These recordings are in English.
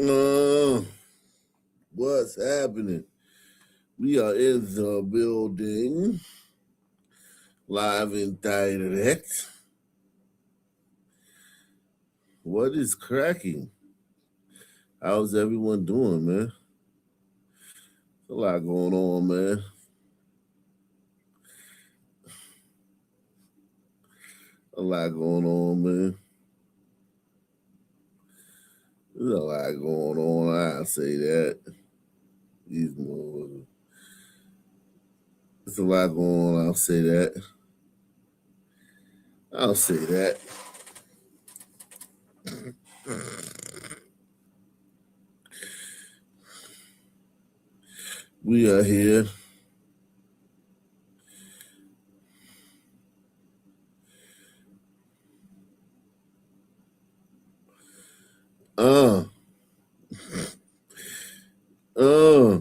Uh, what's happening? We are in the building, live and direct. What is cracking? How's everyone doing, man? A lot going on, man. A lot going on, man. There's a lot going on. I'll say that. These motherfuckers. There's a lot going on. I'll say that. I'll say that. We are here. Uh. Uh.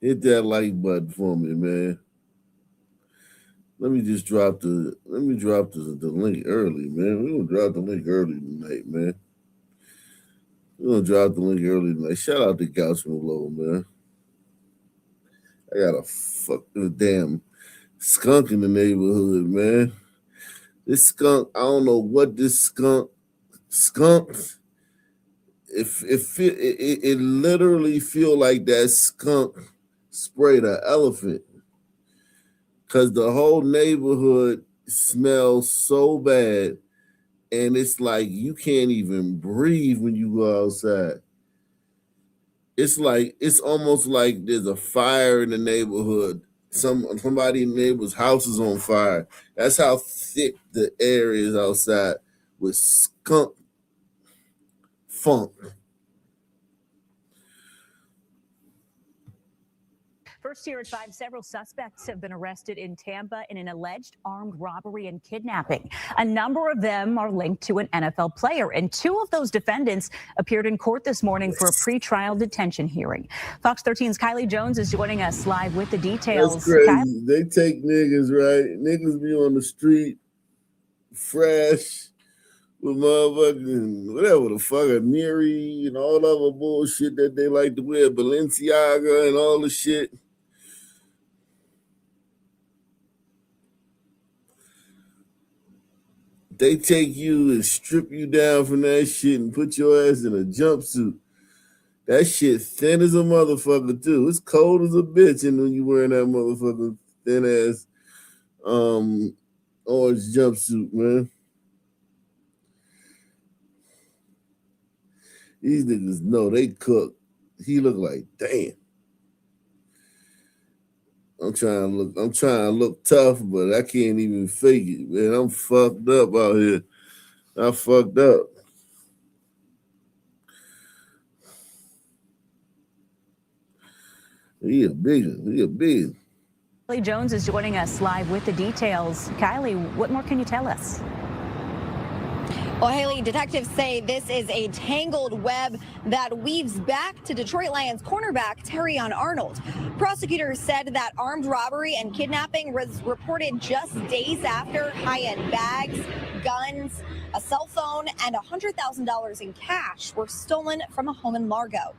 Hit that like button for me, man. Let me drop the link early, man. We're gonna drop the link early tonight, man. We're gonna drop the link early tonight. Shout out to Couchman Below, man. I got a fucking damn skunk in the neighborhood, man. This skunk, I don't know what this skunk. It literally feel like that skunk sprayed an elephant. Cause the whole neighborhood smells so bad, and it's like you can't even breathe when you go outside. It's almost like there's a fire in the neighborhood. Somebody in the neighbor's house is on fire. That's how thick the air is outside with skunk funk. First here at 5, several suspects have been arrested in Tampa in an alleged armed robbery and kidnapping. A number of them are linked to an NFL player, and 2 of those defendants appeared in court this morning for a pretrial detention hearing. Fox 13's Kylie Jones is joining us live with the details. That's crazy. They take niggas, right? Niggas be on the street, fresh, with motherfucking whatever the fuck, a Neri and all other bullshit that they like to wear, Balenciaga and all the shit. They take you and strip you down from that shit and put your ass in a jumpsuit. That shit thin as a motherfucker too. It's cold as a bitch, and when you wearing that motherfucker thin ass orange jumpsuit, man. These niggas know they cook. He look like, damn. I'm trying to look tough, but I can't even fake it, man. I'm fucked up out here. I fucked up. He a big one. Kylie Jones is joining us live with the details. Kylie, what more can you tell us? Well, Haley, detectives say this is a tangled web that weaves back to Detroit Lions cornerback Terrion Arnold. Prosecutors said that armed robbery and kidnapping was reported just days after high-end bags, guns, a cell phone, and $100,000 in cash were stolen from a home in Largo.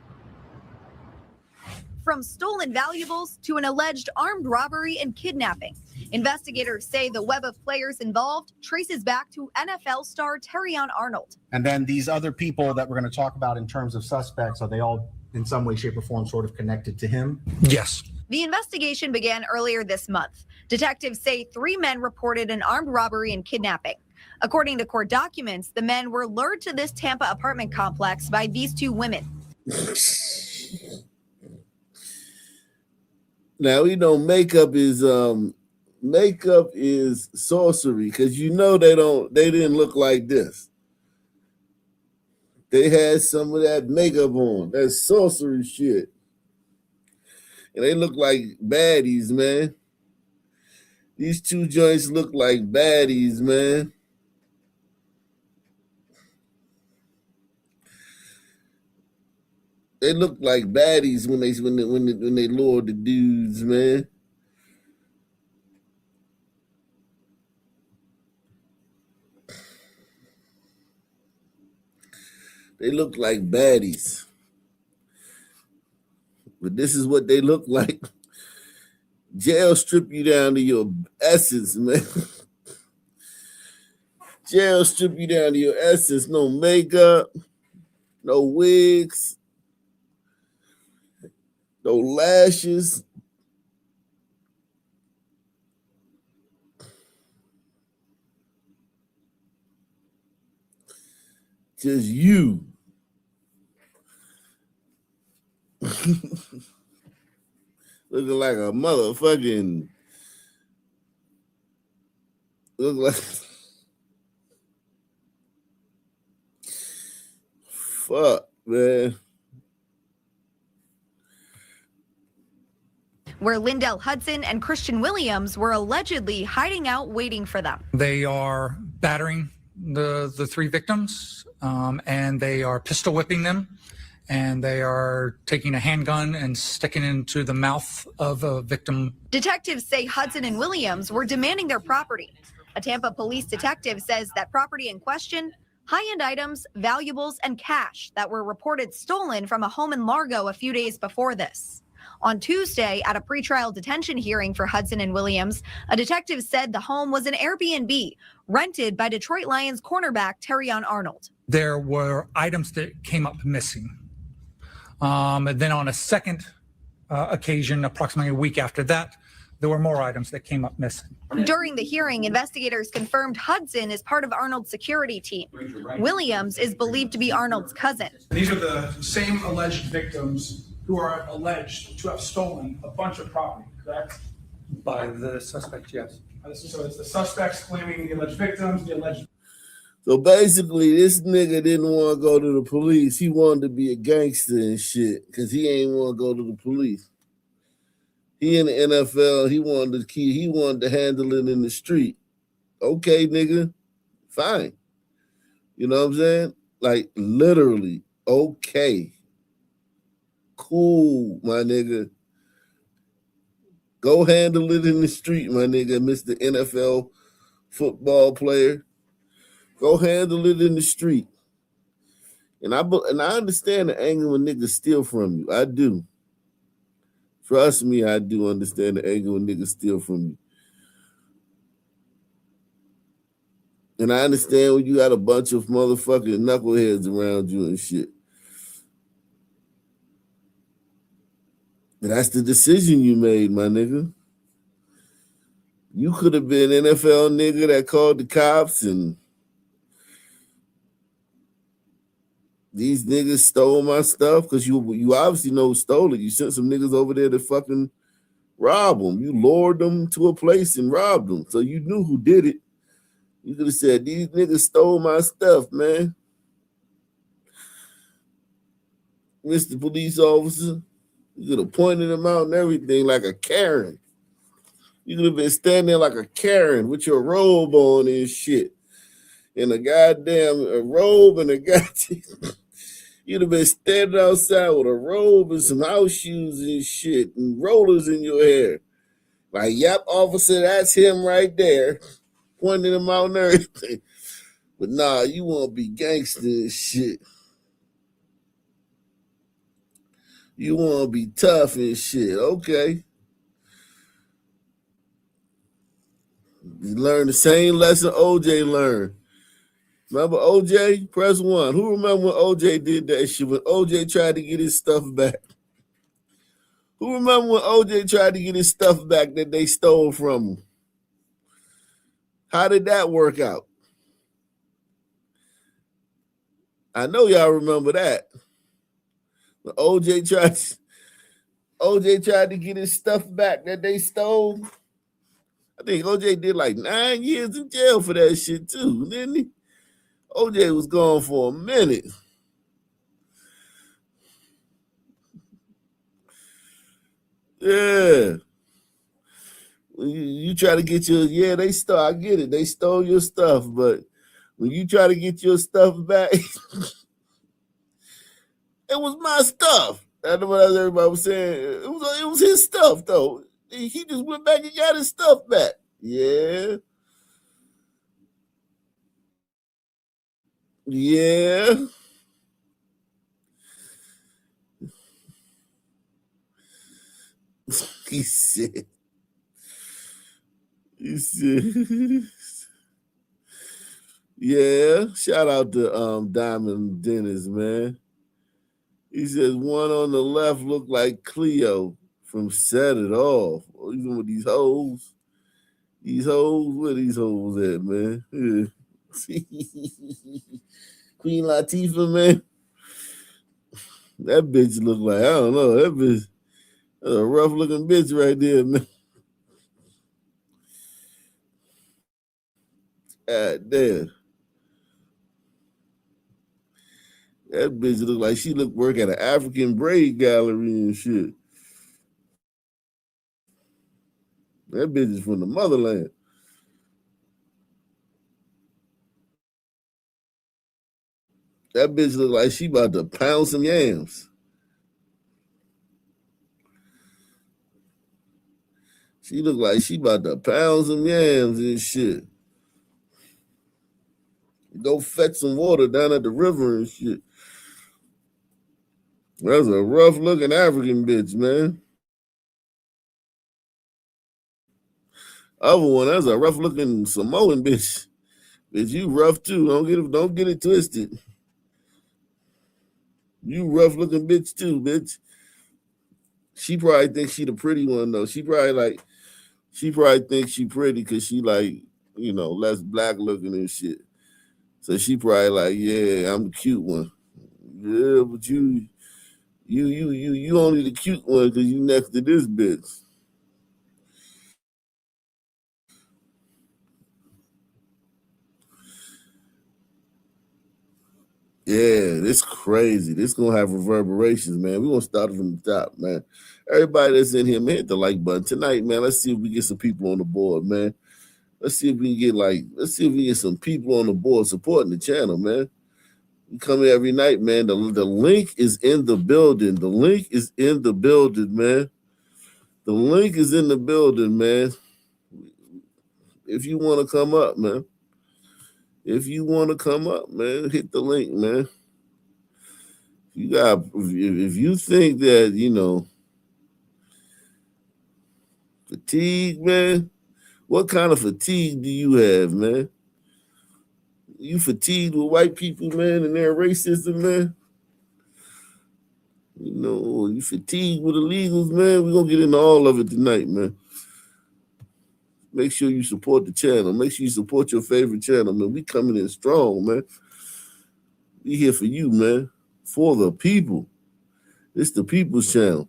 From stolen valuables to an alleged armed robbery and kidnapping, investigators say the web of players involved traces back to NFL star Terrion Arnold. And then these other people that we're going to talk about in terms of suspects, are they all in some way, shape, or form sort of connected to him? Yes. The investigation began earlier this month. Detectives say 3 men reported an armed robbery and kidnapping. According to court documents, the men were lured to this Tampa apartment complex by these 2 women. Now we know makeup is sorcery, because you know they didn't look like this. They had some of that makeup on. That's sorcery shit. And they look like baddies, man. These 2 joints look like baddies, man. They look like baddies when they lured the dudes, man. They look like baddies. But this is what they look like. Jail strip you down to your essence, man. Jail strip you down to your essence. No makeup, no wigs, no lashes. Just you. Looking like a motherfucking. Look like. Fuck, man. Where Lindell Hudson and Christian Williams were allegedly hiding out waiting for them. They are battering the three victims, and they are pistol whipping them, and they are taking a handgun and sticking it into the mouth of a victim. Detectives say Hudson and Williams were demanding their property. A Tampa police detective says that property in question, high-end items, valuables, and cash that were reported stolen from a home in Largo a few days before this. On Tuesday, at a pretrial detention hearing for Hudson and Williams, a detective said the home was an Airbnb rented by Detroit Lions cornerback Terrion Arnold. There were items that came up missing. And then on a second occasion, approximately a week after that, there were more items that came up missing. During the hearing, investigators confirmed Hudson is part of Arnold's security team. Williams is believed to be Arnold's cousin. These are the same alleged victims who are alleged to have stolen a bunch of property, correct? By the suspect, yes. So it's the suspects claiming the alleged victims, the alleged. So basically, this nigga didn't want to go to the police. He wanted to be a gangster and shit because he ain't want to go to the police. He in the NFL, he wanted to handle it in the street. Okay, nigga, fine. You know what I'm saying? Like, literally, okay. Cool, my nigga. Go handle it in the street, my nigga, Mr. NFL football player. Go handle it in the street. And I understand the anger when niggas steal from you. I do. Trust me, I do understand the anger when niggas steal from you. And I understand when you got a bunch of motherfucking knuckleheads around you and shit. And that's the decision you made, my nigga. You could have been NFL nigga that called the cops and these niggas stole my stuff because you obviously know who stole it. You sent some niggas over there to fucking rob them. You lured them to a place and robbed them. So you knew who did it. You could have said, these niggas stole my stuff, man. Mr. Police Officer, you could have pointed them out and everything like a Karen. You could have been standing there like a Karen with your robe on and shit. And a goddamn robe and a goddamn... You'd have been standing outside with a robe and some house shoes and shit and rollers in your hair. Like, yep, officer, that's him right there. Pointing him out and everything. But nah, you want to be gangster and shit. You want to be tough and shit. Okay. You learn the same lesson OJ learned. Remember OJ? Press 1. Who remember when OJ did that shit? When OJ tried to get his stuff back? Who remember when OJ tried to get his stuff back that they stole from him? How did that work out? I know y'all remember that. When OJ tried to get his stuff back that they stole. I think OJ did like 9 years in jail for that shit too, didn't he? OJ was gone for a minute. Yeah. You try to get your, they stole, I get it. They stole your stuff, but when you try to get your stuff back, it was my stuff. That's what everybody was saying. It was his stuff, though. He just went back and got his stuff back. Yeah. Yeah. said, he said, yeah, shout out to Diamond Dennis, man. He says one on the left looked like Cleo from Set It Off. Oh, even with these hoes. These hoes, where these hoes at, man? Yeah. Queen Latifah, man. That bitch look like, I don't know, that bitch, that's a rough looking bitch right there, man. God damn. That bitch look like she work at an African braid gallery and shit. That bitch is from the motherland. That bitch look like she about to pound some yams. She look like she about to pound some yams and shit. Go fetch some water down at the river and shit. That's a rough looking African bitch, man. Other one, that's a rough looking Samoan bitch. Bitch, you rough too. Don't get it twisted. You rough looking bitch too, bitch. She probably thinks she the pretty one though. She probably thinks she pretty because she like, less black looking and shit. So she probably like, yeah, I'm the cute one. Yeah, but you only the cute one because you next to this bitch. Yeah, this crazy. This gonna have reverberations, man. We're gonna start it from the top, man. Everybody that's in here, man, hit the like button tonight, man. Let's see if we get some people on the board, man. Let's see if we get some people on the board supporting the channel, man. We come here every night, man. The link is in the building. The link is in the building, man. The link is in the building, man. If you want to come up, man. If you want to come up, man, hit the link, man. If you think that, fatigue, man, what kind of fatigue do you have, man? You fatigued with white people, man, and their racism, man? You fatigued with illegals, man? We're going to get into all of it tonight, man. Make sure you support the channel. Make sure you support your favorite channel, man. We coming in strong, man. We here for you, man. For the people. It's the people's channel.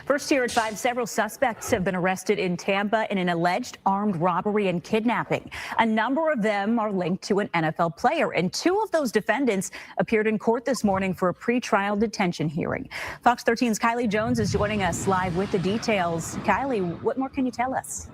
First here at 5, several suspects have been arrested in Tampa in an alleged armed robbery and kidnapping. A number of them are linked to an NFL player, and 2 of those defendants appeared in court this morning for a pretrial detention hearing. Fox 13's Kylie Jones is joining us live with the details. Kylie, what more can you tell us?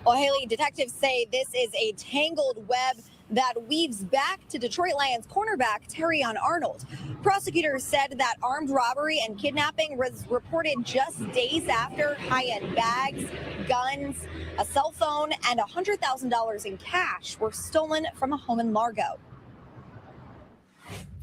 Well, Haley, detectives say this is a tangled web that weaves back to Detroit Lions cornerback Terrion Arnold. Prosecutors said that armed robbery and kidnapping was reported just days after high-end bags, guns, a cell phone, and $100,000 in cash were stolen from a home in Largo.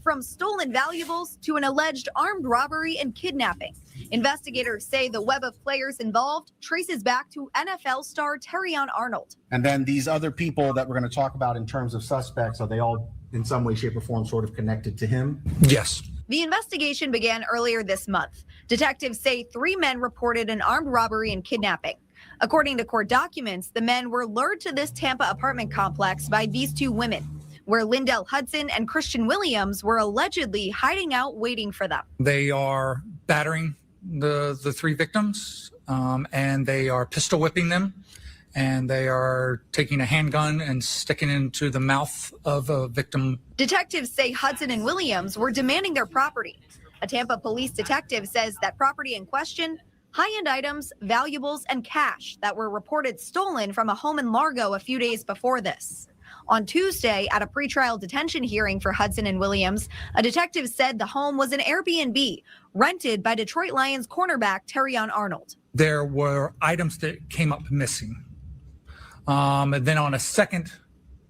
From stolen valuables to an alleged armed robbery and kidnapping, investigators say the web of players involved traces back to NFL star Terrion Arnold. And then these other people that we're going to talk about in terms of suspects, are they all in some way, shape, or form sort of connected to him? Yes. The investigation began earlier this month. Detectives say 3 men reported an armed robbery and kidnapping. According to court documents, the men were lured to this Tampa apartment complex by these 2 women, where Lindell Hudson and Christian Williams were allegedly hiding out waiting for them. They are battering the 3 victims, and they are pistol whipping them, and they are taking a handgun and sticking it into the mouth of a victim. Detectives say Hudson and Williams were demanding their property. A Tampa police detective says that property in question, high-end items, valuables, and cash that were reported stolen from a home in Largo a few days before this. On Tuesday, at a pretrial detention hearing for Hudson and Williams, a detective said the home was an Airbnb rented by Detroit Lions cornerback Terrion Arnold. There were items that came up missing. And then on a second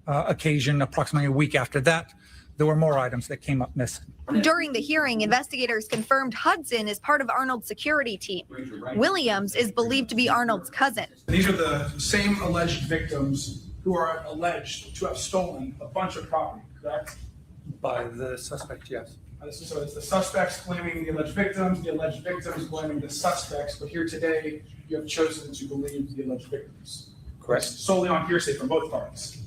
occasion, approximately a week after that, there were more items that came up missing. During the hearing, investigators confirmed Hudson is part of Arnold's security team. Williams is believed to be Arnold's cousin. These are the same alleged victims who are alleged to have stolen a bunch of property, correct? By the suspect, yes. So it's the suspects blaming the alleged victims blaming the suspects, but here today, you have chosen to believe the alleged victims. Correct. Solely on hearsay from both parties.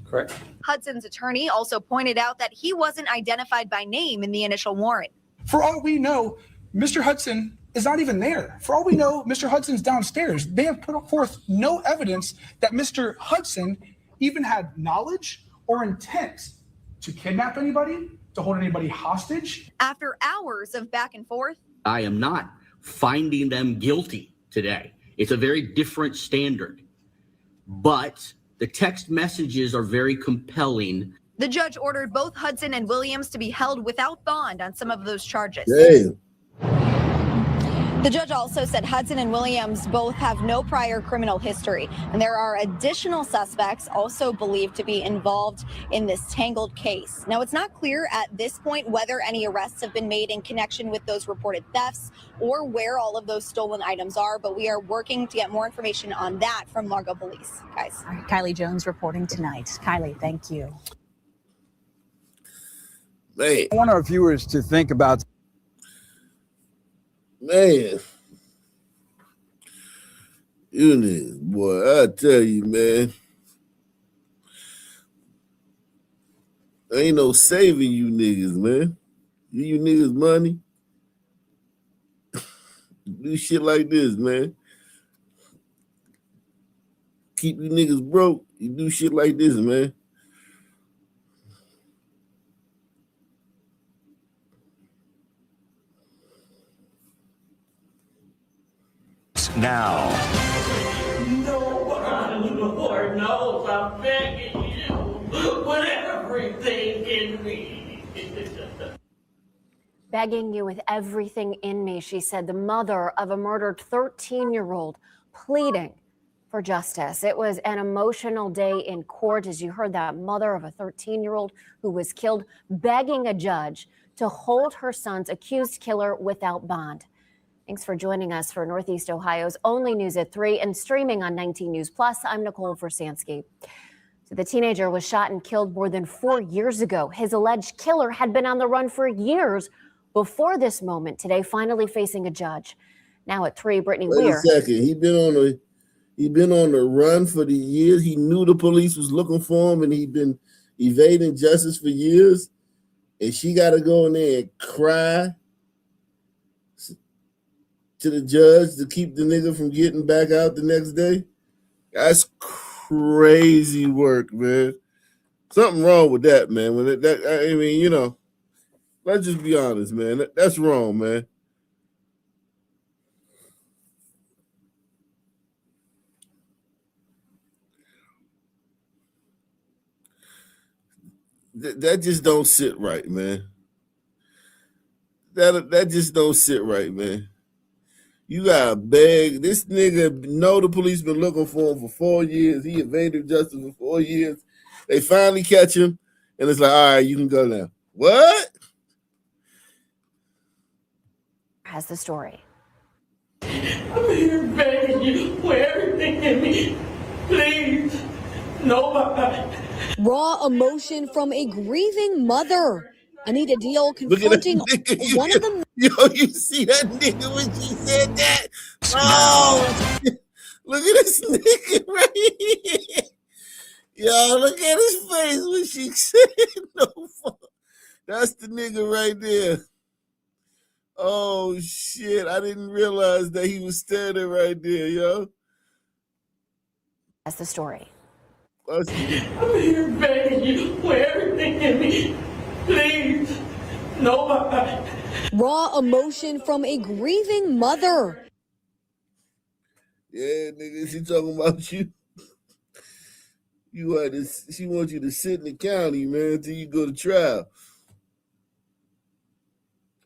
Correct. Hudson's attorney also pointed out that he wasn't identified by name in the initial warrant. For all we know, Mr. Hudson is not even there. For all we know, Mr. Hudson's downstairs. They have put forth no evidence that Mr. Hudson even had knowledge or intent to kidnap anybody, to hold anybody hostage. After hours of back and forth, I am not finding them guilty today. It's a very different standard. But the text messages are very compelling. the judge ordered both Hudson and Williams to be held without bond on some of those charges. Damn. The judge also said Hudson and Williams both have no prior criminal history, and there are additional suspects also believed to be involved in this tangled case. Now, it's not clear at this point whether any arrests have been made in connection with those reported thefts or where all of those stolen items are, but we are working to get more information on that from Largo Police. Guys. All right, Kylie Jones reporting tonight. Kylie, thank you. Man. I want our viewers to think about. Man, you niggas, boy, I tell you, man, ain't no saving you niggas, man. Give you niggas money, do shit like this, man. Keep you niggas broke, you do shit like this, man. Now. No one, Lord knows I'm begging you with everything in me. Begging you with everything in me, she said, the mother of a murdered 13-year-old pleading for justice. It was an emotional day in court as you heard that mother of a 13-year-old who was killed begging a judge to hold her son's accused killer without bond. Thanks for joining us for Northeast Ohio's only News at 3 and streaming on 19 News Plus. I'm Nicole Versansky. So the teenager was shot and killed more than 4 years ago. His alleged killer had been on the run for years before this moment today, finally facing a judge. Now at 3, Brittany Weir. Wait a second. He been on the run for the years. He knew the police was looking for him, and he'd been evading justice for years. And she got to go in there and cry to the judge to keep the nigga from getting back out the next day. That's crazy work, man. Something wrong with that, man. When I mean, you know, let's just be honest, man. That's wrong, man. That just don't sit right, man. That just don't sit right, man. You gotta beg. This nigga know the police been looking for him for 4 years. He evaded justice for 4 years. They finally catch him, and it's like, all right, you can go now. What? Has the story. I'm here begging you for everything in me. Please, nobody. Raw emotion from a grieving mother. Anita Deal confronting one of the. Yo, you see that nigga when she said that? Oh, look at this nigga right here. Yo, look at his face when she said no fuck. That's the nigga right there. Oh, shit. I didn't realize that he was standing right there, yo. That's the story. I'm here begging you for everything in me. Please, nobody. Raw emotion from a grieving mother. Yeah, nigga, she talking about you. She wants you to sit in the county, man, till you go to trial.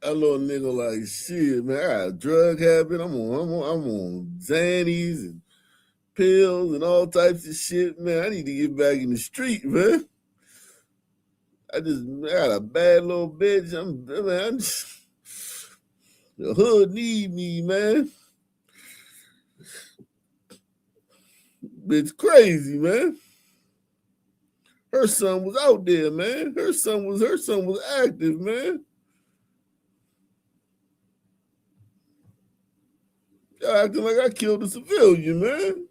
I little nigga like, shit, man, I got a drug habit. I'm on Xannies and pills and all types of shit, man. I need to get back in the street, man. I got a bad little bitch. The hood need me, man. Bitch crazy, man. Her son was out there, man. Her son was active, man. Y'all acting like I killed a civilian, man.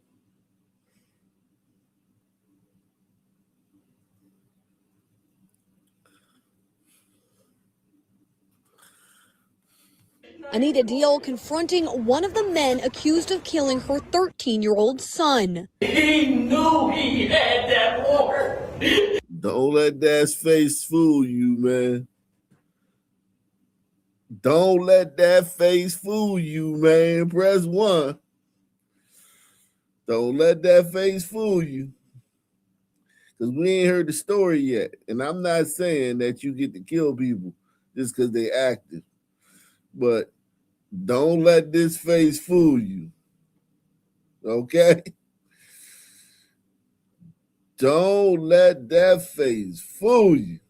Anita Deal confronting one of the men accused of killing her 13-year-old son. He knew he had that war. Don't let that face fool you, man. Don't let that face fool you, man. Press 1. Don't let that face fool you. Because we ain't heard the story yet. And I'm not saying that you get to kill people just because they active. But don't let this face fool you. Okay? Don't let that face fool you.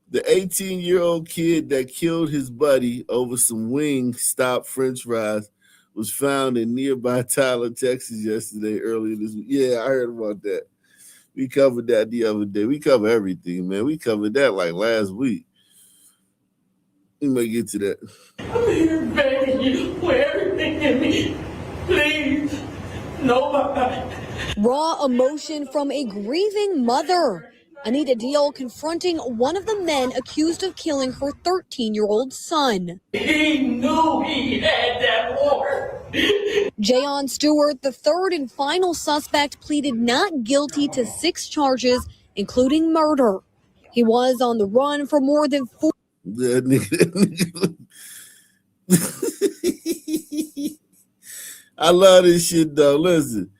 The 18-year-old kid that killed his buddy over some Wingstop French fries was found in nearby Tyler, Texas yesterday, earlier this week. Yeah, I heard about that. We covered that the other day. We cover everything, man. We covered that like last week. We may get to that. I'm here begging you for everything in me. Please, nobody. Raw emotion from a grieving mother. Anita Deal confronting one of the men accused of killing her 13-year-old son. He knew he had that war. Jayon Stewart, the third and final suspect, pleaded not guilty to 6 charges, including murder. He was on the run for more than 4. That nigga. I love this shit though. Listen,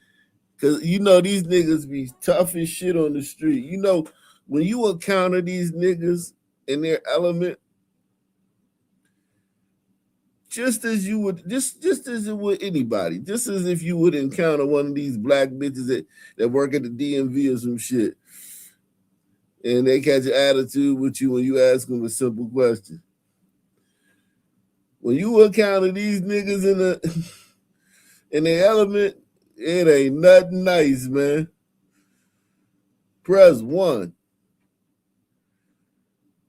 because you know these niggas be tough as shit on the street. You know, when you encounter these niggas in their element, just as you would, just as it would anybody, just as if you would encounter one of these black bitches that work at the DMV or some shit, and they catch an attitude with you when you ask them a simple question. When you encounter these niggas in their element, it ain't nothing nice, man. Press 1.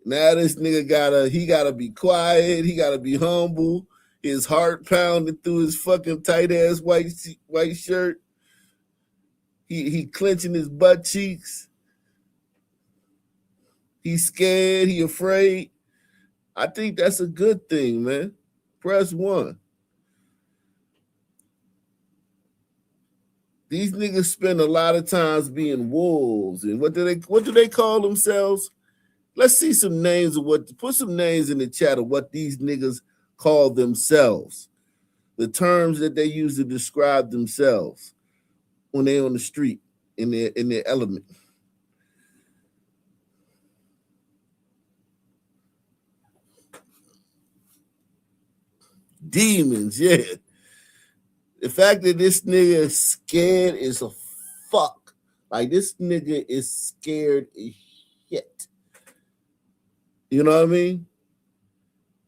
Now this nigga gotta be quiet. He gotta be humble. His heart pounding through his fucking tight ass white shirt. He clenching his butt cheeks. He's scared. He afraid. I think that's a good thing, man. Press 1. These niggas spend a lot of times being wolves, and what do they call themselves? Let's see some names put some names in the chat of what these niggas call themselves. The terms that they use to describe themselves when they're on the street in their element. Demons, yeah. The fact that this nigga is scared is a fuck. Like, this nigga is scared as shit. You know what I mean?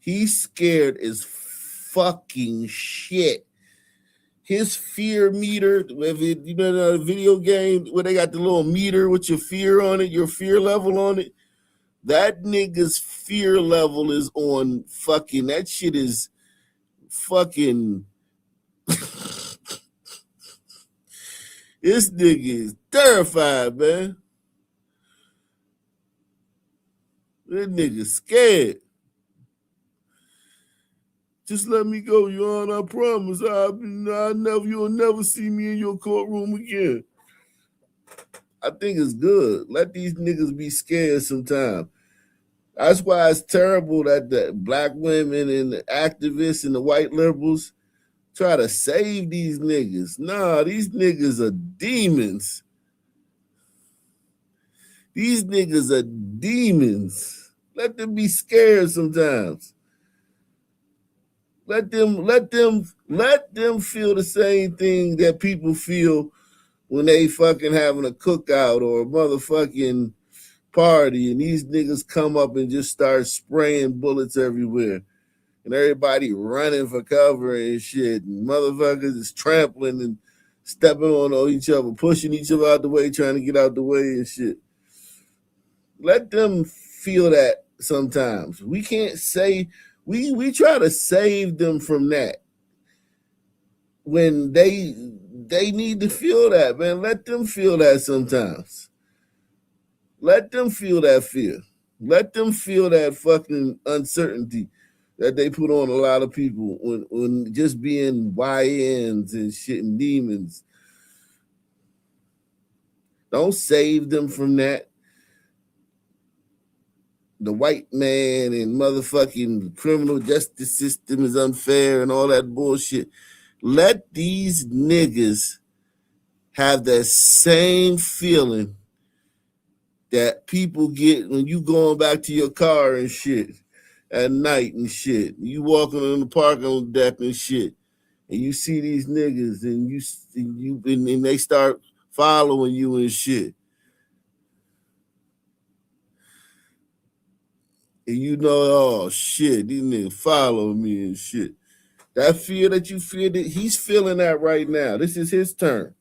He's scared as fucking shit. His fear meter, you know, the video game where they got the little meter with your fear on it, your fear level on it. That nigga's fear level is on fucking, that shit is fucking. This nigga is terrified, man. This nigga scared. Just let me go, Your Honor. I promise. You'll never see me in your courtroom again. I think it's good. Let these niggas be scared sometime. That's why it's terrible that the black women and the activists and the white liberals try to save these niggas. Nah, these niggas are demons. These niggas are demons. Let them be scared sometimes. Let them feel the same thing that people feel when they fucking having a cookout or a motherfucking party and these niggas come up and just start spraying bullets everywhere and everybody running for cover and shit and motherfuckers is trampling and stepping on each other, pushing each other out the way, trying to get out the way and shit. Let them feel that sometimes. We can't say, we try to save them from that when they need to feel that, man. Let them feel that sometimes. Let them feel that fear. Let them feel that fucking uncertainty that they put on a lot of people when just being YNs and shit and demons. Don't save them from that. The white man and motherfucking criminal justice system is unfair and all that bullshit. Let these niggas have that same feeling that people get when you going back to your car and shit at night and shit. You walking on the parking deck and shit, and you see these niggas and they start following you and shit. And you know, oh shit, these niggas follow me and shit. That fear that you feel, that he's feeling that right now. This is his turn.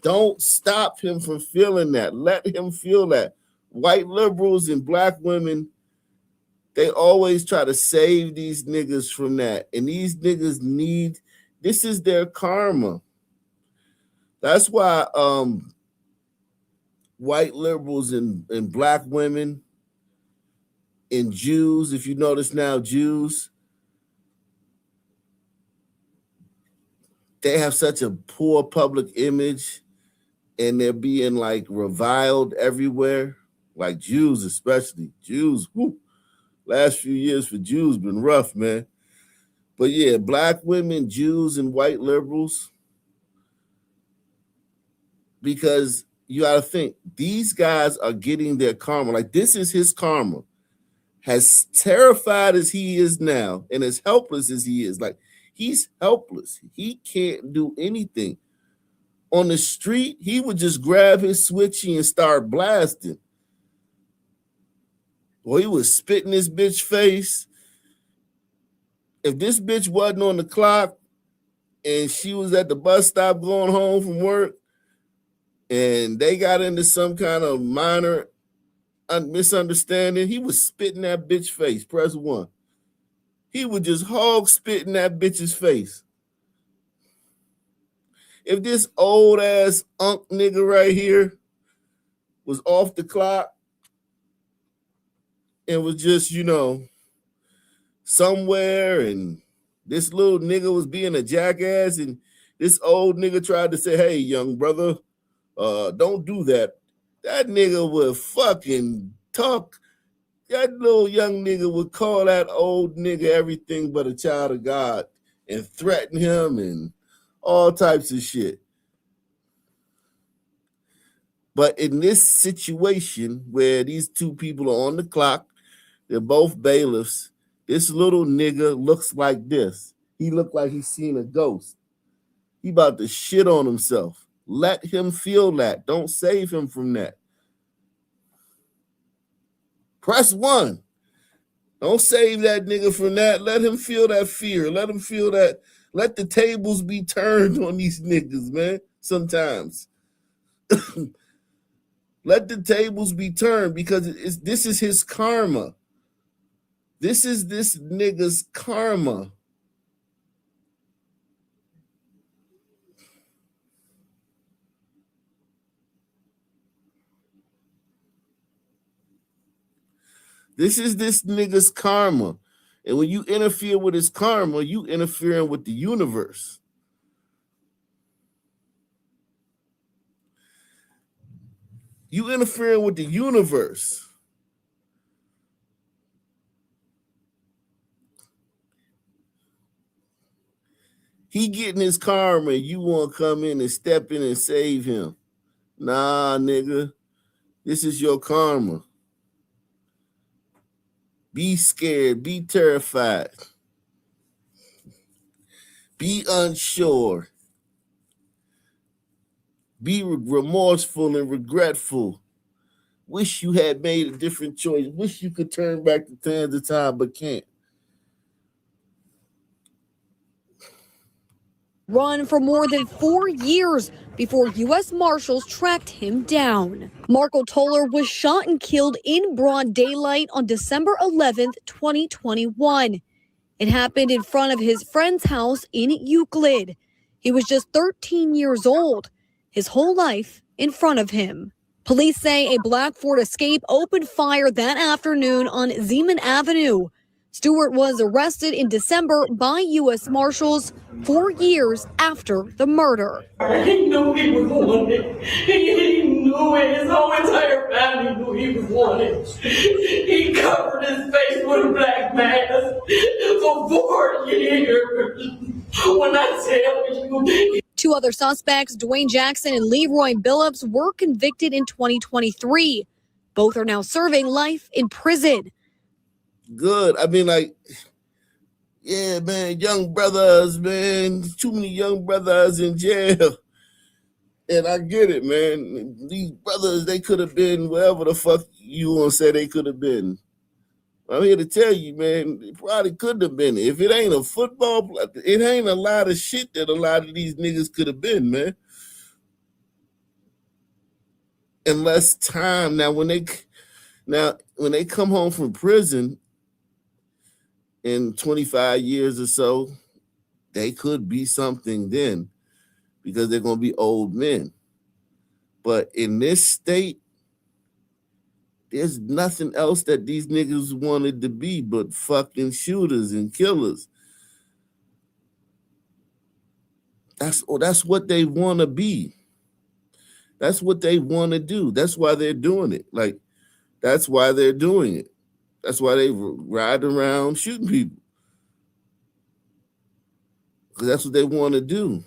Don't stop him from feeling that. Let him feel that. White liberals and black women, they always try to save these niggas from that. And these niggas need, this is their karma. That's why white liberals and black women and Jews, if you notice now, Jews, they have such a poor public image and they're being like reviled everywhere. Like Jews, especially. Jews, whoo, last few years for Jews been rough, man. But yeah, black women, Jews, and white liberals, because you gotta think, these guys are getting their karma. Like this is his karma. As terrified as he is now and as helpless as he is, like he's helpless. He can't do anything. On the street, he would just grab his switchy and start blasting. Well, he was spitting his bitch face. If this bitch wasn't on the clock and she was at the bus stop going home from work and they got into some kind of minor misunderstanding, he was spitting that bitch face. Press 1. He would just hog spitting that bitch's face. If this old ass unk nigga right here was off the clock and was just, you know, somewhere and this little nigga was being a jackass and this old nigga tried to say, hey, young brother, don't do that. That nigga would fucking talk. That little young nigga would call that old nigga everything but a child of God and threaten him and all types of shit. But in this situation where these two people are on the clock, they're both bailiffs, this little nigga looks like this. He looked like he's seen a ghost. He about to shit on himself. Let him feel that. Don't save him from that. Press 1. Don't save that nigga from that. Let him feel that fear. Let him feel that. Let the tables be turned on these niggas, man. Sometimes. Let the tables be turned because this is his karma. This is this nigga's karma. This is this nigga's karma. And when you interfere with his karma, you interfering with the universe. You interfering with the universe. He getting his karma and you want to come in and step in and save him. Nah, nigga. This is your karma. Be scared. Be terrified. Be unsure. Be remorseful and regretful. Wish you had made a different choice. Wish you could turn back the sands of time, but can't. Run for more than 4 years before U.S. Marshals tracked him down. Marco Toller was shot and killed in broad daylight on December 11th, 2021. It happened in front of his friend's house in Euclid. He was just 13 years old, his whole life in front of him. Police say a black Ford Escape opened fire that afternoon on Zeman Avenue. Stewart was arrested in December by U.S. Marshals 4 years after the murder. He knew he was wanted. He knew it. His whole entire family knew he was wanted. He covered his face with a black mask for 4 years. When I tell you. 2 other suspects, Dwayne Jackson and Leroy Billups, were convicted in 2023. Both are now serving life in prison. Good. I mean, like, yeah, man, young brothers, man. Too many young brothers in jail. And I get it, man. These brothers, they could have been wherever the fuck you want to say they could have been. I'm here to tell you, man, it probably couldn't have been. If it ain't a football, it ain't a lot of shit that a lot of these niggas could have been, man. And less time. Now, when they come home from prison in 25 years or so, they could be something then because they're going to be old men. But in this state, there's nothing else that these niggas wanted to be but fucking shooters and killers. That's what they want to be. That's what they want to do. That's why they're doing it. Like, that's why they're doing it. That's why they ride around shooting people. Because that's what they want to do.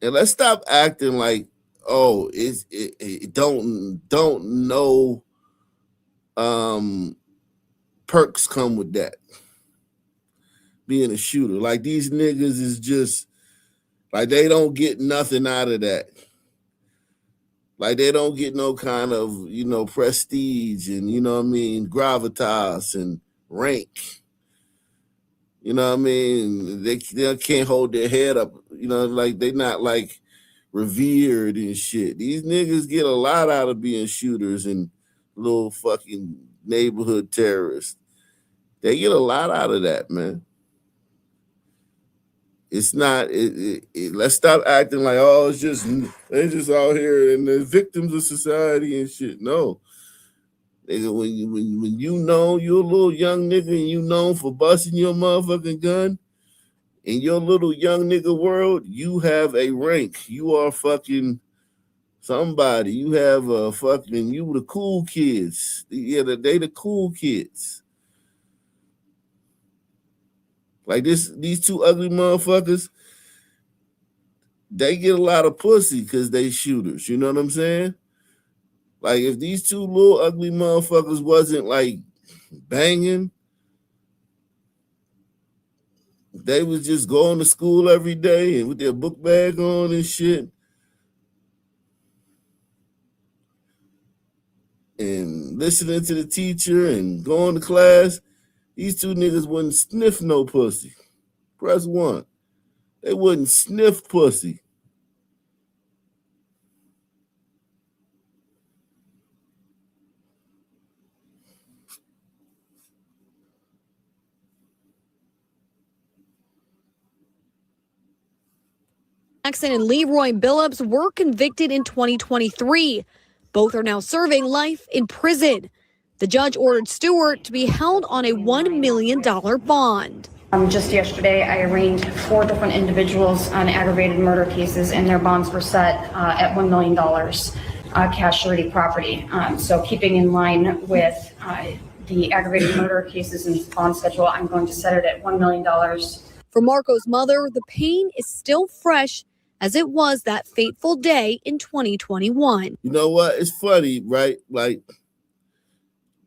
And let's stop acting like, oh, it don't know perks come with that. Being a shooter. Like, these niggas is just, like, they don't get nothing out of that. Like, they don't get no kind of, prestige and, gravitas and rank. You know what I mean? They can't hold their head up. Like, they not, like, revered and shit. These niggas get a lot out of being shooters and little fucking neighborhood terrorists. They get a lot out of that, man. It's not. Let's stop acting like, oh, they're just out here and they're victims of society and shit. No, when you know you're a little young nigga and you known for busting your motherfucking gun in your little young nigga world, you have a rank. You are fucking somebody. You have a fucking. You the cool kids. Yeah, they the cool kids. Like these two ugly motherfuckers, they get a lot of pussy because they shooters. You know what I'm saying? Like, if these two little ugly motherfuckers wasn't like banging, they was just going to school every day and with their book bag on and shit. And listening to the teacher and going to class. These two niggas wouldn't sniff no pussy. Press 1. They wouldn't sniff pussy. Jackson and Leroy Billups were convicted in 2023. Both are now serving life in prison. The judge ordered Stewart to be held on a $1 million bond. Just yesterday, I arraigned 4 different individuals on aggravated murder cases, and their bonds were set at $1 million cash surety property. So keeping in line with the aggravated murder cases and bond schedule, I'm going to set it at $1 million. For Marco's mother, the pain is still fresh as it was that fateful day in 2021. You know what? It's funny, right? Like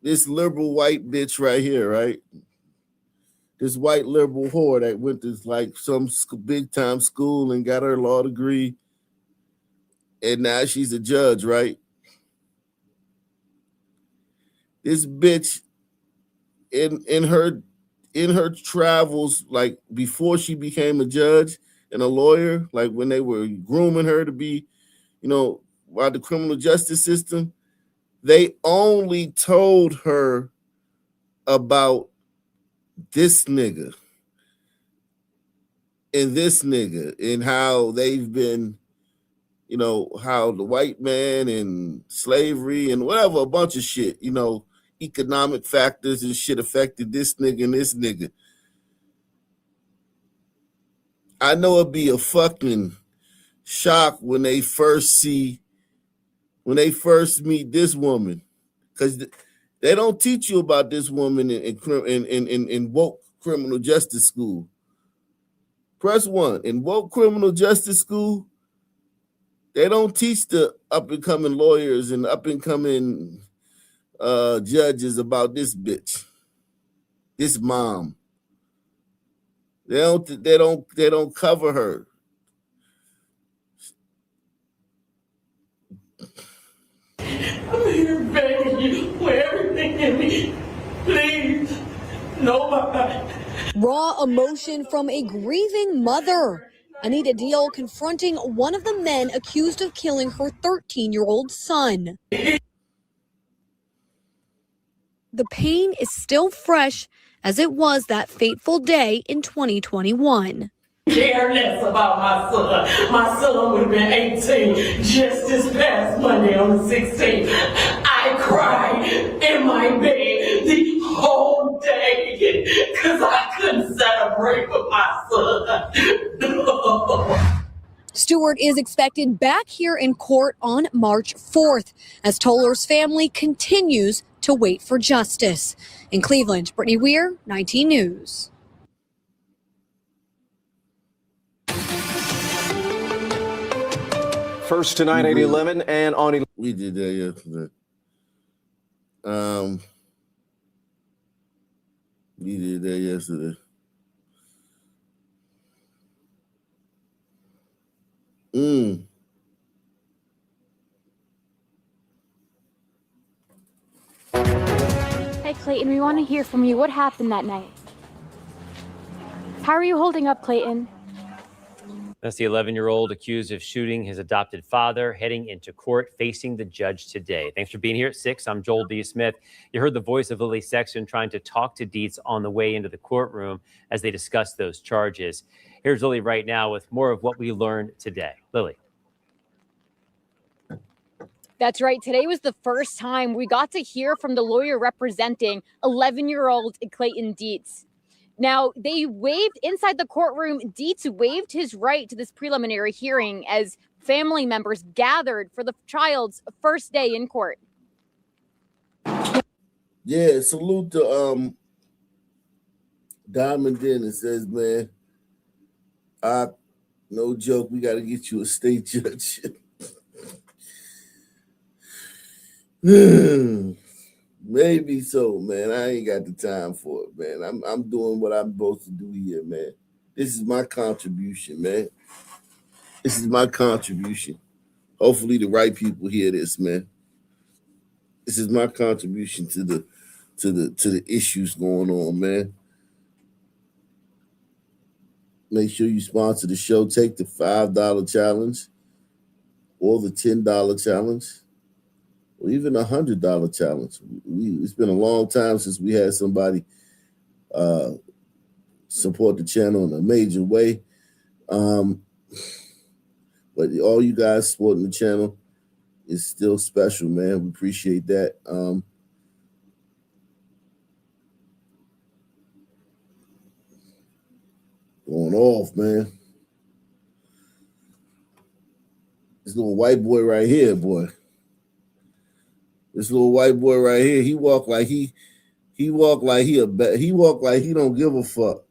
this liberal white bitch right here, right? This white liberal whore that went to like some big time school and got her law degree, and now she's a judge, right? This bitch in her travels, like before she became a judge and a lawyer, like when they were grooming her to be, by the criminal justice system, they only told her about this nigga and this nigga and how they've been, how the white man and slavery and whatever, a bunch of shit, economic factors and shit affected this nigga and this nigga. I know it'd be a fucking shock when they first meet this woman, because they don't teach you about this woman in woke criminal justice school. Press 1. In woke criminal justice school, they don't teach the up-and-coming lawyers and up-and-coming judges about this bitch, this mom. They don't cover her. I'm here begging you with everything in me. Please, nobody. Raw emotion from a grieving mother. Anita Deal confronting one of the men accused of killing her 13-year-old son. The pain is still fresh as it was that fateful day in 2021. Care less about my son. My son would have been 18 just this past Monday on the 16th. I cried in my bed the whole day because I couldn't celebrate with my son. No. Stewart is expected back here in court on March 4th as Toller's family continues to wait for justice. In Cleveland, Brittany Weir, 19 News. First tonight at 11 and on. We did that yesterday. We did that yesterday. Hey, Clayton, we want to hear from you. What happened that night? How are you holding up, Clayton? That's the 11-year-old accused of shooting his adopted father, heading into court, facing the judge today. Thanks for being here at 6. I'm Joel D. Smith. You heard the voice of Lily Sexton trying to talk to Dietz on the way into the courtroom as they discussed those charges. Here's Lily right now with more of what we learned today. Lily. That's right. Today was the first time we got to hear from the lawyer representing 11-year-old Clayton Dietz. Now, they waived inside the courtroom. Dietz waived his right to this preliminary hearing as family members gathered for the child's first day in court. Yeah, salute to Diamond Dennis says, man, no joke, we got to get you a state judge. Maybe so, man. I ain't got the time for it, man. I'm doing what I'm supposed to do here, man. This is my contribution, man. This is my contribution. Hopefully the right people hear this, man. This is my contribution to the issues going on, man. Make sure you sponsor the show. Take the $5 challenge or the $10 challenge. Or even $100 challenge. It's been a long time since we had somebody support the channel in a major way. But all you guys supporting the channel is still special, man. We appreciate that. Going off, man. This little white boy right here, boy. This little white boy right here, he walk like he don't give a fuck.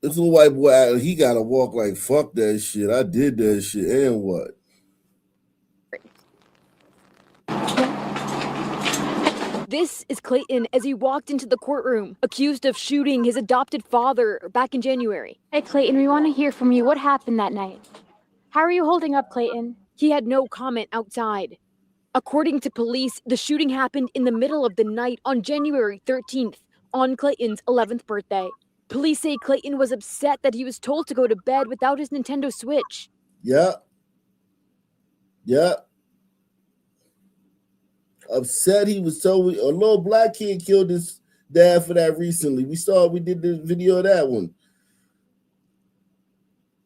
This little white boy, he gotta walk like fuck that shit. I did that shit, and what? This is Clayton as he walked into the courtroom, accused of shooting his adopted father back in January. Hey, Clayton, we want to hear from you. What happened that night? How are you holding up, Clayton? He had no comment outside. According to police, the shooting happened in the middle of the night on January 13th, on Clayton's 11th birthday. Police say Clayton was upset that he was told to go to bed without his Nintendo Switch. Yeah. Upset he was told. A little black kid killed his dad for that recently. We did the video of that one.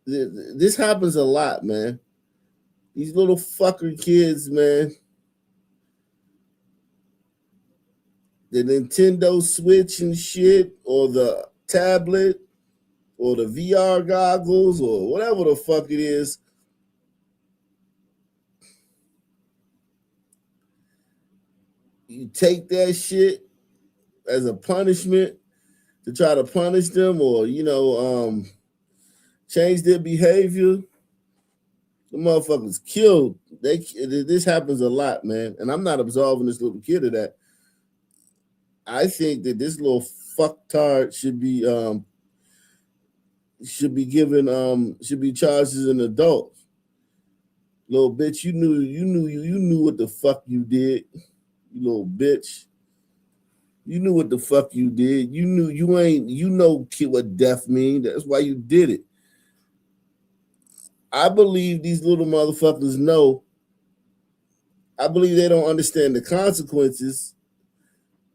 This happens a lot, man. These little fucker kids, man. The Nintendo Switch and shit, or the tablet, or the VR goggles, or whatever the fuck it is. You take that shit as a punishment to try to punish them, or change their behavior. The motherfuckers killed. This happens a lot, man. And I'm not absolving this little kid of that. I think that this little fucktard should be charged as an adult. Little bitch, you knew what the fuck you did. You little bitch. You knew what the fuck you did. You know what death mean. That's why you did it. I believe these little motherfuckers know. I believe they don't understand the consequences.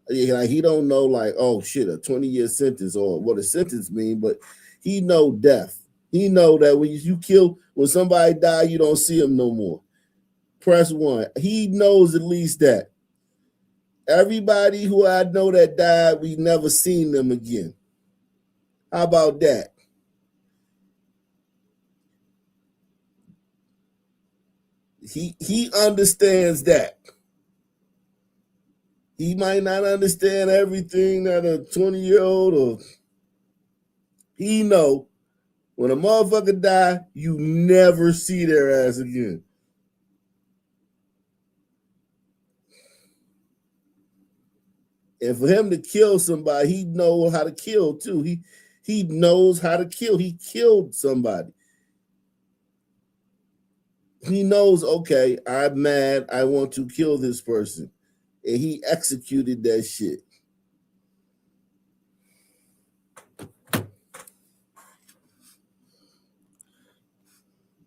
Like, he don't know, like, oh shit, a 20-year sentence or what a sentence mean, but he know death. He know that when somebody die, you don't see him no more. Press 1. He knows at least that. Everybody who I know that died, we never seen them again. How about that? He understands that. He might not understand everything that a 20-year-old or he know when a motherfucker die, you never see their ass again. And for him to kill somebody, he knows how to kill too. He knows how to kill. He killed somebody. He knows, okay, I'm mad. I want to kill this person. And he executed that shit.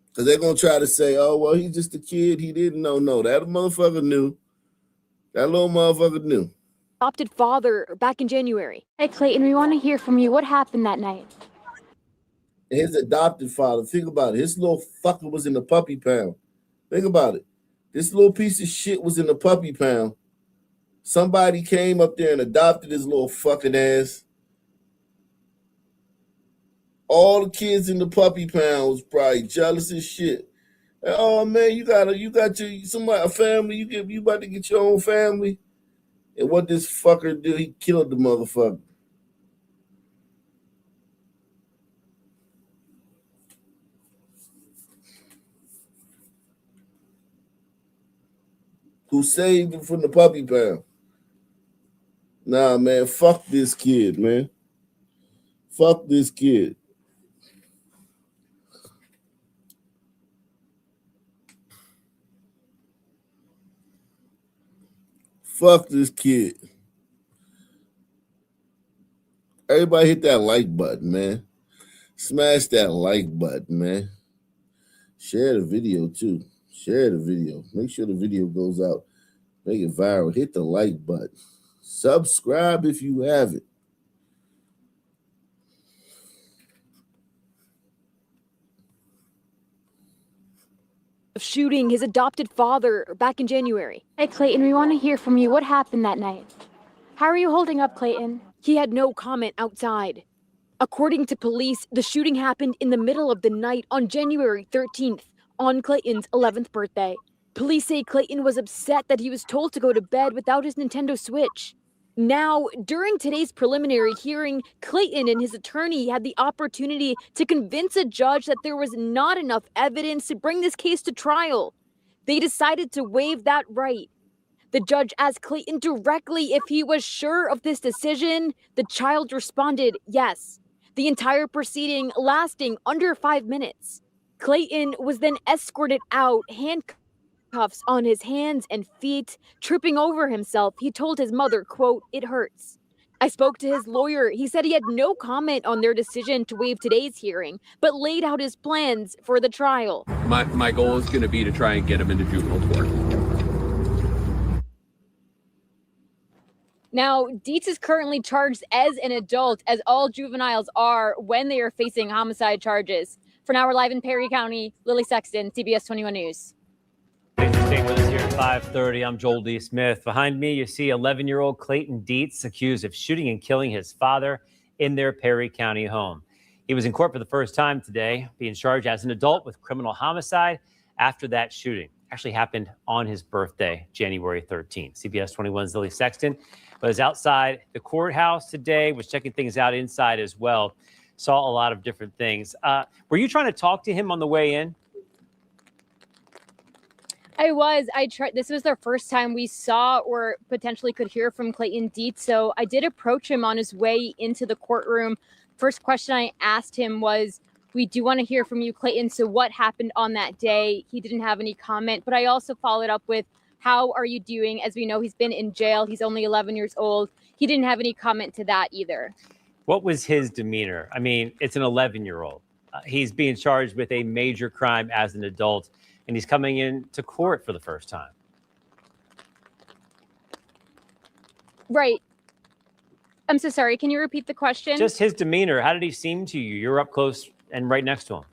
Because they're going to try to say, oh, well, he's just a kid. He didn't know. No, that motherfucker knew. That little motherfucker knew. Adopted father back in January. Hey, Clayton, we want to hear from you. What happened that night? His adopted father, think about it. His little fucker was in the puppy pound. Think about it. This little piece of shit was in the puppy pound. Somebody came up there and adopted his little fucking ass. All the kids in the puppy pound was probably jealous as shit. And, oh man, you got a family. You about to get your own family. And what this fucker did, he killed the motherfucker. Who saved him from the puppy pound. Nah, man, fuck this kid, man. Fuck this kid. Fuck this kid. Everybody hit that like button, man. Smash that like button, man. Share the video, too. Share the video. Make sure the video goes out. Make it viral. Hit the like button. Subscribe if you haven't. Of shooting his adopted father back in January. Hey, Clayton, we want to hear from you. What happened that night? How are you holding up, Clayton? He had no comment outside. According to police, the shooting happened in the middle of the night on January 13th, on Clayton's 11th birthday. Police say Clayton was upset that he was told to go to bed without his Nintendo Switch. Now, during today's preliminary hearing, Clayton and his attorney had the opportunity to convince a judge that there was not enough evidence to bring this case to trial. They decided to waive that right. The judge asked Clayton directly if he was sure of this decision. The child responded yes. The entire proceeding lasting under 5 minutes. Clayton was then escorted out, handcuffs on his hands and feet, tripping over himself. He told his mother, quote, "It hurts." I spoke to his lawyer. He said he had no comment on their decision to waive today's hearing, but laid out his plans for the trial. My goal is going to be to try and get him into juvenile court. Now, Dietz is currently charged as an adult, as all juveniles are when they are facing homicide charges. For now, we're live in Perry County. Lily Sexton, CBS 21 News. Thanks for staying with us here at 5:30. I'm Joel D. Smith. Behind me, you see 11-year-old Clayton Dietz accused of shooting and killing his father in their Perry County home. He was in court for the first time today, being charged as an adult with criminal homicide after that shooting. Actually happened on his birthday, January 13th. CBS 21's Lily Sexton was outside the courthouse today, was checking things out inside as well. Saw a lot of different things. Were you trying to talk to him on the way in? I tried. This was the first time we saw or potentially could hear from Clayton Dietz. So I did approach him on his way into the courtroom. First question I asked him was, "We do want to hear from you, Clayton. So what happened on that day?" He didn't have any comment, but I also followed up with, "How are you doing?" As we know, he's been in jail. He's only 11 years old. He didn't have any comment to that either. What was his demeanor? I mean, it's an 11-year-old. He's being charged with a major crime as an adult, and he's coming into court for the first time. Right. I'm so sorry. Can you repeat the question? Just his demeanor. How did he seem to you? You're up close and right next to him.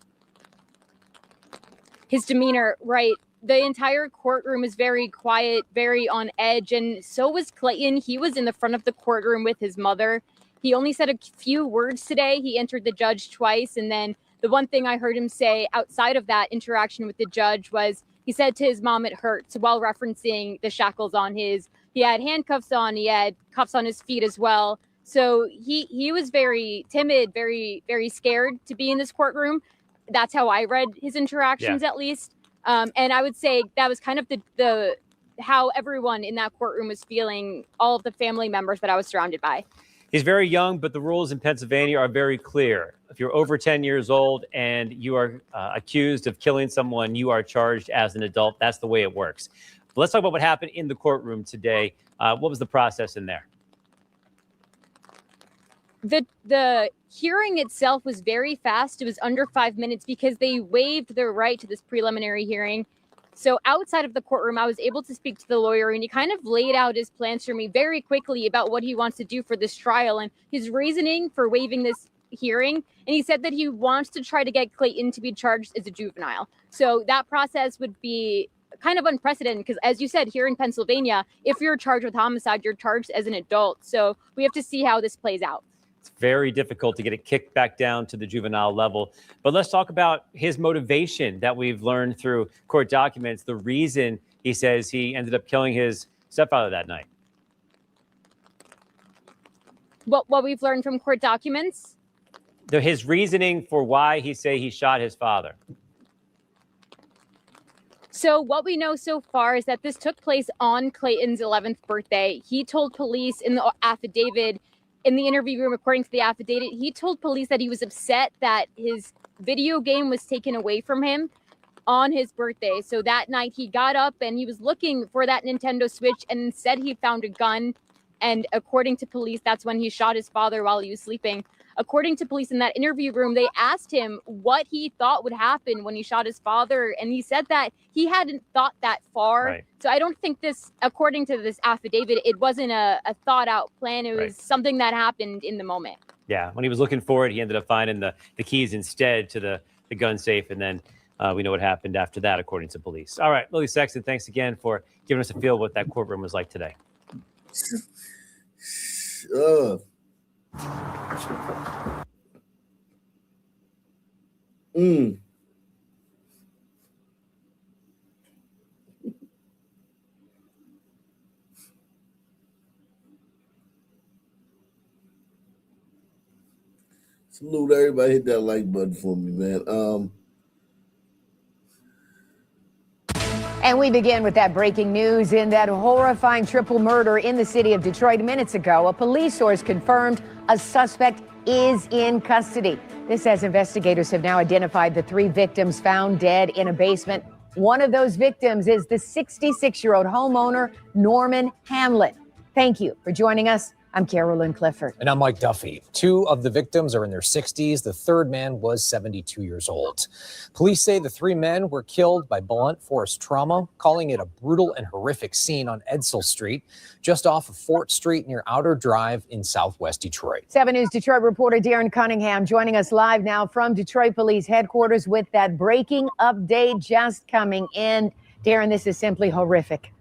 His demeanor, right. The entire courtroom is very quiet, very on edge, and so was Clayton. He was in the front of the courtroom with his mother. He only said a few words today. He entered the judge twice, and then the one thing I heard him say outside of that interaction with the judge was he said to his mom, "It hurts," while referencing the shackles on his. He had handcuffs on. He had cuffs on his feet as well. So he was very timid, very, very scared to be in this courtroom. That's how I read his interactions, at least. And I would say that was kind of the how everyone in that courtroom was feeling, all of the family members that I was surrounded by. He's very young, but the rules in Pennsylvania are very clear. If you're over 10 years old and you are accused of killing someone, you are charged as an adult. That's the way it works. But let's talk about what happened in the courtroom today. What was the process in there? The hearing itself was very fast. It was under 5 minutes because they waived their right to this preliminary hearing. So outside of the courtroom, I was able to speak to the lawyer, and he kind of laid out his plans for me very quickly about what he wants to do for this trial and his reasoning for waiving this hearing. And he said that he wants to try to get Clayton to be charged as a juvenile. So that process would be kind of unprecedented because, as you said, here in Pennsylvania, if you're charged with homicide, you're charged as an adult. So we have to see how this plays out. It's very difficult to get it kicked back down to the juvenile level. But let's talk about his motivation that we've learned through court documents, the reason he says he ended up killing his stepfather that night. What we've learned from court documents? His reasoning for why he shot his father. So what we know so far is that this took place on Clayton's 11th birthday. He told police in the affidavit, in the interview room, according to the affidavit, he told police that he was upset that his video game was taken away from him on his birthday. So that night he got up and he was looking for that Nintendo Switch, and instead he found a gun. And according to police, that's when he shot his father while he was sleeping. According to police in that interview room, they asked him what he thought would happen when he shot his father. And he said that he hadn't thought that far. Right. So I don't think this, according to this affidavit, it wasn't a thought out plan. It was something that happened in the moment. Yeah, when he was looking for it, he ended up finding the keys instead to the gun safe. And then we know what happened after that, according to police. All right, Lily Sexton, thanks again for giving us a feel of what that courtroom was like today. Salute everybody. Hit that like button for me, man. And we begin with that breaking news in that horrifying triple murder in the city of Detroit minutes ago. A police source confirmed a suspect is in custody. This as investigators have now identified the 3 victims found dead in a basement. One of those victims is the 66-year-old homeowner, Norman Hamlin. Thank you for joining us. I'm Carolyn Clifford. And I'm Mike Duffy. 2 of the victims are in their 60s. The third man was 72 years old. Police say the 3 men were killed by blunt force trauma, calling it a brutal and horrific scene on Edsel Street, just off of Fort Street near Outer Drive in southwest Detroit. 7 News Detroit reporter Darren Cunningham joining us live now from Detroit Police Headquarters with that breaking update just coming in. Darren, this is simply horrific.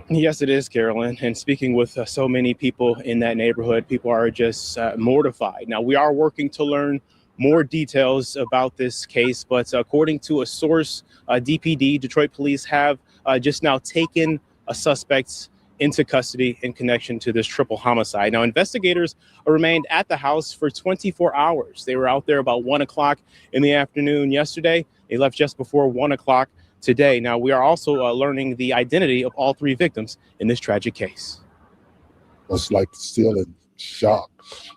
Yes, it is, Carolyn. And speaking with so many people in that neighborhood, people are just mortified. Now, we are working to learn more details about this case, but according to a source, DPD, Detroit Police, have just now taken a suspect into custody in connection to this triple homicide. Now, investigators remained at the house for 24 hours. They were out there about 1 o'clock in the afternoon yesterday. They left just before 1 o'clock today. Now, we are also learning the identity of all 3 victims in this tragic case. It's like still in shock.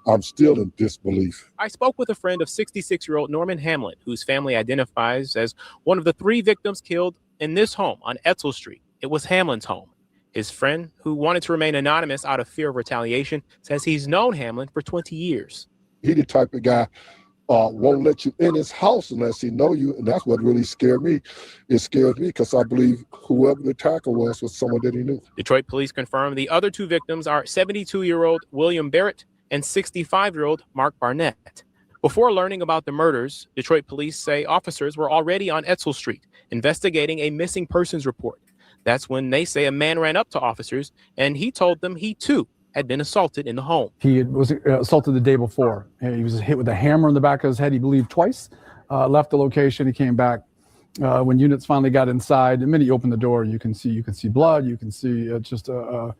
I'm still in disbelief. I spoke with a friend of 66-year-old Norman Hamlin, whose family identifies as one of the 3 victims killed in this home on Edsel Street. It was Hamlin's home. His friend, who wanted to remain anonymous out of fear of retaliation, says he's known Hamlin for 20 years. He the type of guy won't let you in his house unless he know you, and that's what really scared me. It scared me because I believe whoever the attacker was someone that he knew. Detroit police confirmed the other 2 victims are 72-year-old William Barrett and 65-year-old Mark Barnett. Before learning about the murders, Detroit police say officers were already on Edsel Street investigating a missing persons report. That's when they say a man ran up to officers and he told them he too had been assaulted in the home. He was assaulted the day before. He was hit with a hammer in the back of his head, he believed twice, left the location, he came back. When units finally got inside, the minute you open the door, you can see blood, you can see just a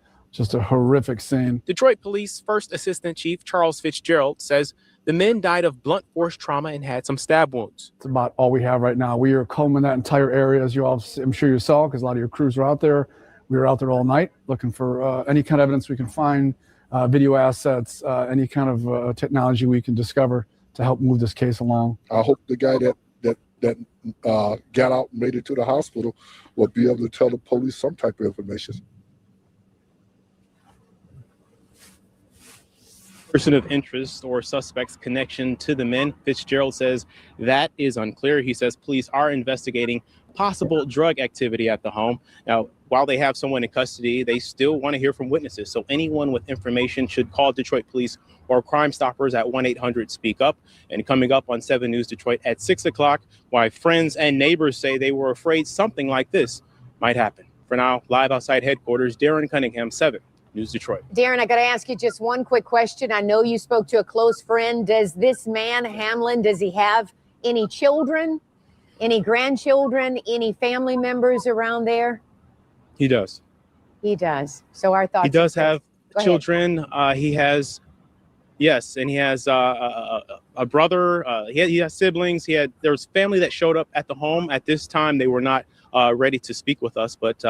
horrific scene. Detroit Police First Assistant Chief Charles Fitzgerald says the men died of blunt force trauma and had some stab wounds. It's about all we have right now. We are combing that entire area, as you all, I'm sure you saw, because a lot of your crews are out there. We were out there all night looking for any kind of evidence we can find, video assets, any kind of technology we can discover to help move this case along. I hope the guy that got out and made it to the hospital will be able to tell the police some type of information. Person of interest or suspect's connection to the men, Fitzgerald says that is unclear. He says police are investigating possible drug activity at the home. Now, while they have someone in custody, they still want to hear from witnesses. So anyone with information should call Detroit Police or Crime Stoppers at 1-800-SPEAK-UP. And coming up on 7 News Detroit at 6 o'clock, why friends and neighbors say they were afraid something like this might happen. For now, live outside headquarters, Darren Cunningham, 7 News Detroit. Darren, I got to ask you just one quick question. I know you spoke to a close friend. Does this man, Hamlin, does he have any children, any grandchildren, any family members around there? He does. He does. So our thoughts. He does have children. He has, yes, and he has a brother. He has siblings. There was family that showed up at the home. At this time, they were not ready to speak with us, but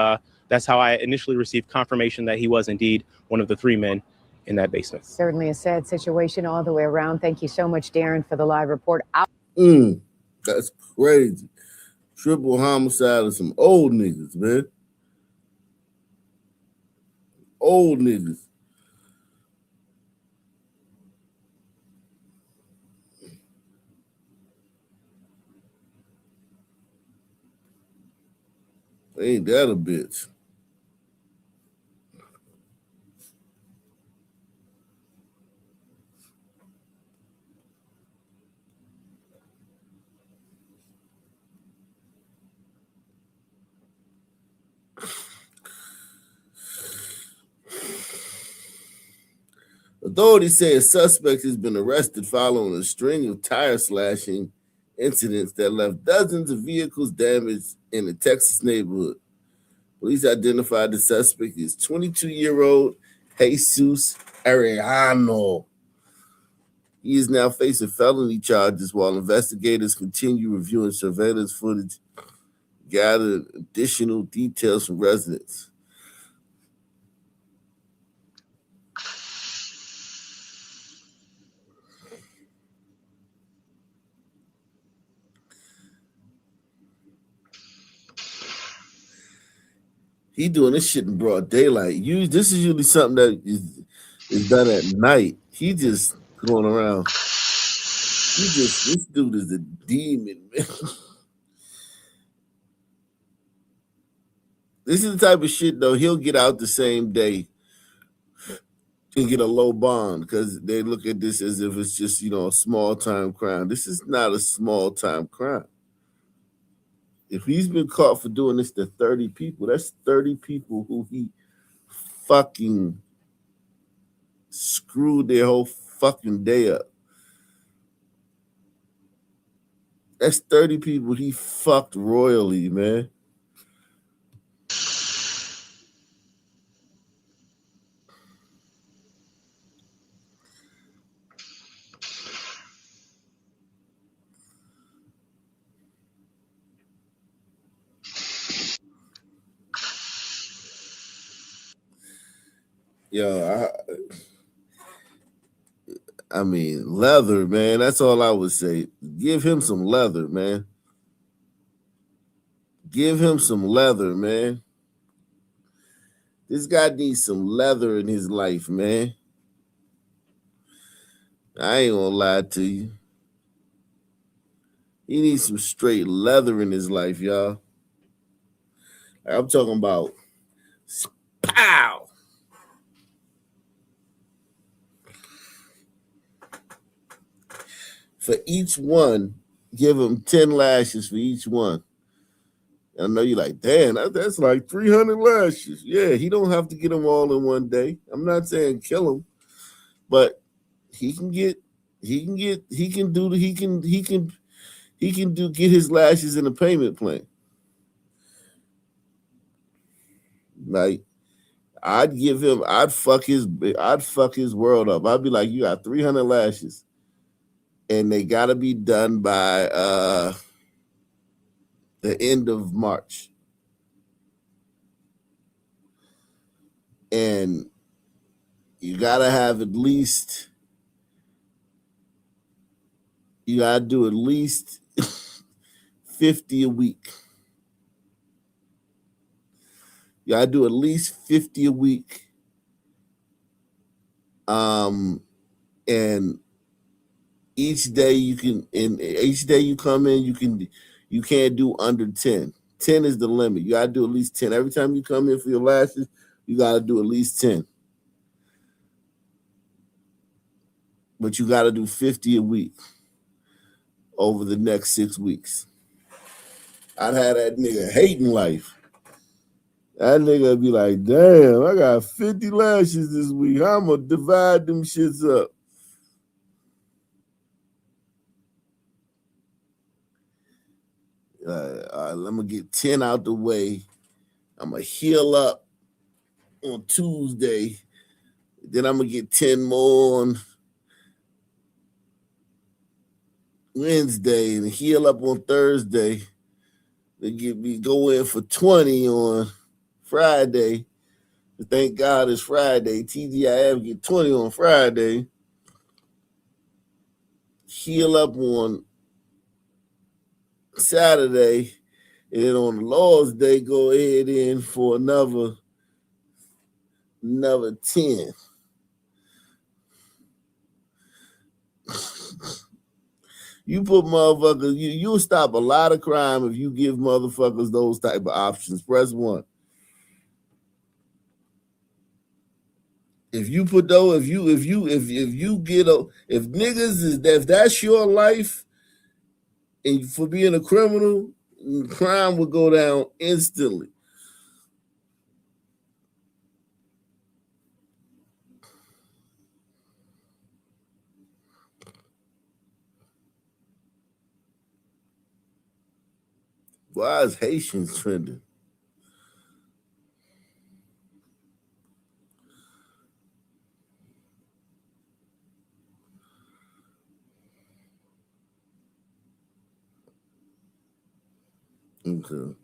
that's how I initially received confirmation that he was indeed one of the 3 men in that basement. Certainly a sad situation all the way around. Thank you so much, Darren, for the live report. That's crazy. Triple homicide of some old niggas, man. Old niggas. Ain't that a bitch? Authorities say a suspect has been arrested following a string of tire slashing incidents that left dozens of vehicles damaged in a Texas neighborhood. Police identified the suspect as 22-year-old Jesus Arellano, He is now facing felony charges while investigators continue reviewing surveillance footage, gathered additional details from residents. He doing this shit in broad daylight. This is usually something that is done at night. He just going around. This dude is a demon, man. This is the type of shit though. He'll get out the same day and get a low bond because they look at this as if it's just, a small time crime. This is not a small time crime. If he's been caught for doing this to 30 people, that's 30 people who he fucking screwed their whole fucking day up. That's 30 people he fucked royally, man. Yo, I mean, leather, man. That's all I would say. Give him some leather, man. Give him some leather, man. This guy needs some leather in his life, man. I ain't gonna lie to you. He needs some straight leather in his life, y'all. I'm talking about pow. For each one, give him 10 lashes for each one. I know you're like, damn, that's like 300 lashes. Yeah, he don't have to get them all in one day. I'm not saying kill him, but get his lashes in a payment plan. Like, I'd fuck his world up. I'd be like, you got 300 lashes, and they gotta be done by the end of March. And you gotta have at least, you gotta do at least 50 a week. You gotta do at least 50 a week. And each day you come in, you can't do under 10. 10 is the limit. You gotta do at least 10. Every time you come in for your lashes, you gotta do at least 10. But you gotta do 50 a week over the next 6 weeks. I'd have that nigga hating life. That nigga be like, damn, I got 50 lashes this week. I'm gonna divide them shits up. I'm gonna get 10 out the way. I'm gonna heal up on Tuesday. Then I'm gonna get 10 more on Wednesday and heal up on Thursday. Then go in for 20 on Friday. Thank God it's Friday. TGIF get 20 on Friday. Heal up on Saturday. And then on the Lord's Day, go ahead in for another 10. You put motherfuckers, you'll stop a lot of crime if you give motherfuckers those type of options. Press 1. If you put those, if that's your life, and for being a criminal, crime would go down instantly. Why is Haitians trending? Okay.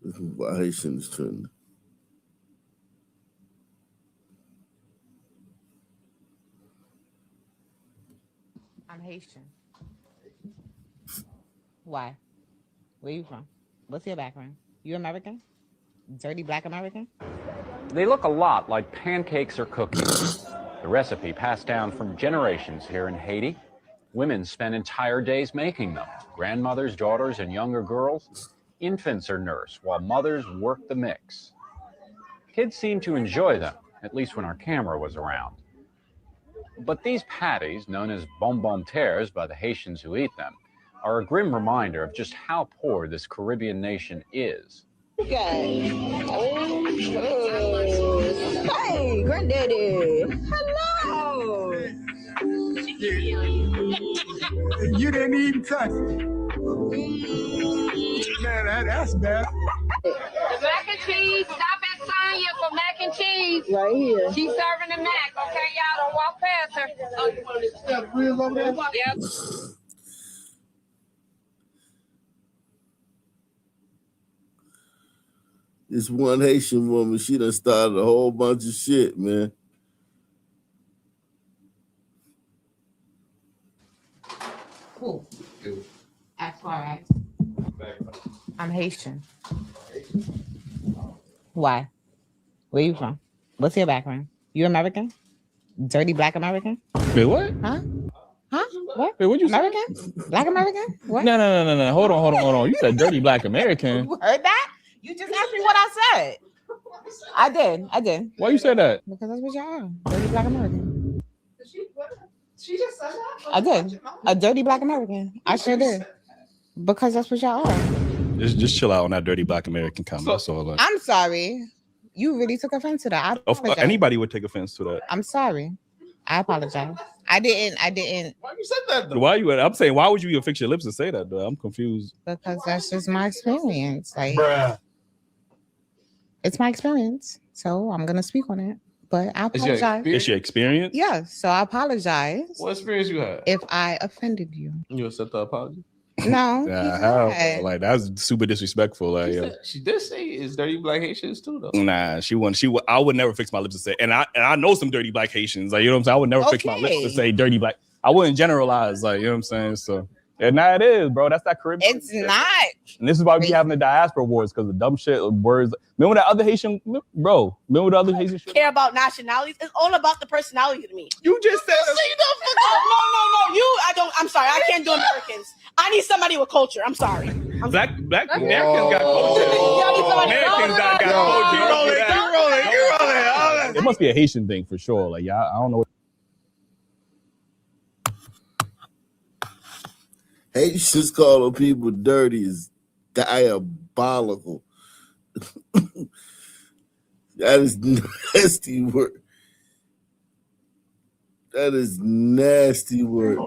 This is why Haitians trending. I'm Haitian. Why? Where you from? What's your background? You American? Dirty black American? They look a lot like pancakes or cookies. The recipe passed down from generations here in Haiti. Women spend entire days making them. Grandmothers, daughters, and younger girls. Infants are nursed while mothers work the mix. Kids seem to enjoy them, at least when our camera was around. But these patties, known as bonbon terres by the Haitians who eat them, are a grim reminder of just how poor this Caribbean nation is. Hey, granddaddy. Hello. You didn't even touch it. Man, that's bad. The mac and cheese, stop at Sonya for mac and cheese. Right here. She's serving the mac, okay? Y'all don't walk past her. Yep. This one Haitian woman, she done started a whole bunch of shit, man. Who? Ask for I. I'm Haitian. Why? Where you from? What's your background? You American? Dirty black American? Wait, what? Huh? Huh? What? Wait, what'd you say? American? Black American? What? No. Hold on. You said dirty black American. You heard that? You just asked me what I said. I did. Why you say that? Because that's what y'all are. Dirty black American. She just said that? I did. A dirty black American. I sure did. Because that's what y'all are. Just chill out on that dirty black American comment. That's all. I'm sorry. You really took offense to that. I apologize. Anybody would take offense to that. I'm sorry. I apologize. I didn't. Why you said that though? I'm saying, why would you even fix your lips to say that though? I'm confused. Because that's just my experience. Like, Bruh. It's my experience. So I'm gonna speak on it. But I apologize. It's your experience? Yeah, so I apologize. What experience you had? If I offended you. You accept the apology? No. How? Like, that's super disrespectful. Like, She did say it's dirty black Haitians too, though. Nah, I would never fix my lips to say, and I know some dirty black Haitians. Like, you know what I'm saying? I would never fix my lips to say dirty black. I wouldn't generalize, like, you know what I'm saying? So, and now it is, bro. That's that Caribbean. It's not. And this is why we having the diaspora wars, because the dumb shit words. Remember that other Haitian, bro? Remember the other Haitian shit? Care about nationalities. It's all about the personality to me. You just said No. I'm sorry. I can't do Americans. I need somebody with culture. I'm sorry. Black Americans got culture. Americans got culture. You rolling. It must be a Haitian thing for sure. Like, yeah, I don't know. Haitians calling people dirty is diabolical. That is nasty word. That is nasty word.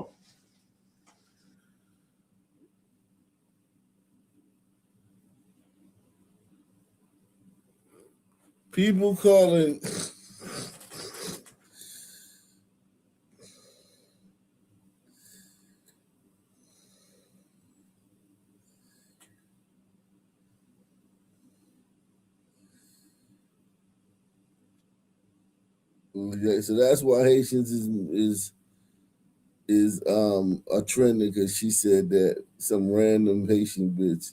People calling so that's why Haitians is a trend, because she said that some random Haitian bitch,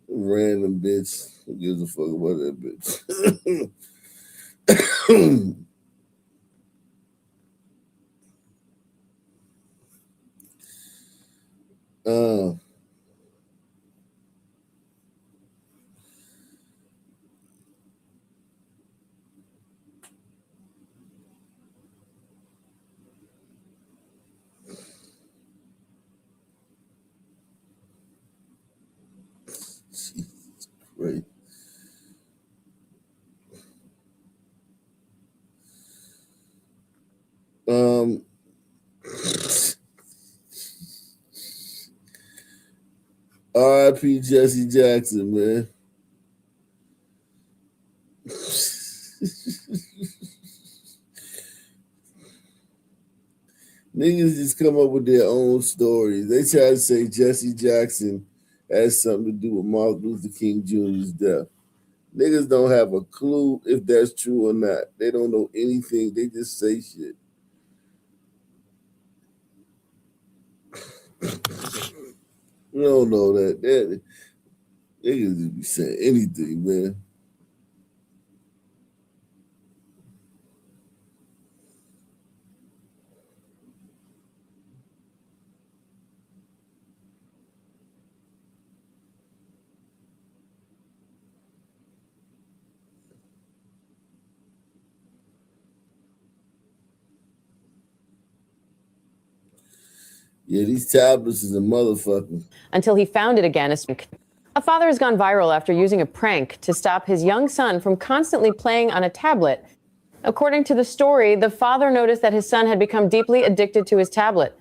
who gives a fuck about that bitch. Jesus Christ. R.I.P. Jesse Jackson, man. Niggas just come up with their own stories. They try to say Jesse Jackson has something to do with Martin Luther King Jr.'s death. Niggas don't have a clue if that's true or not. They don't know anything. They just say shit. You don't know that. Niggas just be saying anything, man. Yeah, these tablets is a motherfucker. Until he found it again. A father has gone viral after using a prank to stop his young son from constantly playing on a tablet. According to the story, the father noticed that his son had become deeply addicted to his tablet.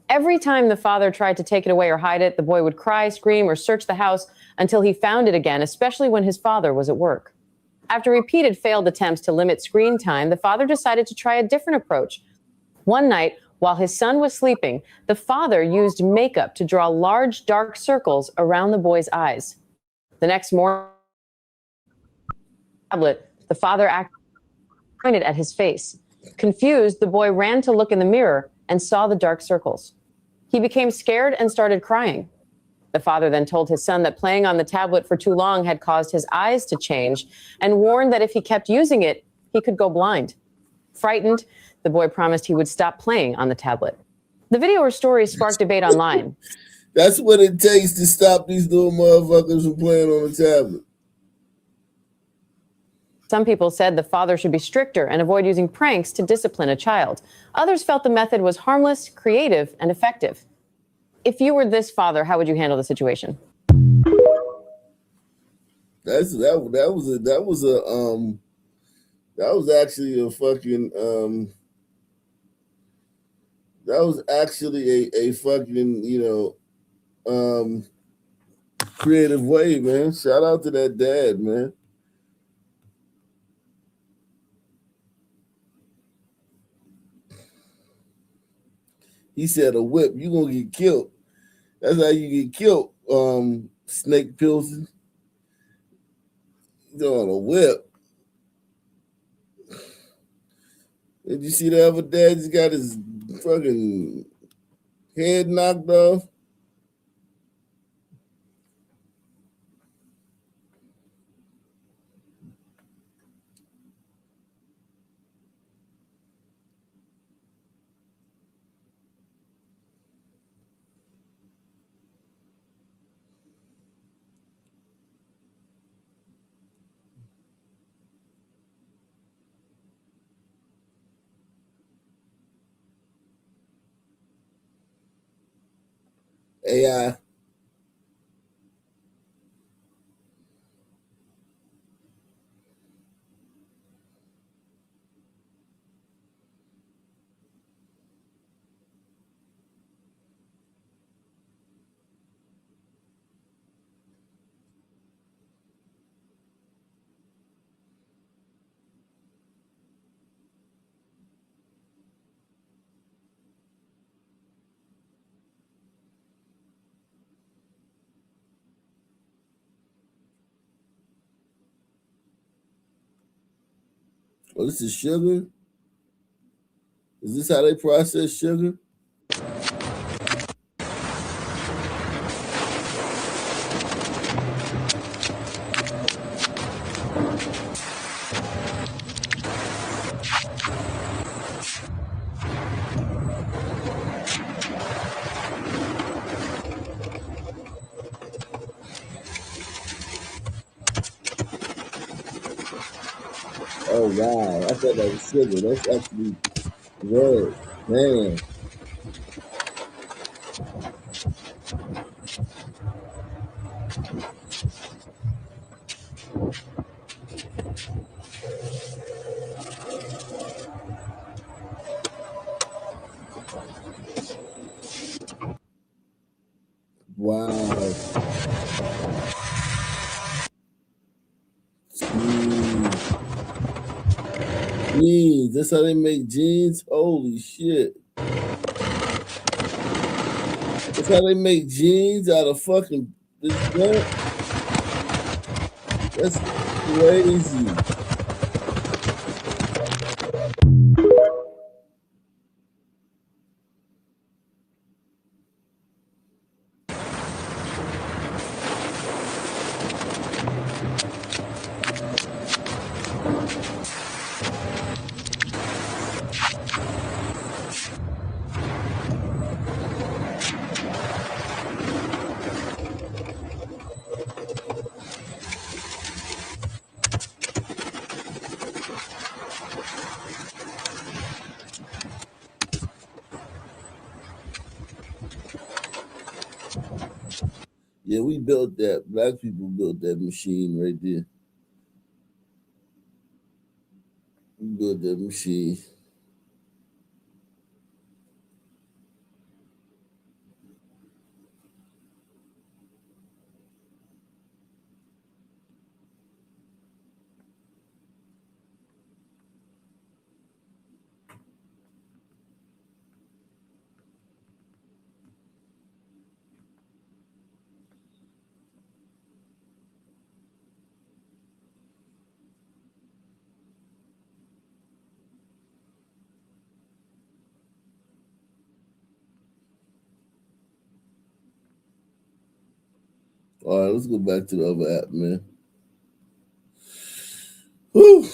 Every time the father tried to take it away or hide it, the boy would cry, scream, or search the house until he found it again, especially when his father was at work. After repeated failed attempts to limit screen time, the father decided to try a different approach. One night, while his son was sleeping, the father used makeup to draw large, dark circles around the boy's eyes. The next morning, the father pointed at his face. Confused, the boy ran to look in the mirror and saw the dark circles. He became scared and started crying. The father then told his son that playing on the tablet for too long had caused his eyes to change and warned that if he kept using it, he could go blind. Frightened, the boy promised he would stop playing on the tablet. The video or story sparked debate online. That's what it takes to stop these little motherfuckers from playing on the tablet. Some people said the father should be stricter and avoid using pranks to discipline a child. Others felt the method was harmless, creative, and effective. If you were this father, how would you handle the situation? That was actually a fucking that was actually a fucking, creative way, man. Shout out to that dad, man. He said a whip, you gonna get killed. That's how you get killed, Snake Pilsen. He's on a whip. Did you see the other dad? He's got his fucking head knocked off. AI. Oh, this is sugar? Is this how they process sugar? Oh wow, I thought that was sugar. That's actually red. Man. Wow. Jeans. That's how they make jeans? Holy shit. That's how they make jeans out of fucking That's crazy. Yeah, we built that. Black people built that machine right there. We built that machine. All right, let's go back to the other app, man. Whew.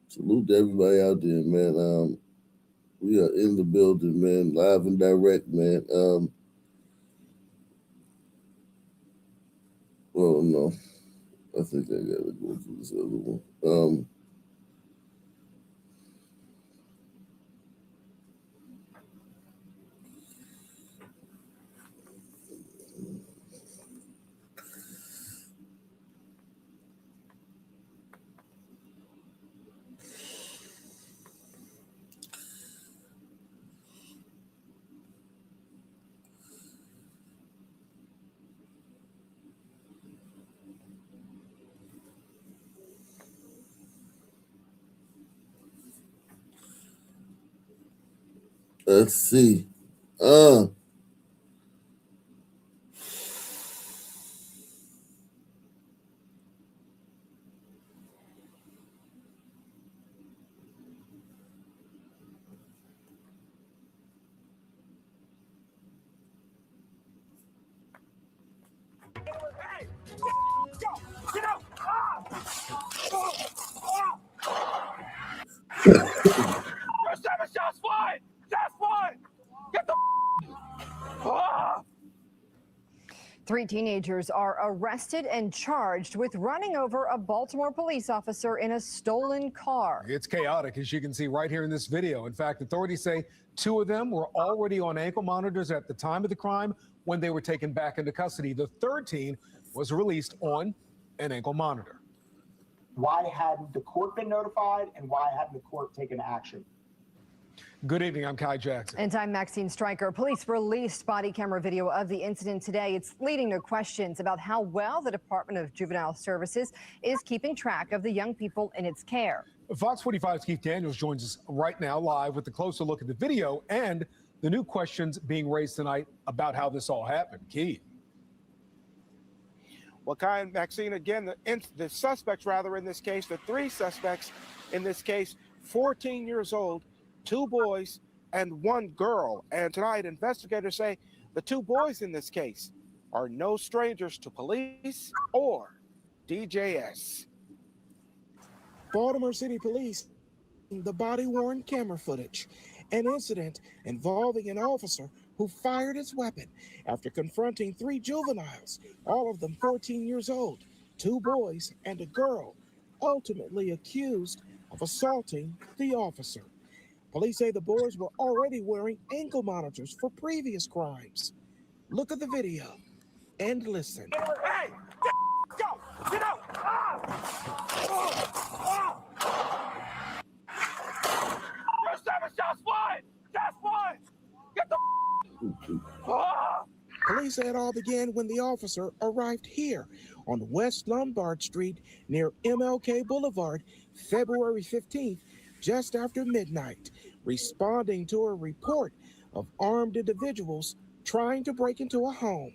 Salute to everybody out there, man. We are in the building, man, live and direct, man. Well, no, I think I gotta go to this other one. Let's see. There's 7 shots fired! Shots fired! Get the ah! 3 teenagers are arrested and charged with running over a Baltimore police officer in a stolen car. It's chaotic, as you can see right here in this video. In fact, authorities say 2 of them were already on ankle monitors at the time of the crime when they were taken back into custody. The 3rd teen was released on an ankle monitor. Why hadn't the court been notified, and why hadn't the court taken action? Good evening, I'm Kai Jackson. And I'm Maxine Stryker. Police released body camera video of the incident today. It's leading to questions about how well the Department of Juvenile Services is keeping track of the young people in its care. Fox 45's Keith Daniels joins us right now live with a closer look at the video and the new questions being raised tonight about how this all happened. Keith. Well, Kai and Maxine, again, the suspects, rather, in this case, the 3 suspects in this case, 14 years old, 2 boys and 1 girl. And tonight, investigators say the 2 boys in this case are no strangers to police or DJS. Baltimore City Police, the body-worn camera footage, an incident involving an officer who fired his weapon after confronting 3 juveniles, all of them 14 years old, 2 boys and a girl, ultimately accused of assaulting the officer. Police say the boys were already wearing ankle monitors for previous crimes. Look at the video and listen. Hey! Go! Get out! There's 7 shots fired! Shots fired! Get the Police say it all began when the officer arrived here on West Lombard Street near MLK Boulevard, February 15th, just after midnight, responding to a report of armed individuals trying to break into a home.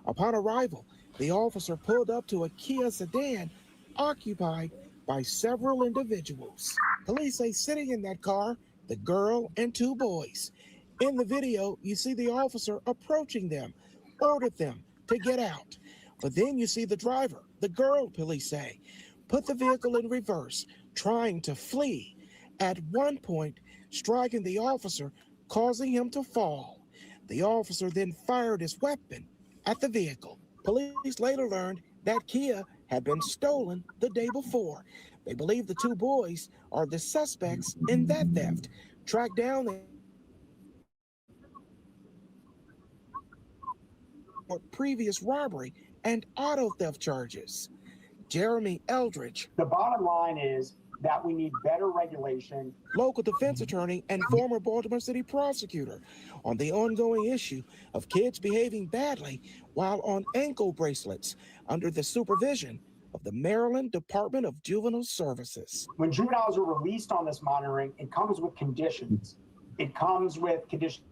Upon arrival, the officer pulled up to a Kia sedan occupied by several individuals. Police say sitting in that car, the girl and 2 boys. In the video, you see the officer approaching them, ordered them to get out. But then you see the driver, the girl, police say, put the vehicle in reverse, trying to flee. At one point, striking the officer, causing him to fall. The officer then fired his weapon at the vehicle. Police later learned that Kia had been stolen the day before. They believe the 2 boys are the suspects in that theft. Tracked down for previous robbery and auto theft charges. Jeremy Eldridge. The bottom line is that we need better regulation. Local defense attorney and former Baltimore City prosecutor on the ongoing issue of kids behaving badly while on ankle bracelets under the supervision of the Maryland Department of Juvenile Services. When juveniles are released on this monitoring, it comes with conditions. It comes with conditions.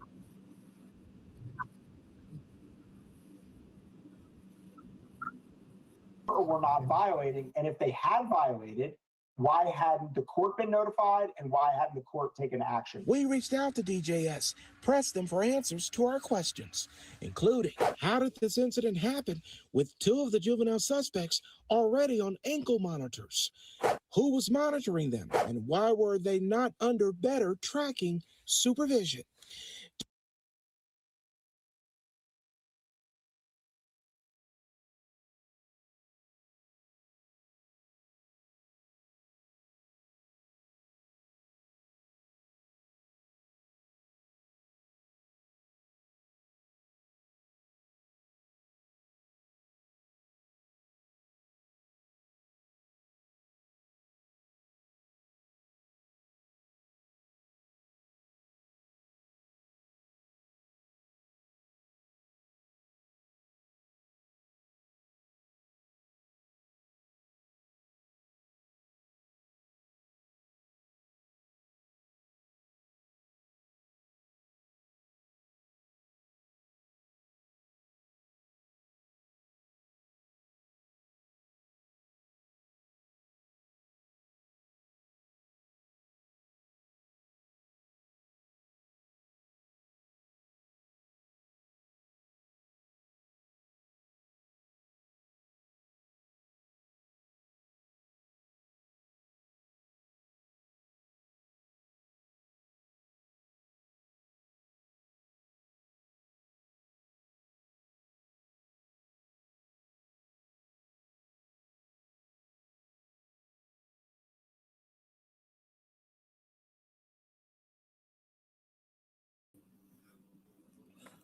Were not violating, and if they had violated, why hadn't the court been notified, and why hadn't the court taken action? We reached out to DJS, pressed them for answers to our questions, including how did this incident happen with 2 of the juvenile suspects already on ankle monitors? Who was monitoring them, and why were they not under better tracking supervision?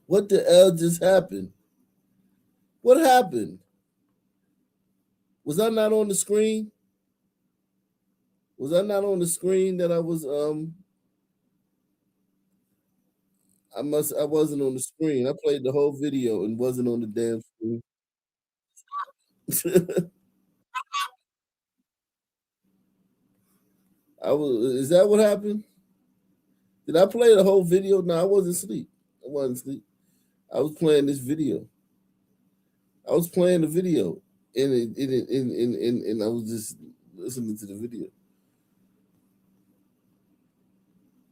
What the hell just happened? What happened? Was I not on the screen? Was I not on the screen that I was I wasn't on the screen. I played the whole video and wasn't on the damn screen. Is that what happened? Did I play the whole video? No, I wasn't asleep. I wasn't asleep. I was playing this video. I was playing the video and I was just listening to the video.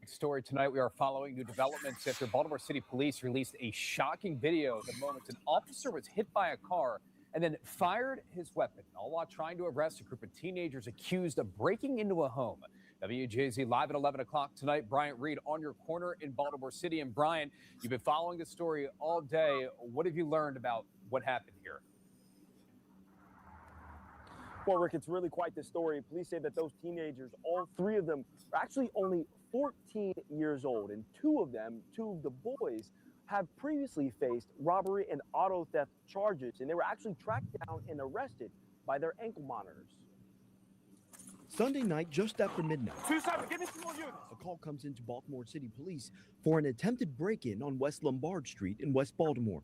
Story tonight, we are following new developments after Baltimore City Police released a shocking video of the moment an officer was hit by a car and then fired his weapon, all while trying to arrest a group of teenagers accused of breaking into a home. WJZ live at 11 o'clock tonight. Bryant Reed on your corner in Baltimore City. And Brian, you've been following the story all day. What have you learned about what happened here? Well, Rick, it's really quite the story. Police say that those teenagers, all 3 of them, are actually only 14 years old. And 2 of them, 2 of the boys, have previously faced robbery and auto theft charges. And they were actually tracked down and arrested by their ankle monitors. Sunday night, just after midnight, 2-7, give me some more units. a call comes into Baltimore City Police for an attempted break-in on West Lombard Street in West Baltimore.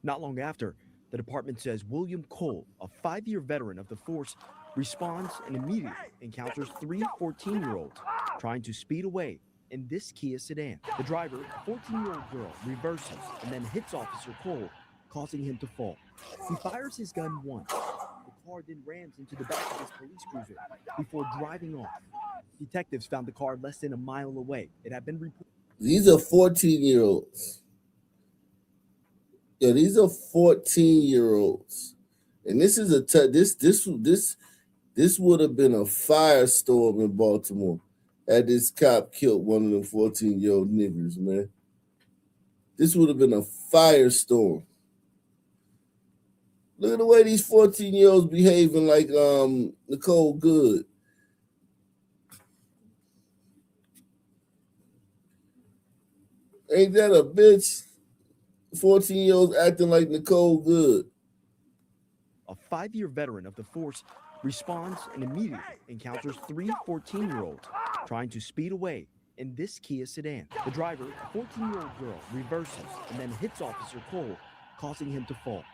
Not long after, the department says William Cole, a 5-year veteran of the force, responds and immediately encounters 3 14-year-olds trying to speed away in this Kia sedan. The driver, a 14-year-old girl, reverses and then hits Officer Cole, causing him to fall. He fires his gun once. The car then rams into the back of his police cruiser before driving off. Detectives found the car less than a mile away. It had been reported. These are 14-year-olds. Yeah, these are 14-year-olds. And this is this would have been a firestorm in Baltimore had this cop killed one of them 14-year-old niggas, man. This would have been a firestorm. Look at the way these 14-year-olds behaving like Nicole Good. Ain't that a bitch? 14-year-olds acting like Nicole Good. A 5-year veteran of the force responds and immediately encounters 3 14-year-olds trying to speed away in this Kia sedan. The driver, a 14-year-old girl, reverses and then hits Officer Cole, causing him to fall.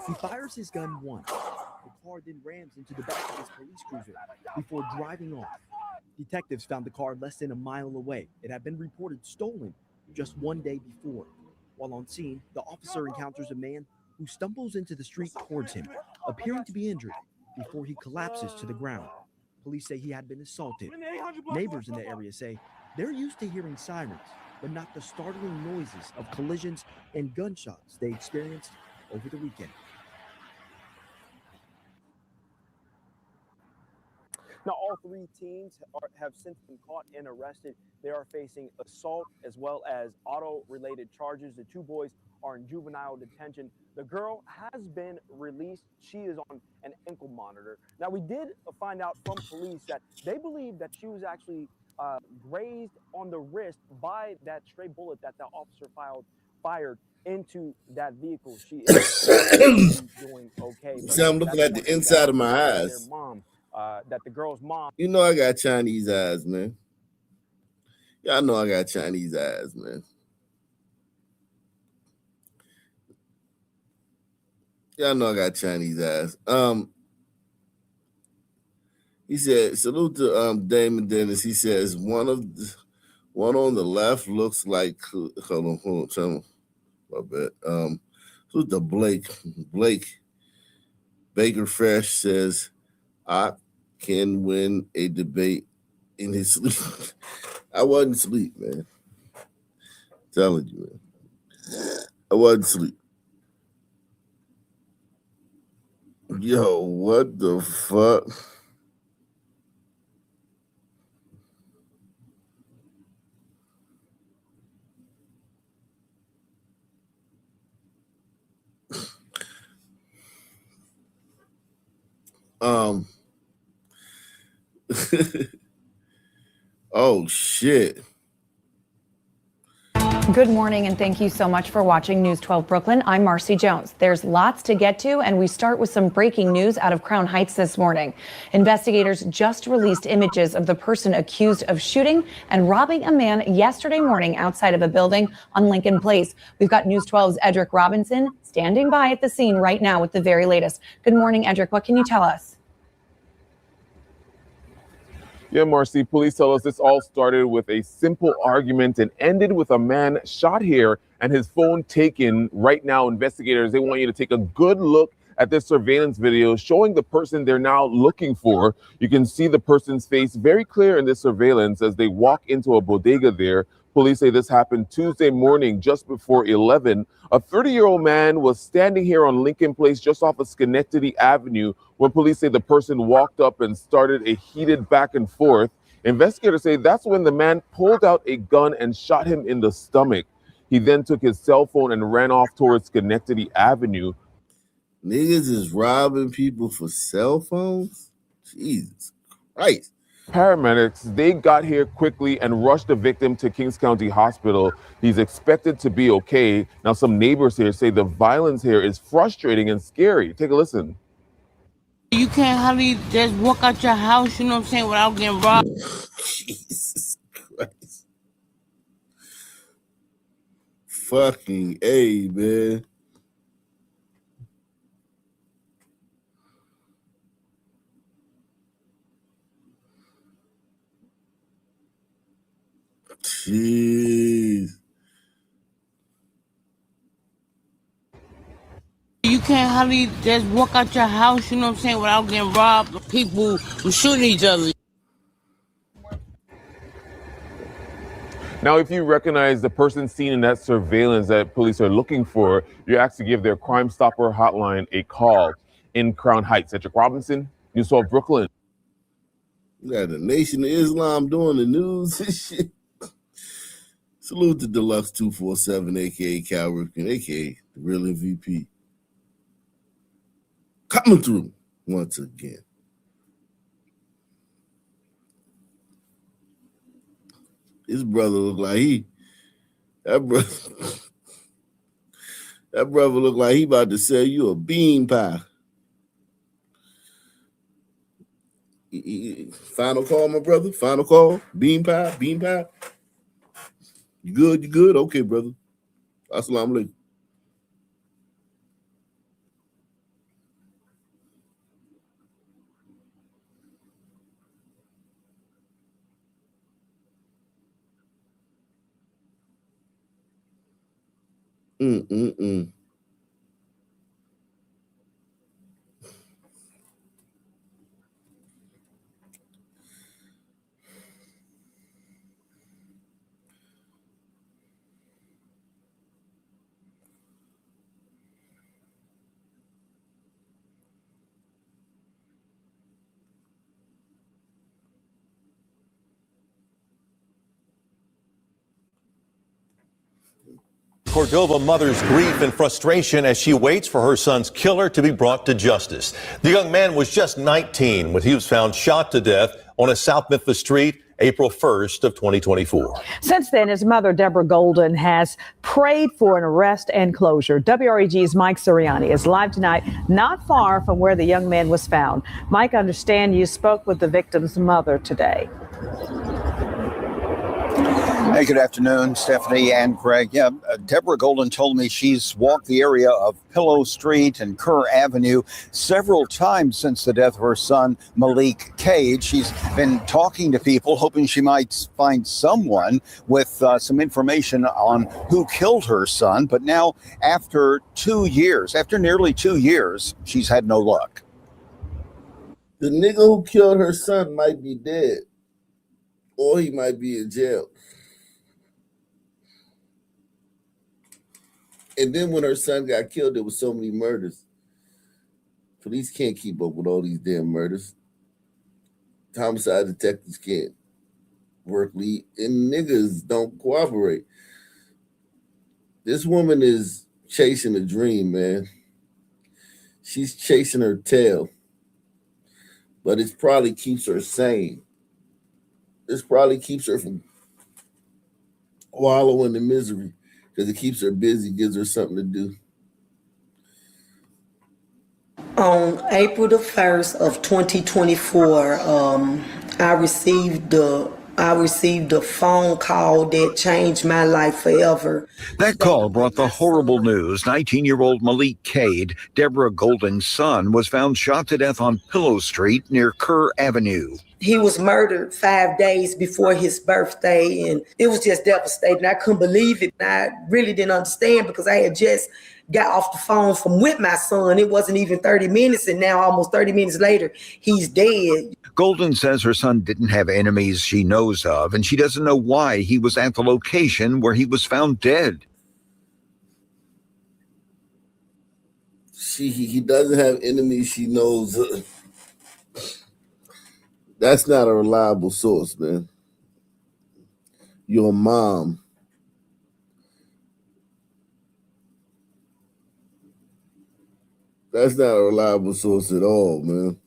He fires his gun once. The car then rams into the back of his police cruiser before driving off. Detectives found the car less than a mile away. It had been reported stolen just one day before. While on scene, the officer encounters a man who stumbles into the street towards him, appearing to be injured, before he collapses to the ground. Police say he had been assaulted. Neighbors in the area say they're used to hearing sirens, but not the startling noises of collisions and gunshots they experienced over the weekend. Now, all 3 teens have since been caught and arrested. They are facing assault as well as auto-related charges. The 2 boys are in juvenile detention. The girl has been released. She is on an ankle monitor. Now, we did find out from police that they believe that she was actually grazed on the wrist by that stray bullet that the officer fired into that vehicle. She is doing okay. See, I'm looking at the inside of my eyes. Their mom, that the girl's mom. You know I got Chinese eyes, man. Y'all know I got Chinese eyes, man. Y'all know I got Chinese eyes. He said, salute to Damon Dennis. He says one on the left looks like hold on, tell me. My bad. Salute to Blake Baker Fresh says I can win a debate in his sleep. I wasn't asleep, man. I'm telling you, man. I wasn't asleep. Yo, what the fuck? Oh shit. Good morning, and thank you so much for watching News 12 Brooklyn. I'm Marcy Jones. There's lots to get to, and we start with some breaking news out of Crown Heights this morning. Investigators just released images of the person accused of shooting and robbing a man yesterday morning outside of a building on Lincoln Place. We've got News 12's Edric Robinson standing by at the scene right now with the very latest. Good morning, Edric. What can you tell us? Yeah, Marcy, police tell us this all started with a simple argument and ended with a man shot here and his phone taken. Right now, investigators, they want you to take a good look at this surveillance video showing the person they're now looking for. You can see the person's face very clear in this surveillance as they walk into a bodega there. Police say this happened Tuesday morning just before 11. A 30-year-old man was standing here on Lincoln Place just off of Schenectady Avenue when police say the person walked up and started a heated back and forth. Investigators say that's when the man pulled out a gun and shot him in the stomach. He then took his cell phone and ran off towards Schenectady Avenue. Niggas is robbing people for cell phones? Jesus Christ. Paramedics, they got here quickly and rushed the victim to Kings County Hospital. He's expected to be okay. Now, some neighbors here say the violence here is frustrating and scary. Take a listen. You can't hardly just walk out your house, you know what I'm saying, without getting robbed. Jesus Christ. Fucking A, man. Jeez. You can't hardly just walk out your house, you know what I'm saying, without getting robbed. People were shooting each other. Now, if you recognize the person seen in that surveillance that police are looking for, you're asked to give their Crime Stopper hotline a call in Crown Heights. Cedric Robinson, News 12 Brooklyn. We got the Nation of Islam doing the news and shit. Salute to Deluxe 247, a.k.a. Cal Ripken, a.k.a. the real MVP. Coming through once again. His brother look like that brother look like he about to sell you a bean pie. Final call, my brother. Final call. Bean pie. You good? You good? Okay, brother. Assalamu alaikum. Cordova mother's grief and frustration as she waits for her son's killer to be brought to justice. The young man was just 19 when he was found shot to death on a South Memphis street April 1st of 2024. Since then, his mother, Deborah Golden, has prayed for an arrest and closure. WREG's Mike Sirianni is live tonight, not far from where the young man was found. Mike, I understand you spoke with the victim's mother today. Hey, good afternoon, Stephanie and Greg. Yeah, Deborah Golden told me she's walked the area of Pillow Street and Kerr Avenue several times since the death of her son, Malik Cade. She's been talking to people, hoping she might find someone with some information on who killed her son. But now, after nearly 2 years, she's had no luck. The nigga who killed her son might be dead, or he might be in jail. And then when her son got killed, there was so many murders. Police can't keep up with all these damn murders. Homicide detectives can't work lead, and niggas don't cooperate. This woman is chasing a dream, man. She's chasing her tail. But it probably keeps her sane. This probably keeps her from wallowing in misery. Because it keeps her busy, gives her something to do. On April the 1st of 2024, I received a phone call that changed my life forever. That call brought the horrible news. 19-year-old Malik Cade, Deborah Golden's son, was found shot to death on Pillow Street near Kerr Avenue. He was murdered 5 days before his birthday, and it was just devastating. I couldn't believe it. I really didn't understand because I had just got off the phone with my son. It wasn't even 30 minutes, and now almost 30 minutes later, he's dead. Golden says her son didn't have enemies she knows of, and she doesn't know why he was at the location where he was found dead. He doesn't have enemies she knows of. That's not a reliable source, man. Your mom. That's not a reliable source at all, man.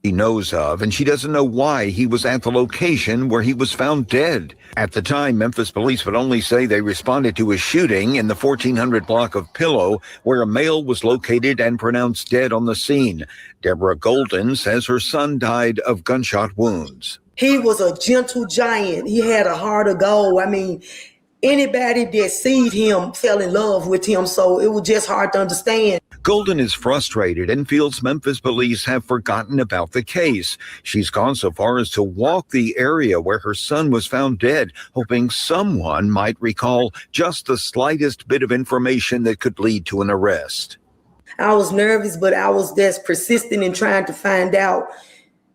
He knows of, and she doesn't know why he was at the location where he was found dead. At the time, Memphis police would only say they responded to a shooting in the 1400 block of Pillow, where a male was located and pronounced dead on the scene. Deborah Golden says her son died of gunshot wounds. He was a gentle giant. He had a heart of gold. I mean, anybody that seen him fell in love with him. So it was just hard to understand. Golden is frustrated and feels Memphis police have forgotten about the case. She's gone so far as to walk the area where her son was found dead, hoping someone might recall just the slightest bit of information that could lead to an arrest. I was nervous, but I was just persistent in trying to find out,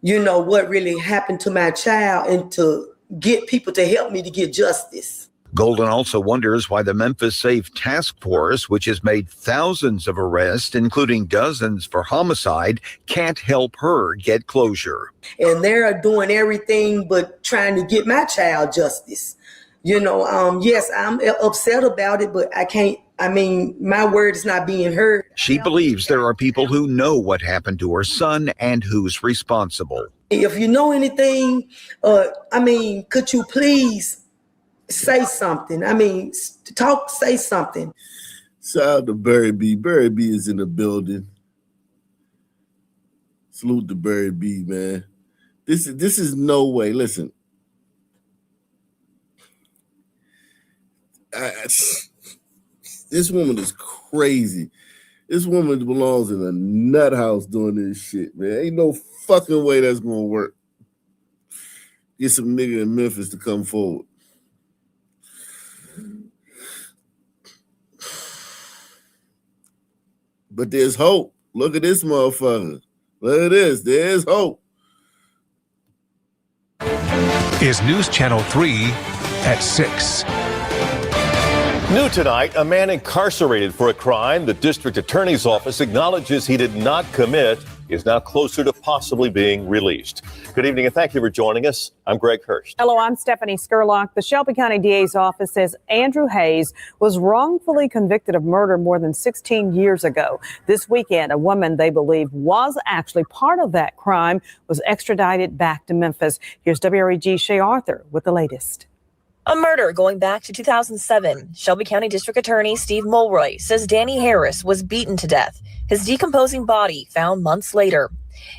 what really happened to my child and to get people to help me to get justice. Golden also wonders why the Memphis Safe Task Force, which has made thousands of arrests, including dozens for homicide, can't help her get closure. And they're doing everything but trying to get my child justice. Yes, I'm upset about it, but I can't. My word is not being heard. She believes there are people who know what happened to her son and who's responsible. If you know anything, could you please say something? Say something. Shout out to Barry B. Barry B is in the building. Salute to Barry B, man. This is no way. Listen. This woman is crazy. This woman belongs in a nut house doing this shit, man. Ain't no fucking way that's gonna work. Get some nigga in Memphis to come forward. But there's hope. Look at this motherfucker. Look at this. There's hope. Is News Channel 3 at 6. New tonight, a man incarcerated for a crime the district attorney's office acknowledges he did not commit is now closer to possibly being released. Good evening and thank you for joining us. I'm Greg Hurst. Hello, I'm Stephanie Skurlock. The Shelby County DA's office says Andrew Hayes was wrongfully convicted of murder more than 16 years ago. This weekend, a woman they believe was actually part of that crime was extradited back to Memphis. Here's WREG's Shay Arthur with the latest. A murder going back to 2007. Shelby County District Attorney Steve Mulroy says Danny Harris was beaten to death, his decomposing body found months later.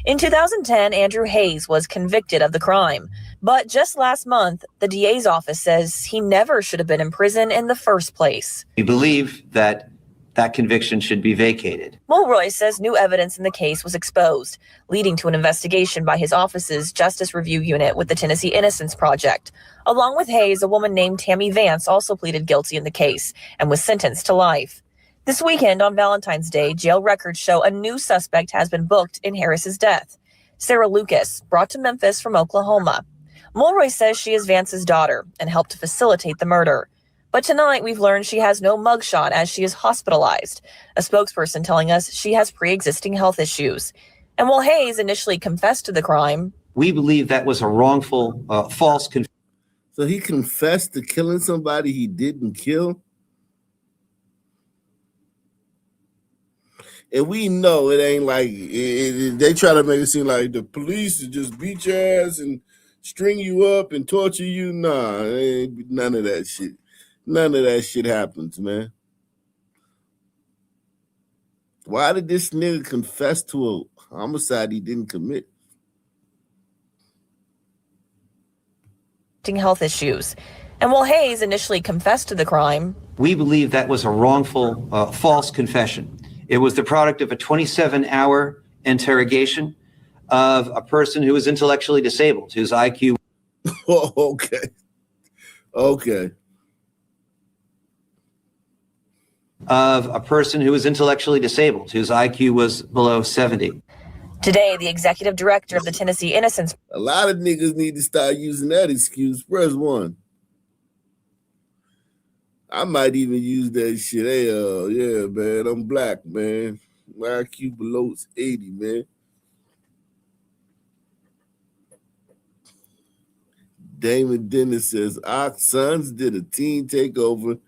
In 2010, Andrew Hayes was convicted of the crime. But just last month, the DA's office says he never should have been in prison in the first place. We believe that conviction should be vacated. Mulroy says new evidence in the case was exposed, leading to an investigation by his office's Justice Review Unit with the Tennessee Innocence Project. Along with Hayes, a woman named Tammy Vance also pleaded guilty in the case and was sentenced to life. This weekend on Valentine's Day, jail records show a new suspect has been booked in Harris's death. Sarah Lucas, brought to Memphis from Oklahoma. Mulroy says she is Vance's daughter and helped to facilitate the murder. But tonight, we've learned she has no mugshot as she is hospitalized, a spokesperson telling us she has pre-existing health issues. And while Hayes initially confessed to the crime, we believe that was a wrongful, false confession. So he confessed to killing somebody he didn't kill? And we know it ain't like, they try to make it seem like the police just beat your ass and string you up and torture you. Nah, ain't none of that shit. None of that shit happens, man. Why did this nigga confess to a homicide he didn't commit? health issues. And while Hayes initially confessed to the crime, we believe that was a wrongful, false confession. It was the product of a 27-hour interrogation of a person who was intellectually disabled, whose IQ. Okay. Of a person who was intellectually disabled, whose IQ was below 70. Today, the executive director of the Tennessee Innocence. A lot of niggas need to start using that excuse. Press one. I might even use that shit. Hey, yeah, man, I'm black, man. My IQ below 80, man. Damon Dennis says, our sons did a teen takeover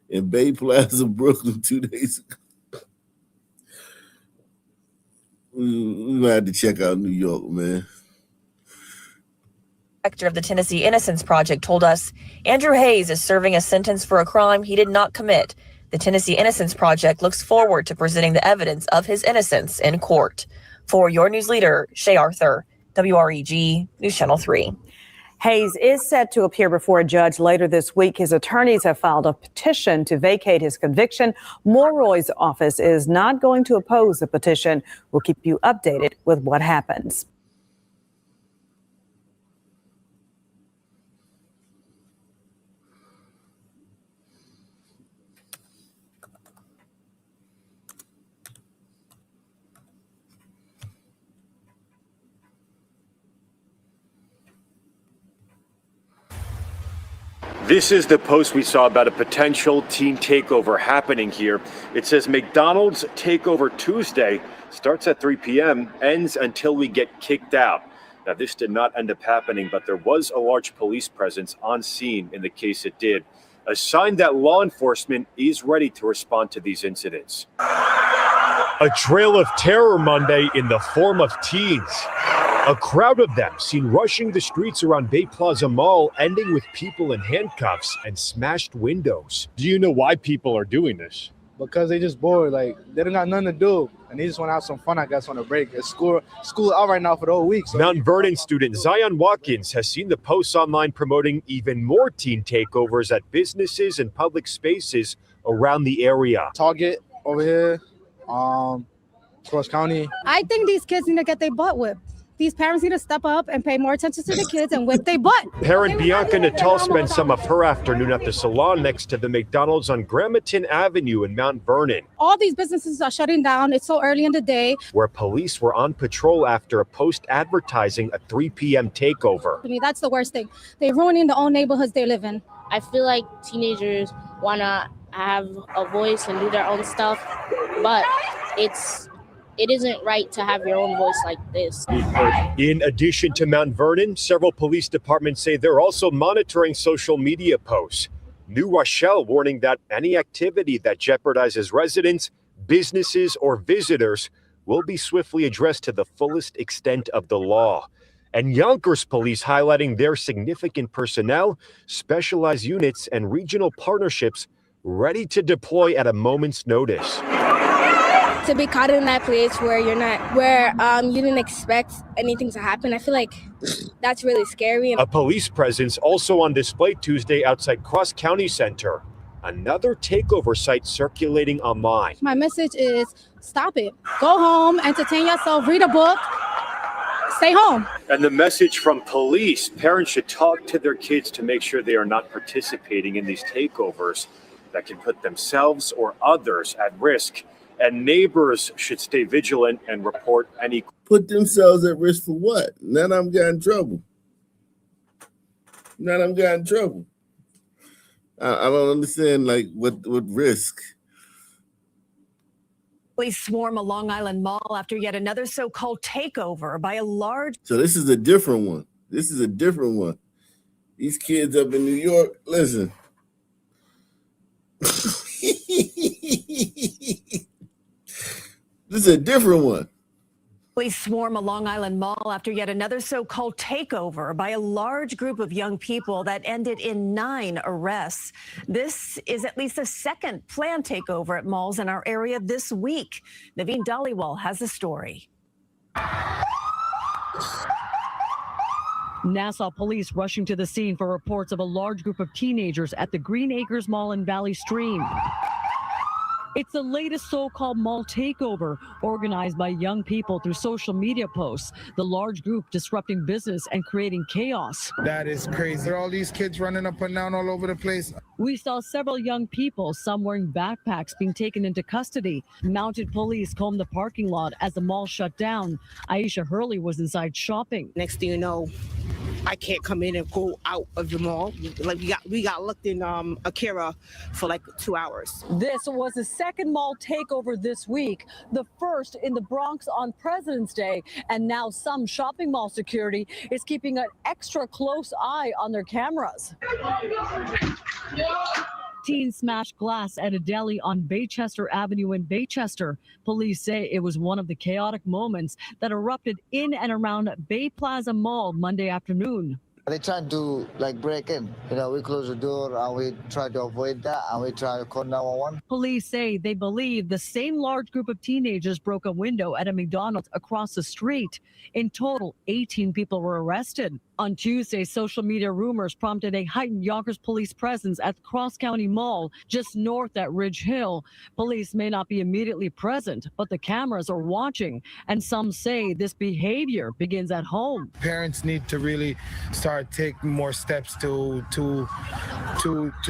in Bay Plaza, Brooklyn 2 days ago. We might have to check out New York, man. Director of the Tennessee Innocence Project told us Andrew Hayes is serving a sentence for a crime he did not commit. The Tennessee Innocence Project looks forward to presenting the evidence of his innocence in court. For your news leader, Shay Arthur, WREG News Channel 3. Hayes is set to appear before a judge later this week. His attorneys have filed a petition to vacate his conviction. Mulroy's office is not going to oppose the petition. We'll keep you updated with what happens. This is the post we saw about a potential teen takeover happening here. It says McDonald's takeover Tuesday starts at 3 p.m., ends until we get kicked out. Now, this did not end up happening, but there was a large police presence on scene in the case it did, a sign that law enforcement is ready to respond to these incidents. A trail of terror Monday in the form of teens. A crowd of them seen rushing the streets around Bay Plaza Mall, ending with people in handcuffs and smashed windows. Do you know why people are doing this? Because they just bored, like they don't got nothing to do, and they just want to have some fun, I guess, on a break. It's school out right now for the whole week. So Mount Vernon student Zion Watkins has seen the posts online promoting even more teen takeovers at businesses and public spaces around the area. Target over here, Cross County. I think these kids need to get their butt whipped. These parents need to step up and pay more attention to the kids and whip their butt. Parent Bianca Natal spent some of her afternoon at the salon next to the McDonald's on Gramerton Avenue in Mount Vernon, All these businesses are shutting down. It's so early in the day. where police were on patrol after a post advertising a 3 p.m. takeover. I mean, that's the worst thing. They're ruining the own neighborhoods they live in. I feel like teenagers want to have a voice and do their own stuff, but it isn't right to have your own voice like this. In addition to Mount Vernon, several police departments say they're also monitoring social media posts. New Rochelle warning that any activity that jeopardizes residents, businesses, or visitors will be swiftly addressed to the fullest extent of the law. And Yonkers police highlighting their significant personnel, specialized units, and regional partnerships ready to deploy at a moment's notice. To be caught in that place where you didn't expect anything to happen, I feel like that's really scary. A police presence also on display Tuesday outside Cross County Center. Another takeover site circulating online. My message is stop it. Go home, entertain yourself, read a book, stay home. And the message from police, parents should talk to their kids to make sure they are not participating in these takeovers that can put themselves or others at risk. And neighbors should stay vigilant and report any. Put themselves at risk for what? Now I'm got in trouble. I don't understand, like, what risk? Police swarm a Long Island mall after yet another so-called takeover by a large. So this is a different one. These kids up in New York, listen. This is a different one. Police swarm a Long Island mall after yet another so-called takeover by a large group of young people that ended in 9 arrests. This is at least the second planned takeover at malls in our area this week. Naveen Dhaliwal has the story. Nassau police rushing to the scene for reports of a large group of teenagers at the Green Acres Mall in Valley Stream. It's the latest so-called mall takeover organized by young people through social media posts. The large group disrupting business and creating chaos. That is crazy. There are all these kids running up and down all over the place. We saw several young people, some wearing backpacks, being taken into custody. Mounted police combed the parking lot as the mall shut down. Aisha Hurley was inside shopping. Next thing you know, I can't come in and go out of the mall. Like we got locked in Akira for like 2 hours. This was the second mall takeover this week, the first in the Bronx on President's Day, and now some shopping mall security is keeping an extra close eye on their cameras. Teens smashed glass at a deli on Baychester Avenue in Baychester. Police say it was one of the chaotic moments that erupted in and around Bay Plaza Mall Monday afternoon. They tried to break in. We closed the door and we tried to avoid that and we tried to call 911. Police say they believe the same large group of teenagers broke a window at a McDonald's across the street. In total, 18 people were arrested. On Tuesday, social media rumors prompted a heightened Yonkers police presence at the Cross County Mall, just north at Ridge Hill. Police may not be immediately present, but the cameras are watching, and some say this behavior begins at home. Parents need to really start taking more steps to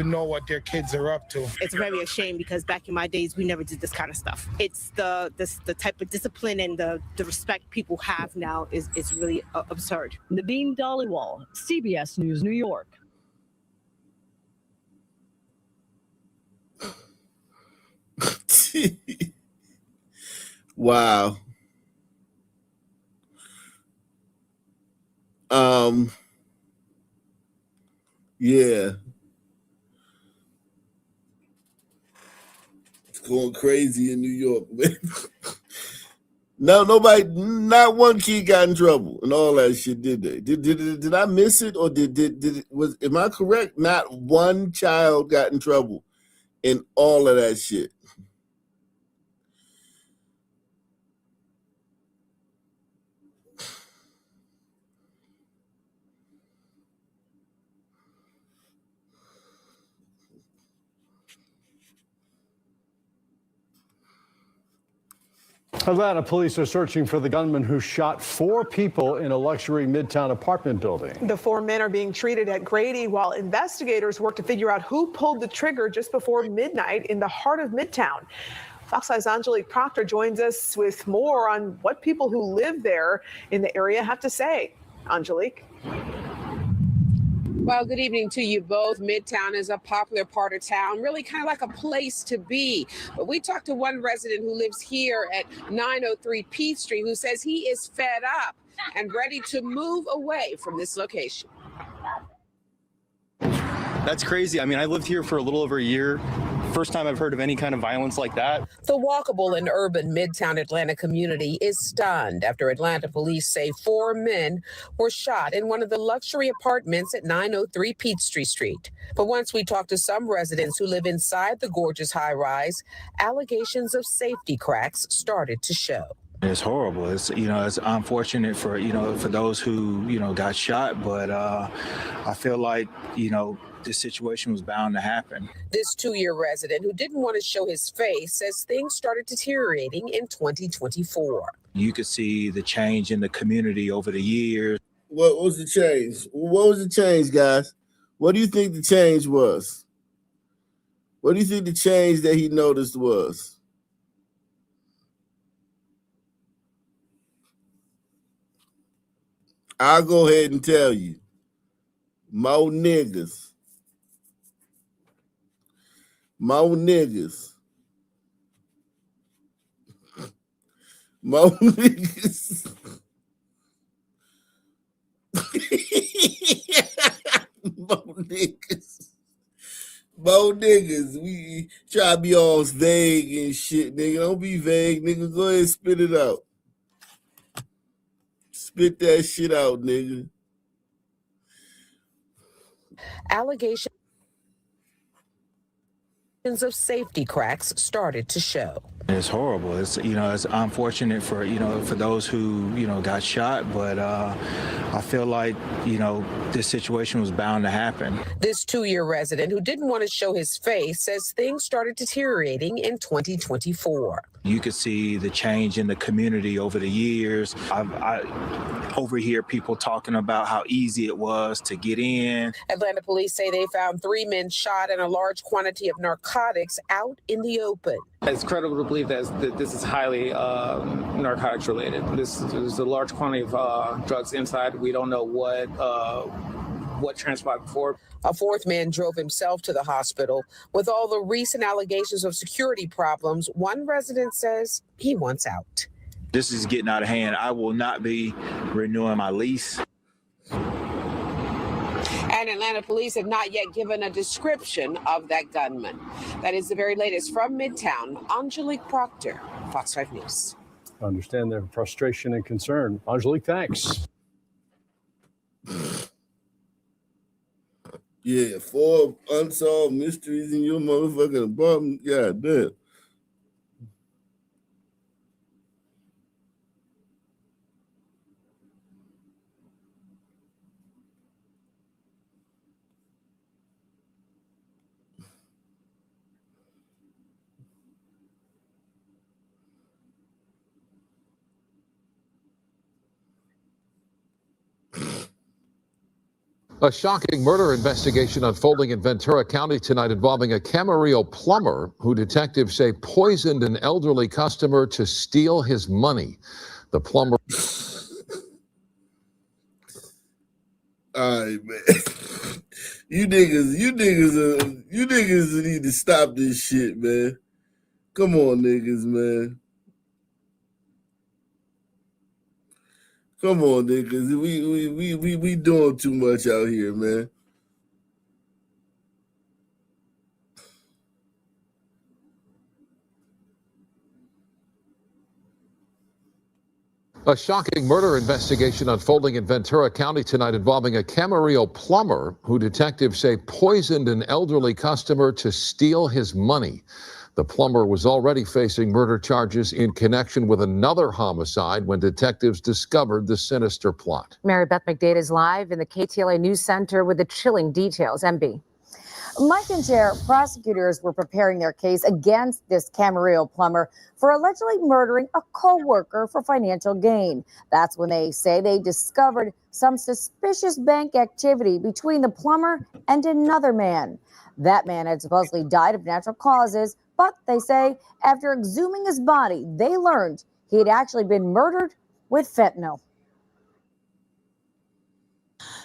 know what their kids are up to. It's very a shame because back in my days, we never did this kind of stuff. It's the type of discipline and the respect people have now is really absurd. Naveen Dhaliwal, CBS News, New York. Wow. Yeah. It's going crazy in New York, man. No, nobody, not one kid got in trouble and all that shit, did they? Did I miss it, or am I correct? Not one child got in trouble in all of that shit. Atlanta police are searching for the gunman who shot 4 people in a luxury Midtown apartment building. The 4 men are being treated at Grady while investigators work to figure out who pulled the trigger just before midnight in the heart of Midtown. Fox 5's Angelique Proctor joins us with more on what people who live there in the area have to say. Angelique. Well, good evening to you both. Midtown is a popular part of town, really kind of like a place to be. But we talked to one resident who lives here at 903 Peachtree who says he is fed up and ready to move away from this location. That's crazy. I mean, I lived here for a little over a year. First time I've heard of any kind of violence like that. The walkable and urban Midtown Atlanta community is stunned after Atlanta police say 4 men were shot in one of the luxury apartments at 903 Peachtree Street. But once we talked to some residents who live inside the gorgeous high-rise, allegations of safety cracks started to show. It's horrible. It's unfortunate for those who got shot, but I feel like this situation was bound to happen. This 2-year resident who didn't want to show his face says things started deteriorating in 2024. You could see the change in the community over the years. What was the change? What was the change, guys? What do you think the change was? What do you think the change that he noticed was? I'll go ahead and tell you. More niggas. More niggas. More niggas. More niggas. More niggas. We try to be all vague and shit, nigga. Don't be vague, nigga. Go ahead and spit it out. Spit that shit out, nigga. Allegations of safety cracks started to show. It's horrible. It's unfortunate for those who got shot, but I feel like this situation was bound to happen. This 2-year resident who didn't want to show his face says things started deteriorating in 2024. You could see the change in the community over the years. I overhear people talking about how easy it was to get in. Atlanta police say they found 3 men shot and a large quantity of narcotics out in the open. It's credible to believe that this is highly narcotics related. There's a large quantity of drugs inside. We don't know what transpired before. A 4th man drove himself to the hospital. With all the recent allegations of security problems, one resident says he wants out. This is getting out of hand. I will not be renewing my lease. And Atlanta police have not yet given a description of that gunman. That is the very latest from Midtown. Angelique Proctor, Fox 5 News. I understand their frustration and concern. Angelique, thanks. Yeah, 4 unsolved mysteries in your motherfucking apartment. God damn. A shocking murder investigation unfolding in Ventura County tonight involving a Camarillo plumber who detectives say poisoned an elderly customer to steal his money. The plumber. All right, man. You niggas need to stop this shit, man. Come on, niggas, man. Come on, niggas. We doing too much out here, man. A shocking murder investigation unfolding in Ventura County tonight involving a Camarillo plumber who detectives say poisoned an elderly customer to steal his money. The plumber was already facing murder charges in connection with another homicide when detectives discovered the sinister plot. Mary Beth McDade is live in the KTLA News Center with the chilling details. MB. Mike and Chair, prosecutors were preparing their case against this Camarillo plumber for allegedly murdering a co-worker for financial gain. That's when they say they discovered some suspicious bank activity between the plumber and another man. That man had supposedly died of natural causes, but they say after exhuming his body, they learned he had actually been murdered with fentanyl.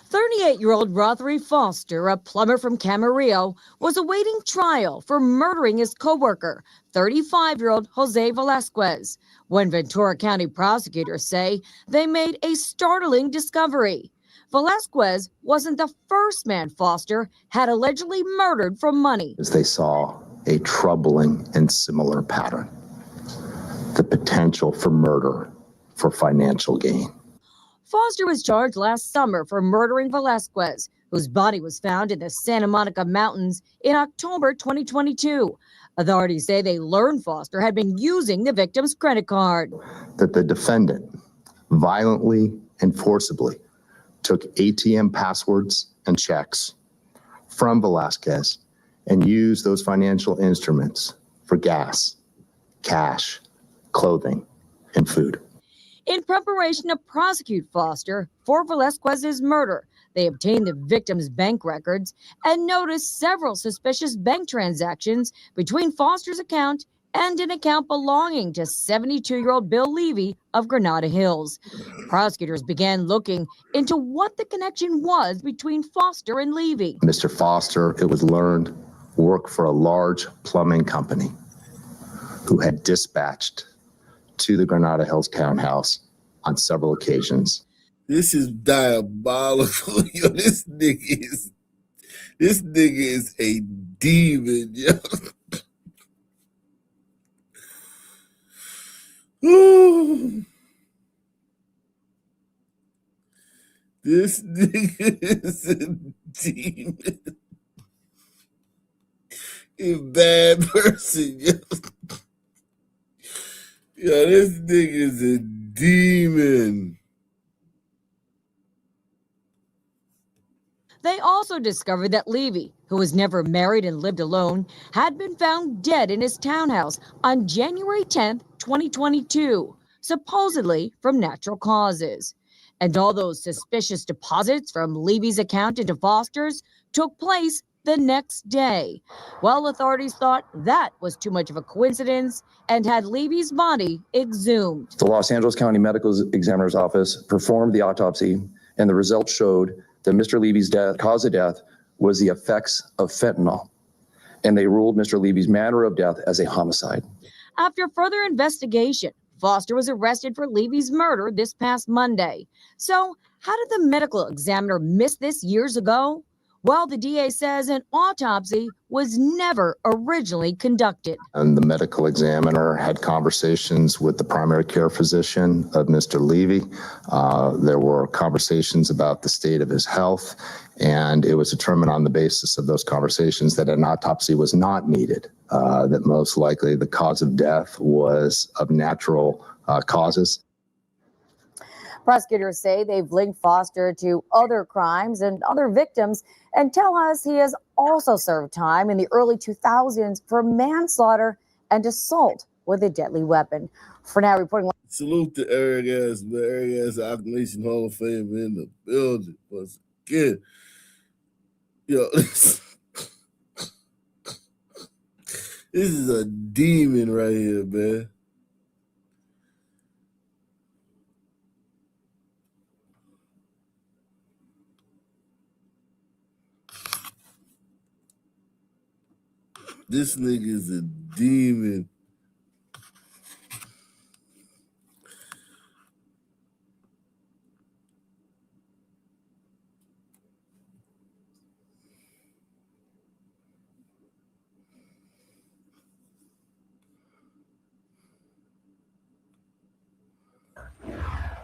38-year-old Rothery Foster, a plumber from Camarillo, was awaiting trial for murdering his coworker, 35-year-old Jose Velasquez, when Ventura County prosecutors say they made a startling discovery. Velasquez wasn't the first man Foster had allegedly murdered for money. As they saw a troubling and similar pattern, the potential for murder for financial gain. Foster was charged last summer for murdering Velasquez, whose body was found in the Santa Monica Mountains in October 2022. Authorities say they learned Foster had been using the victim's credit card. That the defendant violently and forcibly took ATM passwords and checks from Velasquez and used those financial instruments for gas, cash, clothing, and food. In preparation to prosecute Foster for Velasquez's murder, they obtained the victim's bank records and noticed several suspicious bank transactions between Foster's account and an account belonging to 72-year-old Bill Levy of Granada Hills. Prosecutors began looking into what the connection was between Foster and Levy. Mr. Foster, it was learned, worked for a large plumbing company who had dispatched to the Granada Hills townhouse on several occasions. This is diabolical. Yo, this nigga is a demon, yo. This nigga is a demon. A bad person, yo. Yo, this nigga is a demon. They also discovered that Levy, who was never married and lived alone, had been found dead in his townhouse on January 10th, 2022, supposedly from natural causes. And all those suspicious deposits from Levy's account into Foster's took place the next day. Well, authorities thought that was too much of a coincidence and had Levy's body exhumed. The Los Angeles County Medical Examiner's Office performed the autopsy, and the results showed that Mr. Levy's cause of death was the effects of fentanyl, and they ruled Mr. Levy's manner of death as a homicide. After further investigation, Foster was arrested for Levy's murder this past Monday. So how did the medical examiner miss this years ago? Well, the DA says an autopsy was never originally conducted. And the medical examiner had conversations with the primary care physician of Mr. Levy. There were conversations about the state of his health, and it was determined on the basis of those conversations that an autopsy was not needed, that most likely the cause of death was of natural causes. Prosecutors say they've linked Foster to other crimes and other victims and tell us he has also served time in the early 2000s for manslaughter and assault with a deadly weapon. For now, reporting. Salute to Eric S. Eric S. Nation Hall of Fame in the building. Once again, Yo, this is a demon right here, man. This nigga is a demon.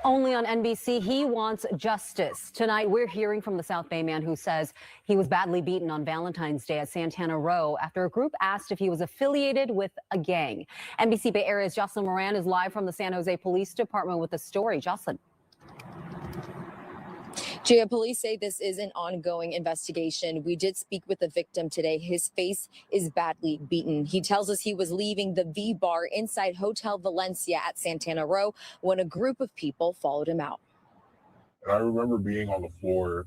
Only on NBC, he wants justice. Tonight, we're hearing from the South Bay man who says he was badly beaten on Valentine's Day at Santana Row after a group asked if he was affiliated with a gang. NBC Bay Area's Jocelyn Moran is live from the San Jose Police Department with the story. Jocelyn. Gia, police say this is an ongoing investigation. We did speak with the victim today. His face is badly beaten. He tells us he was leaving the V Bar inside Hotel Valencia at Santana Row when a group of people followed him out. And I remember being on the floor,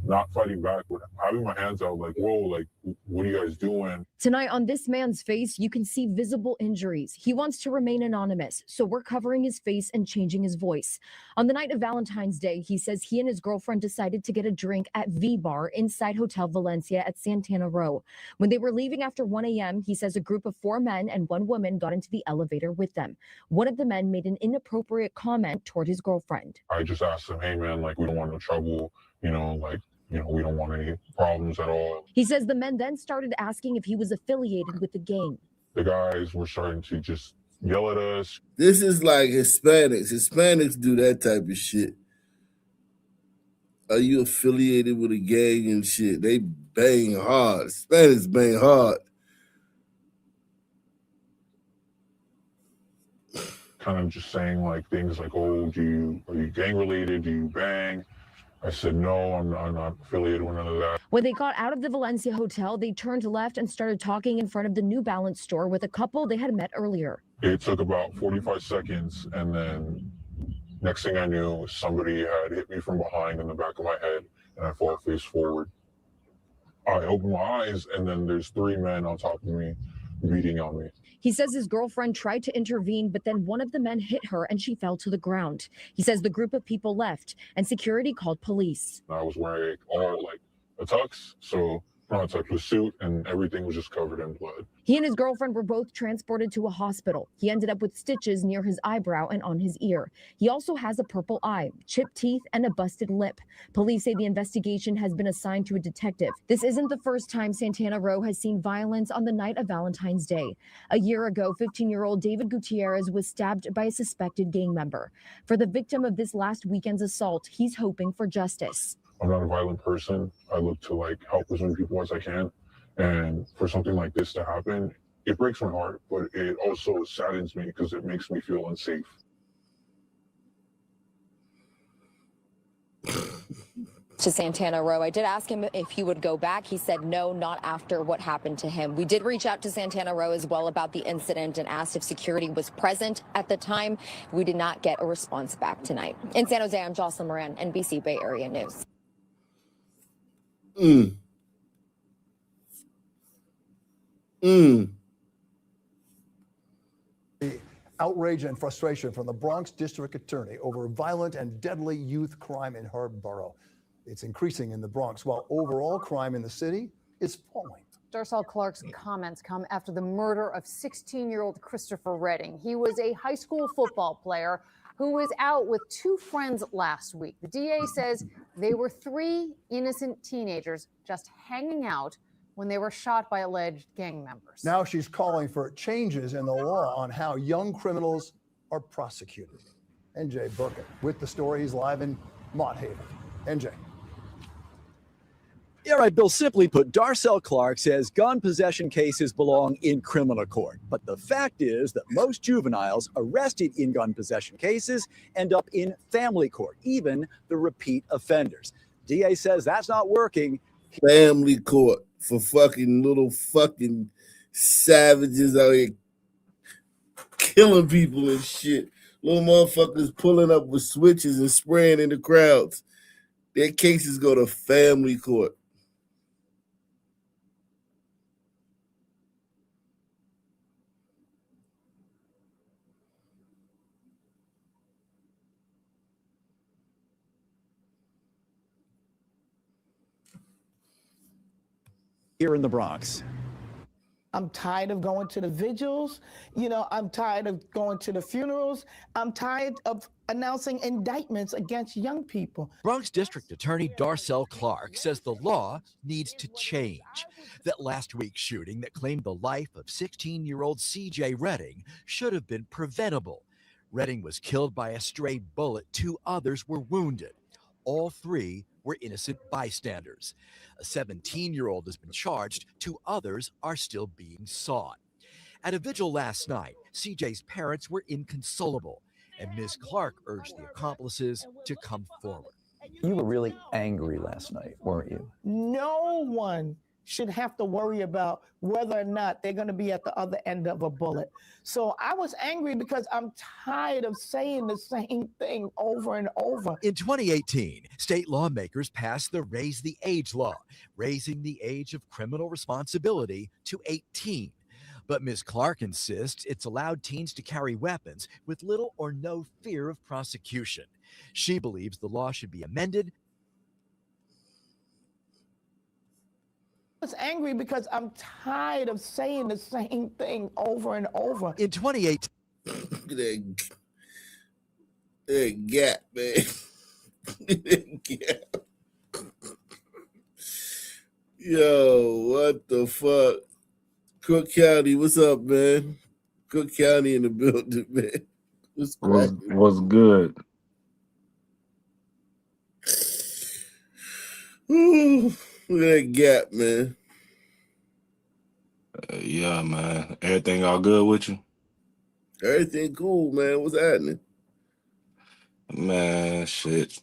not fighting back, but having my hands out like, whoa, like, what are you guys doing? Tonight on this man's face, you can see visible injuries. He wants to remain anonymous, so we're covering his face and changing his voice. On the night of Valentine's Day, he says he and his girlfriend decided to get a drink at V Bar inside Hotel Valencia at Santana Row. When they were leaving after 1 a.m., he says a group of 4 men and 1 woman got into the elevator with them. One of the men made an inappropriate comment toward his girlfriend. I just asked him, hey man, like, we don't want no trouble, we don't want any problems at all. He says the men then started asking if he was affiliated with the gang. The guys were starting to just yell at us. This is like Hispanics. Hispanics do that type of shit. Are you affiliated with a gang and shit? They bang hard. Hispanics bang hard. Kind of just saying like things like, oh, are you gang related? Do you bang? I said, no, I'm not affiliated with none of that. When they got out of the Valencia hotel, they turned left and started talking in front of the New Balance store with a couple they had met earlier. It took about 45 seconds, and then next thing I knew, somebody had hit me from behind in the back of my head, and I fall face forward. I open my eyes, and then there's 3 men on top of me beating on me. He says his girlfriend tried to intervene, but then one of the men hit her and she fell to the ground. He says the group of people left and security called police. I was wearing all like a tux, so front touch was suit, and everything was just covered in blood. He and his girlfriend were both transported to a hospital. He ended up with stitches near his eyebrow and on his ear. He also has a purple eye, chipped teeth, and a busted lip. Police say the investigation has been assigned to a detective. This isn't the first time Santana Row has seen violence on the night of Valentine's Day. A year ago, 15-year-old David Gutierrez was stabbed by a suspected gang member. For the victim of this last weekend's assault, he's hoping for justice. I'm not a violent person. I look to like help as many people as I can. And for something like this to happen, it breaks my heart, but it also saddens me because it makes me feel unsafe. To Santana Row. I did ask him if he would go back. He said no, not after what happened to him. We did reach out to Santana Row as well about the incident and asked if security was present at the time. We did not get a response back tonight. In San Jose, I'm Jocelyn Moran, NBC Bay Area News. Outrage and frustration from the Bronx District Attorney over violent and deadly youth crime in her borough. It's increasing in the Bronx, while overall crime in the city is falling. Darcel Clark's comments come after the murder of 16-year-old Christopher Redding. He was a high school football player who was out with 2 friends last week. The DA says they were 3 innocent teenagers just hanging out when they were shot by alleged gang members. Now she's calling for changes in the law on how young criminals are prosecuted. NJ Burkett with the story. He's live in Mott Haven. NJ. Yeah, right, Bill. Simply put, Darcel Clark says gun possession cases belong in criminal court. But the fact is that most juveniles arrested in gun possession cases end up in family court, even the repeat offenders. DA says that's not working. Family court for fucking little fucking savages out here killing people and shit. Little motherfuckers pulling up with switches and spraying in the crowds. Their cases go to family court. here in the Bronx. I'm tired of going to the vigils. You know, I'm tired of going to the funerals. I'm tired of announcing indictments against young people. Bronx District Attorney Darcel Clark says the law needs to change. That last week's shooting that claimed the life of 16-year-old CJ Redding should have been preventable. Redding was killed by a stray bullet. 2 others were wounded. All 3 were innocent bystanders. A 17-year-old has been charged. 2 others are still being sought. At a vigil last night, CJ's parents were inconsolable, and Ms. Clark urged the accomplices to come forward. You were really angry last night, weren't you? No one should have to worry about whether or not they're going to be at the other end of a bullet. So I was angry because I'm tired of saying the same thing over and over. In 2018, state lawmakers passed the Raise the Age law, raising the age of criminal responsibility to 18. But Ms. Clark insists it's allowed teens to carry weapons with little or no fear of prosecution. She believes the law should be amended. I was angry because I'm tired of saying the same thing over and over. In 2018, that gap, man. That gap. Yo, what the fuck? Cook County, what's up, man? Cook County in the building, man. What's good? Ooh, look at that gap, man. Yeah, man. Everything all good with you? Everything cool, man. What's happening? Man, shit.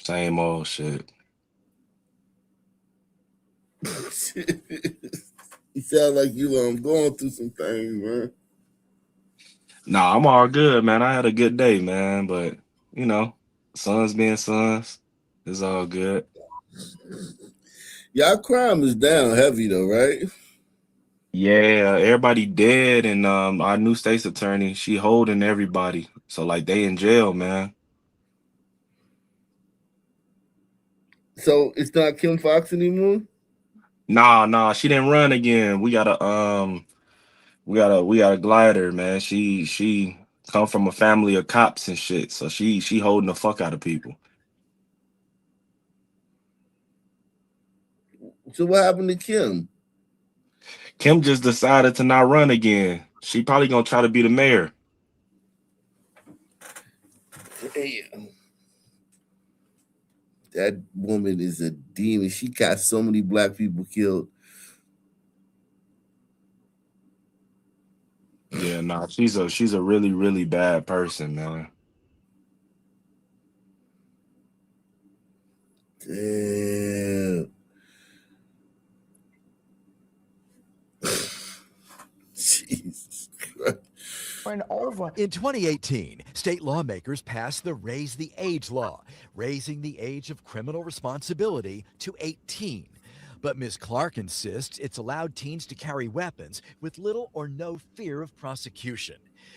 Same old shit. You sound like you going through some things, man. Nah, I'm all good, man. I had a good day, man. But, you know, sons being sons, it's all good. Y'all crime is down heavy, though, right? Yeah, everybody dead, and our new state's attorney, she holding everybody. So, like, they in jail, man. So it's not Kim Fox anymore? Nah, she didn't run again. We got a glider, man. She come from a family of cops and shit. So she holding the fuck out of people. So what happened to Kim? Kim just decided to not run again. She probably gonna try to be the mayor. Damn. That woman is a demon. She got so many black people killed. Yeah, nah, she's a really, really bad person, man. Damn. Jesus Christ. And over. In 2018, state lawmakers passed the Raise the Age law, raising the age of criminal responsibility to 18. But Ms. Clark insists it's allowed teens to carry weapons with little or no fear of prosecution.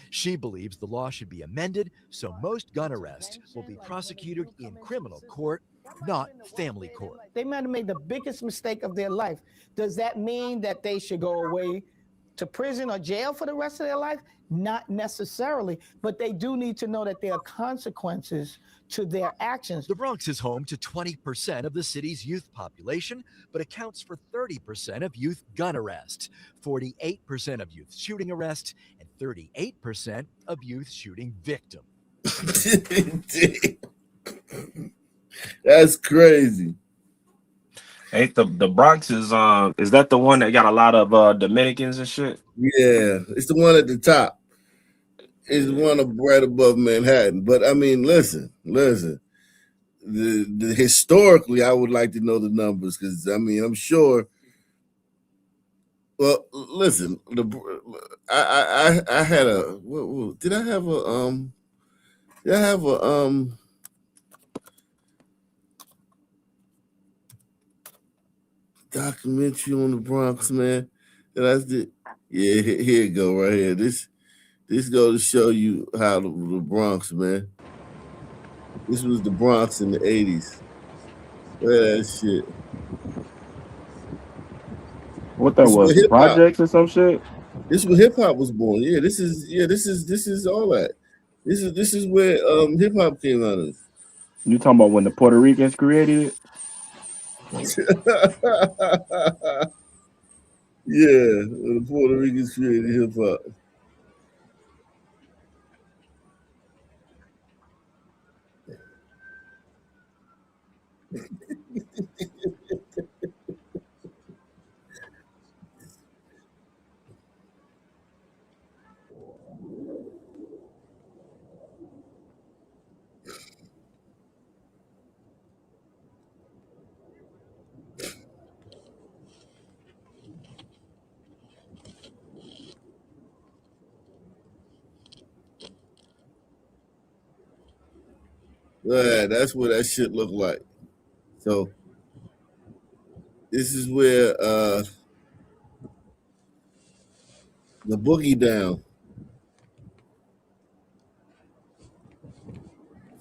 She believes the law should be amended so most gun arrests will be prosecuted in criminal court, not family court. They might have made the biggest mistake of their life. Does that mean that they should go away to prison or jail for the rest of their life? Not necessarily, but they do need to know that there are consequences to their actions. The Bronx is home to 20% of the city's youth population, but accounts for 30% of youth gun arrests, 48% of youth shooting arrests, and 38% of youth shooting victims. That's crazy. Ain't the Bronx is that the one that got a lot of Dominicans and shit? Yeah, it's the one at the top. It's one right above Manhattan. But I mean, listen. The historically, I would like to know the numbers because I mean, I'm sure. Well, listen. I had a. Did I have a Did I have a documentary on the Bronx, man? And I did. Yeah, here you go, right here. This goes to show you how the Bronx, man. This was the Bronx in the 80s. Look at that shit. What that This is was? where Some hip hop. projects or some shit? This is where hip hop was born. Yeah, this is all that. This is where hip hop came out of. You talking about when the Puerto Ricans created it? Yeah, the Puerto Ricans created hip hop. Yeah, that's what that shit looked like. So this is where the boogie down.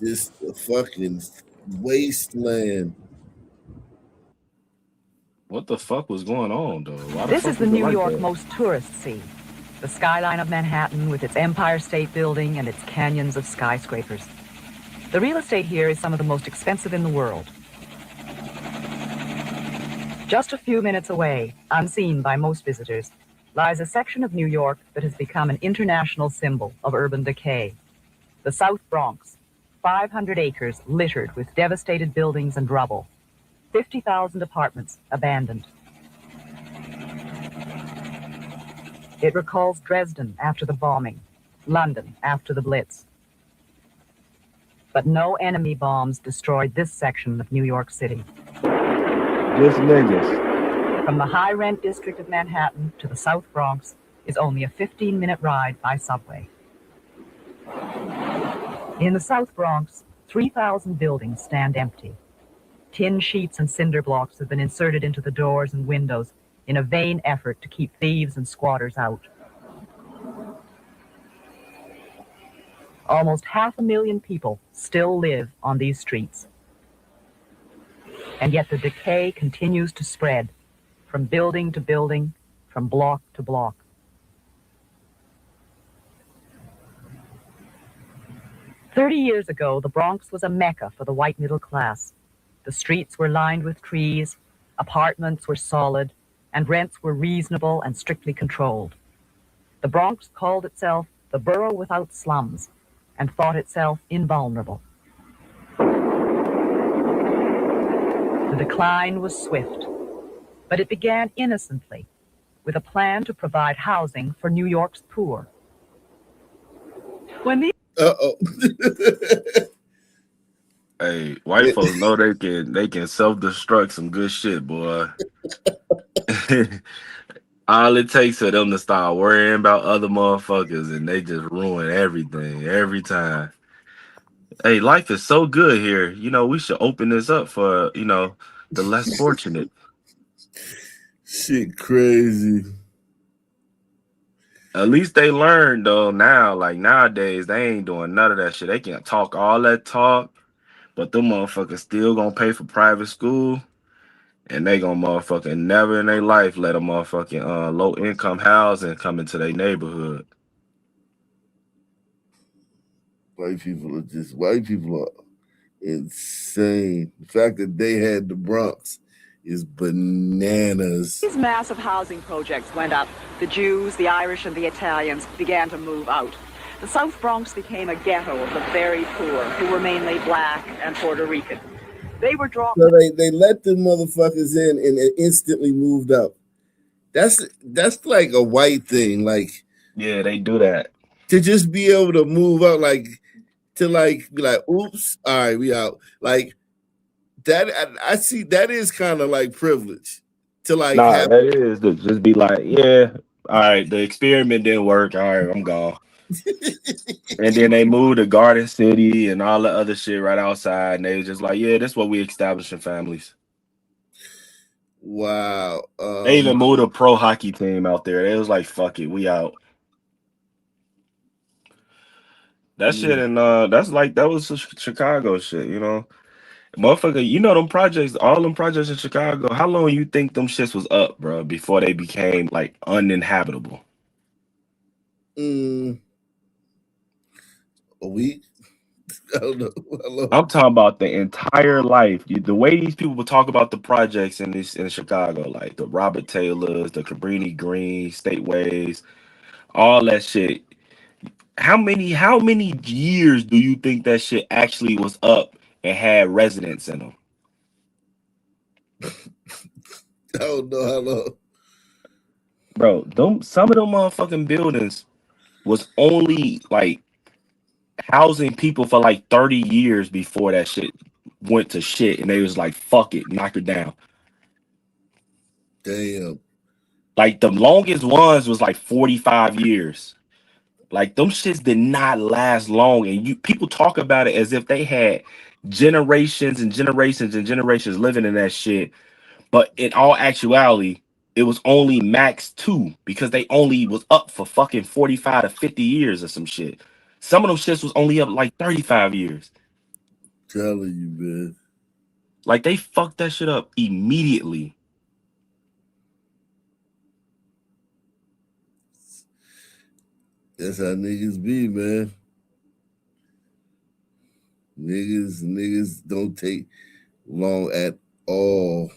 Just a fucking wasteland. What the fuck was going on, though? Why the This fuck is the was it New like York that? most tourists see. The skyline of Manhattan with its Empire State Building and its canyons of skyscrapers. The real estate here is some of the most expensive in the world. Just a few minutes away, unseen by most visitors, lies a section of New York that has become an international symbol of urban decay. The South Bronx, 500 acres littered with devastated buildings and rubble. 50,000 apartments abandoned. It recalls Dresden after the bombing, London after the Blitz. But no enemy bombs destroyed this section of New York City. Just niggas. From the high-rent district of Manhattan to the South Bronx is only a 15-minute ride by subway. In the South Bronx, 3,000 buildings stand empty. Tin sheets and cinder blocks have been inserted into the doors and windows in a vain effort to keep thieves and squatters out. Almost 500,000 people still live on these streets. And yet the decay continues to spread from building to building, from block to block. "30 years ago, the Bronx was a mecca for the white middle class. The streets were lined with trees, apartments were solid, and rents were reasonable and strictly controlled. The Bronx called itself the borough without slums and thought itself invulnerable. The decline was swift, but it began innocently with a plan to provide housing for New York's poor. When the Hey, white folks know they can self-destruct some good shit, boy. All it takes for them to start worrying about other motherfuckers and they just ruin everything every time. Hey, life is so good here. You know, we should open this up for, the less fortunate. Shit crazy. At least they learned though now, like nowadays, they ain't doing none of that shit. They can talk all that talk, but them motherfuckers still gonna pay for private school. And they gonna motherfucking never in their life let a motherfucking low income housing come into their neighborhood. White people are insane. The fact that they had the Bronx is bananas. These massive housing projects went up, the Jews, the Irish, and the Italians began to move out. The South Bronx became a ghetto of the very poor, who were mainly black and Puerto Rican. They were drawn. So they let the motherfuckers in and it instantly moved out. That's like a white thing, like Yeah, they do that. to just be able to move out, like to like be like, oops, all right, we out. Like that, I see that is kind of like privilege to like Nah, have. that is to just be like, yeah, all right, the experiment didn't work. All right, I'm gone. And then they moved to Garden City and all the other shit right outside, and they was just like, yeah, this is what we establishing families. Wow. They even moved a pro hockey team out there. They was like, fuck it, we out. That shit and that was Chicago shit, Motherfucker, you know them projects, all them projects in Chicago, how long you think them shits was up, bro, before they became like uninhabitable? A week? I don't know. How long? I'm talking about the entire life. The way these people will talk about the projects in Chicago, like the Robert Taylors, the Cabrini Greens, Stateways, all that shit. How many years do you think that shit actually was up and had residents in them? I don't know how long. Bro, some of them motherfucking buildings was only like housing people for like 30 years before that shit went to shit, and they was like, fuck it, knock it down. Damn. Like the longest ones was like 45 years. Like them shits did not last long, and people talk about it as if they had generations and generations and generations living in that shit. But in all actuality, it was only max 2 because they only was up for fucking 45 to 50 years or some shit. Some of them shits was only up like 35 years. Telling you, man. Like they fucked that shit up immediately. That's how niggas be, man. Niggas don't take long at all.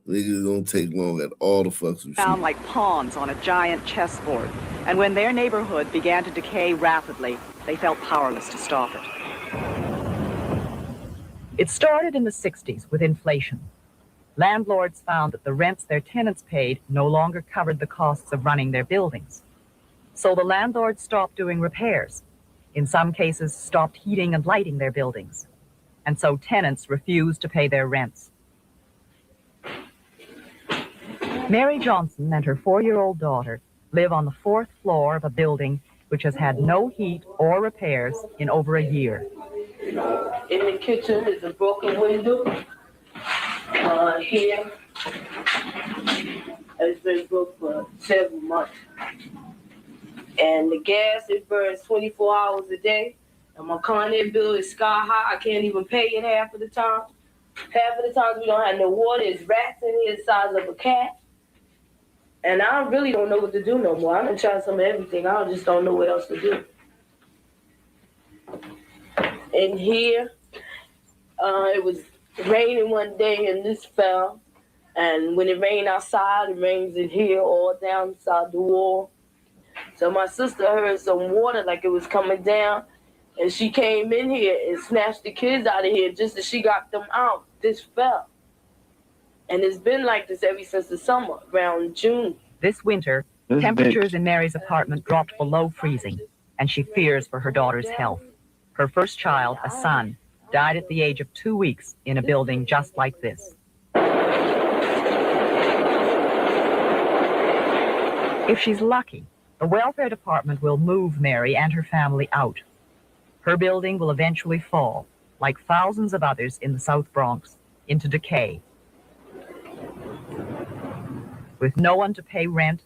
Niggas don't take long at all to fuck some shit. Found like pawns on a giant chessboard. And when their neighborhood began to decay rapidly, they felt powerless to stop it. It started in the 60s with inflation. Landlords found that the rents their tenants paid no longer covered the costs of running their buildings. So the landlords stopped doing repairs. In some cases, stopped heating and lighting their buildings. And so tenants refused to pay their rents. Mary Johnson and her 4-year-old daughter live on the 4th floor of a building which has had no heat or repairs in over a year. In the kitchen is a broken window. Here, it's been broke for several months. And the gas, it burns 24 hours a day. And my Con Ed bill is sky high. I can't even pay it half of the time. Half of the times we don't have no water. There's rats in here the size of a cat. And I really don't know what to do no more. I'm gonna try some of everything. I just don't know what else to do. In here, it was raining one day and this fell. And when it rained outside, it rains in here all down inside the wall. So my sister heard some water like it was coming down. And she came in here and snatched the kids out of here. Just as she got them out, this fell. And it's been like this ever since the summer, around June. This winter, temperatures in Mary's apartment dropped below freezing, and she fears for her daughter's health. Her first child, a son, died at the age of 2 weeks in a building just like this. If she's lucky, the welfare department will move Mary and her family out. Her building will eventually fall, like thousands of others in the South Bronx, into decay. With no one to pay rent,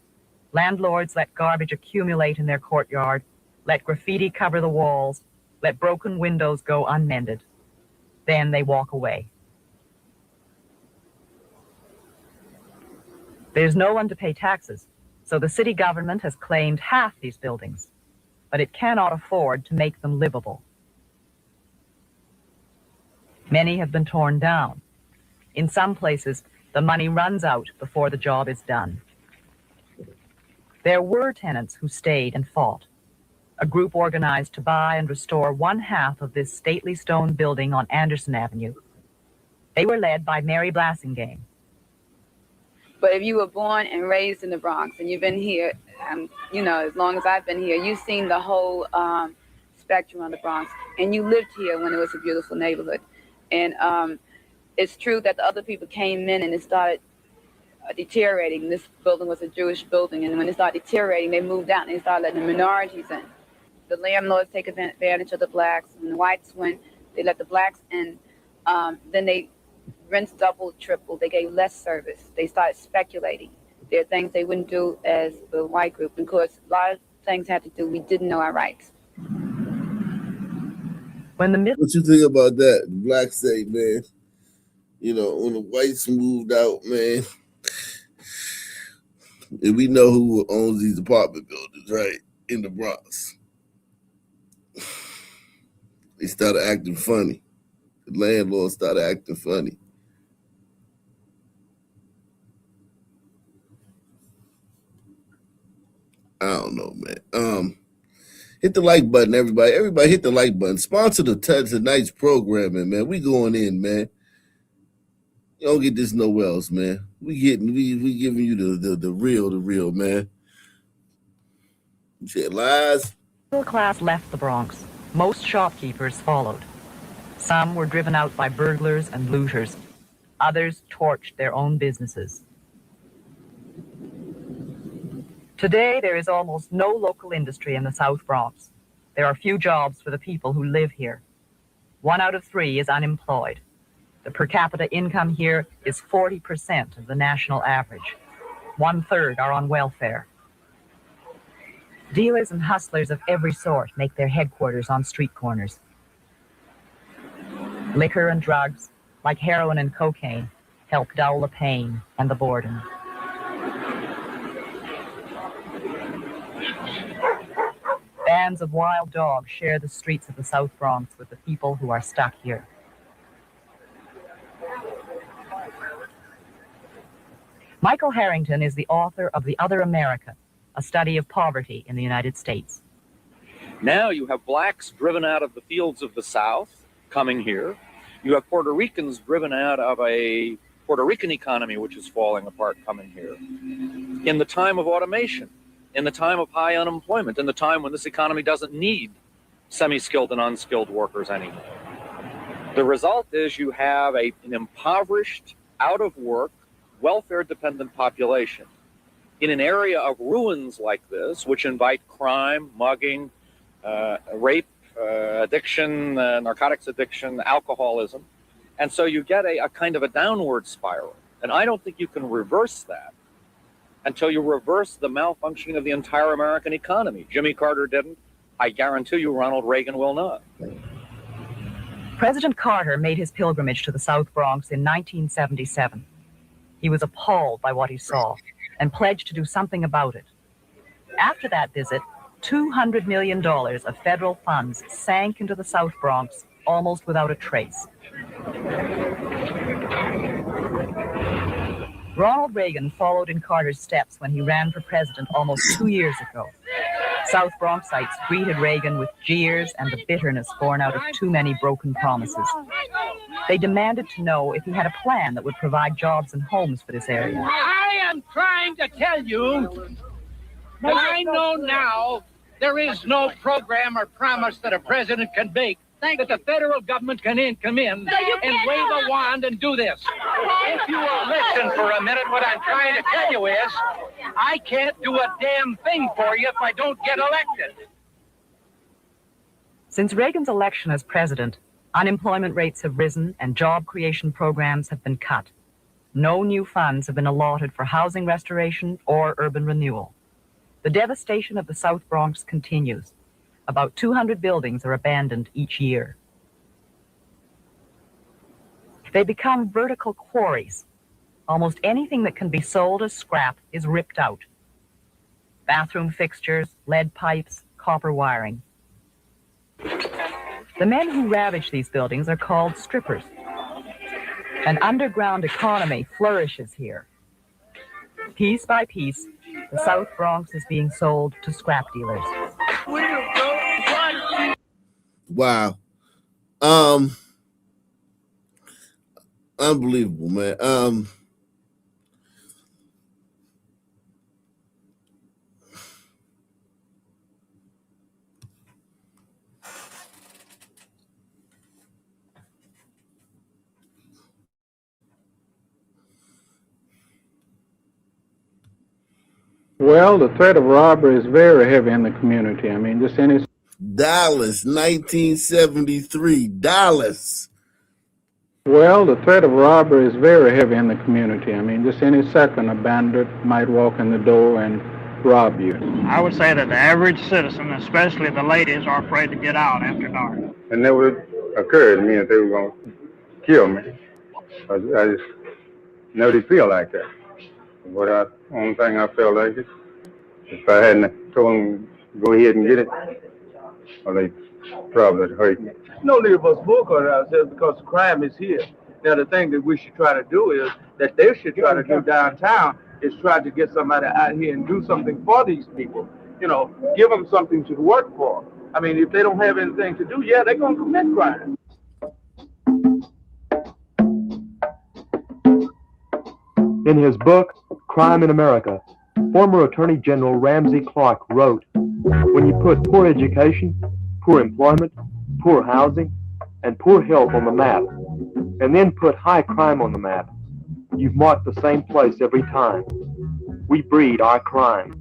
landlords let garbage accumulate in their courtyard, let graffiti cover the walls, let broken windows go unmended. Then they walk away. There's no one to pay taxes, so the city government has claimed half these buildings, but it cannot afford to make them livable. Many have been torn down. In some places, the money runs out before the job is done. There were tenants who stayed and fought. A group organized to buy and restore 1/2 of this stately stone building on Anderson Avenue. They were led by Mary Blassingame. But if you were born and raised in the Bronx and you've been here, as long as I've been here, you've seen the whole spectrum of the Bronx. And you lived here when it was a beautiful neighborhood. And it's true that the other people came in and it started deteriorating. This building was a Jewish building. And when it started deteriorating, they moved out and they started letting the minorities in. The landlords take advantage of the blacks. When the whites went, they let the blacks in. Then they rents doubled, tripled. They gave less service. They started speculating. There are things they wouldn't do as the white group. Because a lot of things had to do, we didn't know our rights. When the What you think about that? The blacks say, man, you know, when the whites moved out, man, and we know who owns these apartment buildings, right, in the Bronx. They started acting funny. The landlord started acting funny. I don't know, man. Hit the like button, everybody. Everybody hit the like button. Sponsor tonight's programming, man. We going in, man. You don't get this nowhere else, man. We giving you the real, man. You said lies. middle class left the Bronx. Most shopkeepers followed. Some were driven out by burglars and looters. Others torched their own businesses. Today, there is almost no local industry in the South Bronx. There are few jobs for the people who live here. 1 out of 3 is unemployed. The per capita income here is 40% of the national average. 1/3 are on welfare. Dealers and hustlers of every sort make their headquarters on street corners. Liquor and drugs, like heroin and cocaine, help dull the pain and the boredom. Bands of wild dogs share the streets of the South Bronx with the people who are stuck here. Michael Harrington is the author of The Other America, a study of poverty in the United States. Now you have blacks driven out of the fields of the South coming here. You have Puerto Ricans driven out of a Puerto Rican economy which is falling apart coming here. In the time of automation, in the time of high unemployment, in the time when this economy doesn't need semi-skilled and unskilled workers anymore. The result is you have an impoverished, out-of-work, welfare-dependent population in an area of ruins like this, which invite crime, mugging, rape, addiction, narcotics addiction, alcoholism. And so you get a kind of a downward spiral. And I don't think you can reverse that until you reverse the malfunctioning of the entire American economy. Jimmy Carter didn't. I guarantee you Ronald Reagan will not. President Carter made his pilgrimage to the South Bronx in 1977. He was appalled by what he saw and pledged to do something about it. After that visit, $200 million of federal funds sank into the South Bronx almost without a trace. Ronald Reagan followed in Carter's steps when he ran for president almost 2 years ago. South Bronxites greeted Reagan with jeers and the bitterness born out of too many broken promises. They demanded to know if he had a plan that would provide jobs and homes for this area. I am trying to tell you that I know now there is no program or promise that a president can make that the federal government can come in and wave a wand and do this. If you will listen for a minute, what I'm trying to tell you is I can't do a damn thing for you if I don't get elected. Since Reagan's election as president, unemployment rates have risen and job creation programs have been cut. No new funds have been allotted for housing restoration or urban renewal. The devastation of the South Bronx continues. About 200 buildings are abandoned each year. They become vertical quarries. Almost anything that can be sold as scrap is ripped out. Bathroom fixtures, lead pipes, copper wiring. The men who ravage these buildings are called strippers. An underground economy flourishes here. Piece by piece, the South Bronx is being sold to scrap dealers. Wow. Unbelievable, man. Well, the threat of robbery is very heavy in the community. I mean, just any... Dallas, 1973. Dallas. Well, the threat of robbery is very heavy in the community. I mean, just any second a bandit might walk in the door and rob you. I would say that the average citizen, especially the ladies, are afraid to get out after dark. And there were occurred to me that they were going to kill me. I just know they feel like that. But the only thing I felt like is if I hadn't told them go ahead and get it, well, they probably would hurt me. No need of us boycotting ourselves because the crime is here. Now, the thing that we should try to do is that they should try to do downtown is try to get somebody out here and do something for these people. You know, give them something to work for. I mean, if they don't have anything to do, yeah, they're going to commit crime. In his book, Crime in America, former Attorney General Ramsey Clark wrote, "When you put poor education, poor employment, poor housing, and poor health on the map, and then put high crime on the map, you've marked the same place every time. We breed our crime."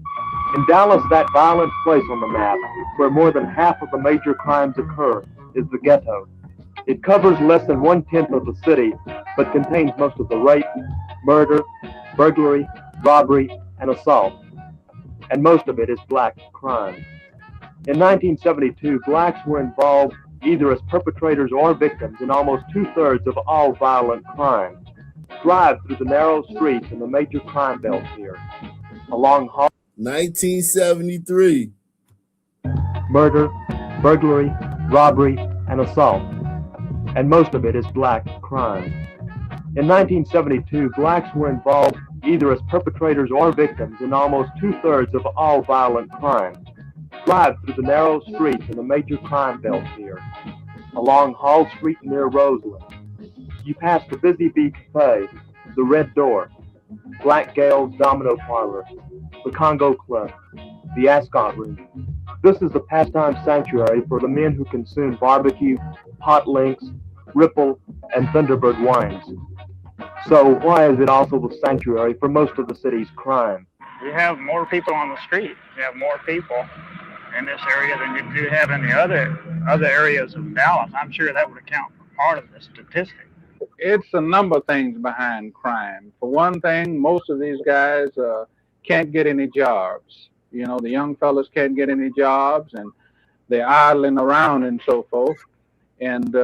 In Dallas, that violent place on the map, where more than half of the major crimes occur, is the ghetto. It covers less than 1/10 of the city, but contains most of the rape, murder, burglary, robbery, and assault. And most of it is black crime. In 1972, blacks were involved either as perpetrators or victims in almost 2/3 of all violent crime. Drive through the narrow streets in the major crime belt here. Along 1973. Murder, burglary, robbery, and assault. And most of it is black crime. In 1972, blacks were involved either as perpetrators or victims in almost 2/3 of all violent crime. Drive through the narrow streets in the major crime belt here. Along Hall Street near Roseland. You pass the Busy Bee Cafe, the Red Door, Black Gale's Domino Parlor, the Congo Club, the Ascot Room. This is the pastime sanctuary for the men who consume barbecue, hot links, Ripple, and Thunderbird wines. So why is it also the sanctuary for most of the city's crime? We have more people on the street. We have more people in this area than you do have in the other areas of Dallas. I'm sure that would account for part of the statistic. It's a number of things behind crime. For one thing, most of these guys can't get any jobs. You know, the young fellas can't get any jobs, and they're idling around and so forth. And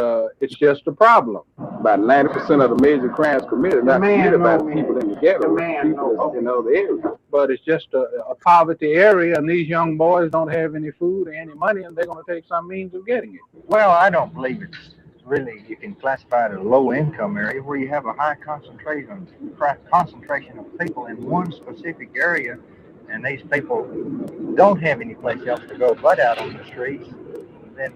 it's just a problem. About 90% of the major crimes committed are not committed by the people in the ghetto, people in other areas. But it's just a poverty area, and these young boys don't have any food or any money, and they're going to take some means of getting it. Well, I don't believe it's really, you can classify it as a low-income area where you have a high concentration of people in one specific area, and these people don't have any place else to go but out on the streets. Then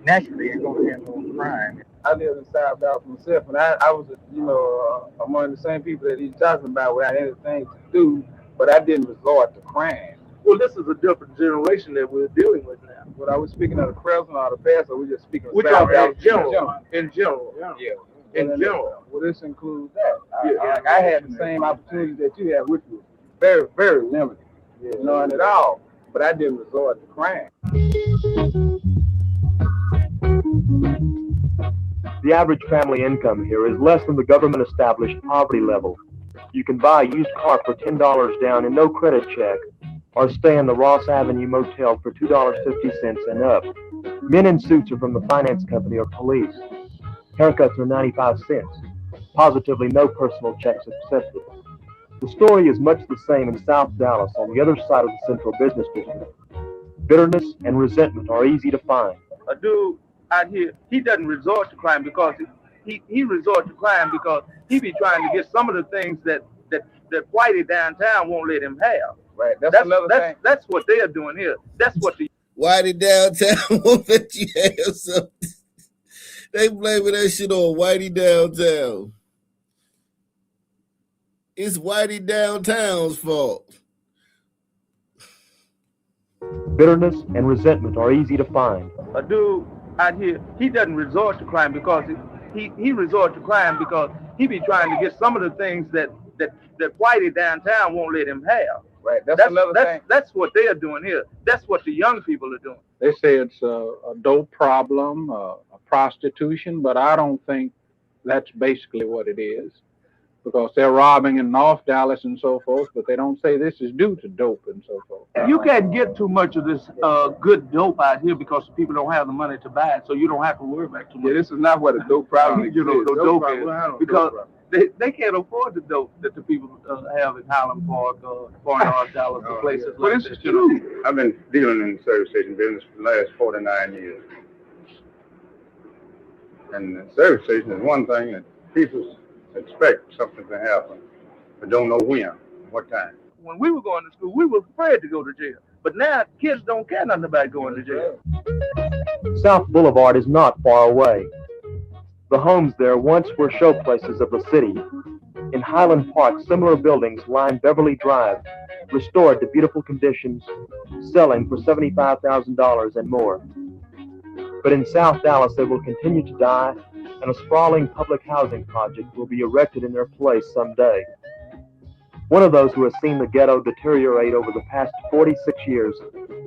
naturally, you're going to have more crime. I live in South Dallas myself, and I was, among the same people that he's talking about without anything to do, but I didn't resort to crime. Well, this is a different generation that we're dealing with now. But are we speaking of the present or the past, or we just speaking of South Dallas in general? In general. Well, this includes that. Like I had the same opportunities that you had, which was very, very limited. None at all. But I didn't resort to crime. The average family income here is less than the government-established poverty level. You can buy a used car for $10 down and no credit check, or stay in the Ross Avenue Motel for $2.50 and up. Men in suits are from the finance company or police. Haircuts are 95 cents. Positively no personal checks accepted. The story is much the same in South Dallas on the other side of the Central Business District. Bitterness and resentment are easy to find. A dude out here, he doesn't resort to crime because he resorts to crime because he be trying to get some of the things that Whitey downtown won't let him have. Right. That's another thing. That's what they are doing here. That's what the Whitey downtown won't let you have something. They blaming that shit on Whitey downtown. It's Whitey downtown's fault. Bitterness and resentment are easy to find. A dude out here, he doesn't resort to crime because he resorts to crime because he be trying to get some of the things that Whitey downtown won't let him have. Right. That's another thing. That's what they are doing here. That's what the young people are doing. They say it's a dope problem, a prostitution, but I don't think that's basically what it is. because they're robbing in North Dallas and so forth, but they don't say this is due to dope and so forth. You can't get too much of this good dope out here because people don't have the money to buy it, so you don't have to worry about too much. Yeah, this is not what a dope problem is. The dope is. Because they can't afford the dope that the people have in Highland Park, Far North Dallas, or places But like this that. is true. I've been dealing in the service station business for the last 49 years. And the service station is one thing that people expect something to happen, but don't know when, what time. When we were going to school, we were afraid to go to jail. But now kids don't care nothing about going to jail. South Boulevard is not far away. The homes there once were showplaces of the city. In Highland Park, similar buildings line Beverly Drive, restored to beautiful conditions, selling for $75,000 and more. But in South Dallas, they will continue to die, and a sprawling public housing project will be erected in their place someday. One of those who has seen the ghetto deteriorate over the past 46 years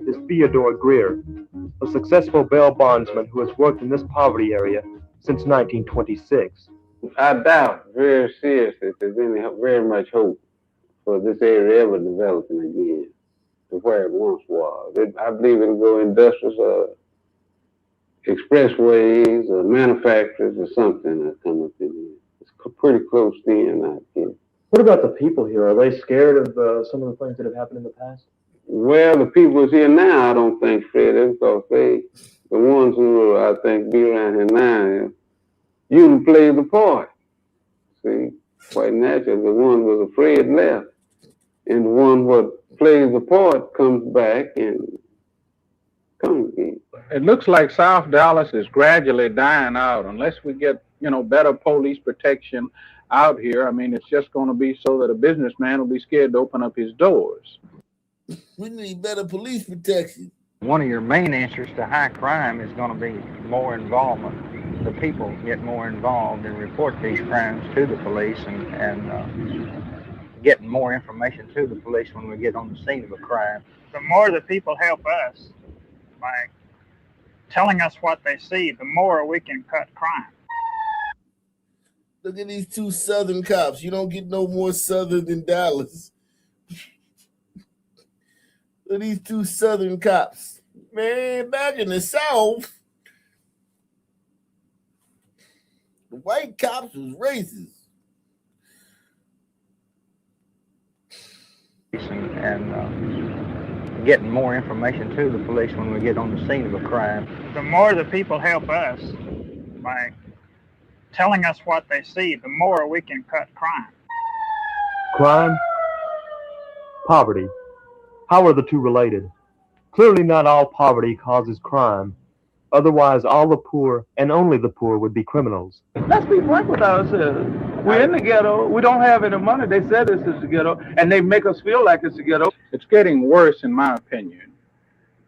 is Theodore Greer, a successful bail bondsman who has worked in this poverty area since 1926. I doubt very seriously if there's any very much hope for this area ever developing again to where it once was. I believe it'll go industrial, expressways, or manufacturers, or something that come up in here. It's pretty close in out here. What about the people here? Are they scared of some of the things that have happened in the past? Well, the people here now, I don't think, Fred, because the ones who I think be around here now, you play the part. See, quite naturally, the one was afraid left, and the one what plays the part comes back and comes again. It looks like South Dallas is gradually dying out unless we get, better police protection out here. I mean, it's just going to be so that a businessman will be scared to open up his doors. We need better police protection. One of your main answers to high crime is going to be more involvement. The people get more involved and report these crimes to the police and getting more information to the police when we get on the scene of a crime. The more the people help us by telling us what they see, the more we can cut crime. Look at these two Southern cops. You don't get no more Southern than Dallas. Look at these two Southern cops. Man, back in the South, the white cops was racist. And getting more information to the police when we get on the scene of a crime. The more the people help us by telling us what they see, the more we can cut crime. Crime? Poverty. How are the two related? Clearly not all poverty causes crime. Otherwise, all the poor and only the poor would be criminals. Let's be frank with ourselves. We're in the ghetto. We don't have any money. They said this is the ghetto, and they make us feel like it's the ghetto. It's getting worse, in my opinion.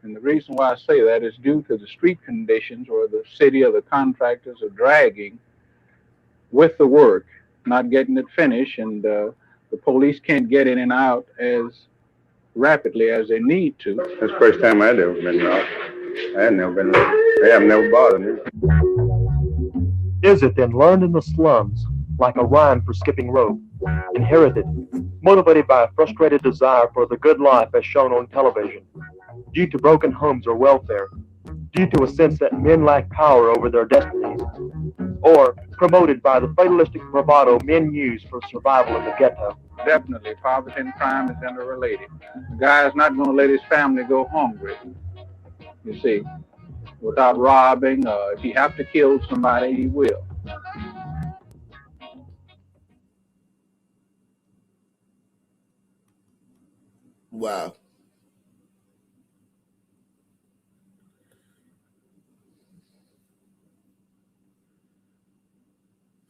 And the reason why I say that is due to the street conditions where the city or the contractors are dragging with the work, not getting it finished, and the police can't get in and out as rapidly as they need to. That's the first time I'd ever been robbed. I had never been robbed. They have never bothered me. Is it then learned in the slums, like a rhyme for skipping rope, inherited, motivated by a frustrated desire for the good life as shown on television, due to broken homes or welfare, due to a sense that men lack power over their destinies, or promoted by the fatalistic bravado men use for survival in the ghetto? Definitely, poverty and crime is interrelated. The guy is not going to let his family go hungry, you see, without robbing. If he have to kill somebody, he will. Wow.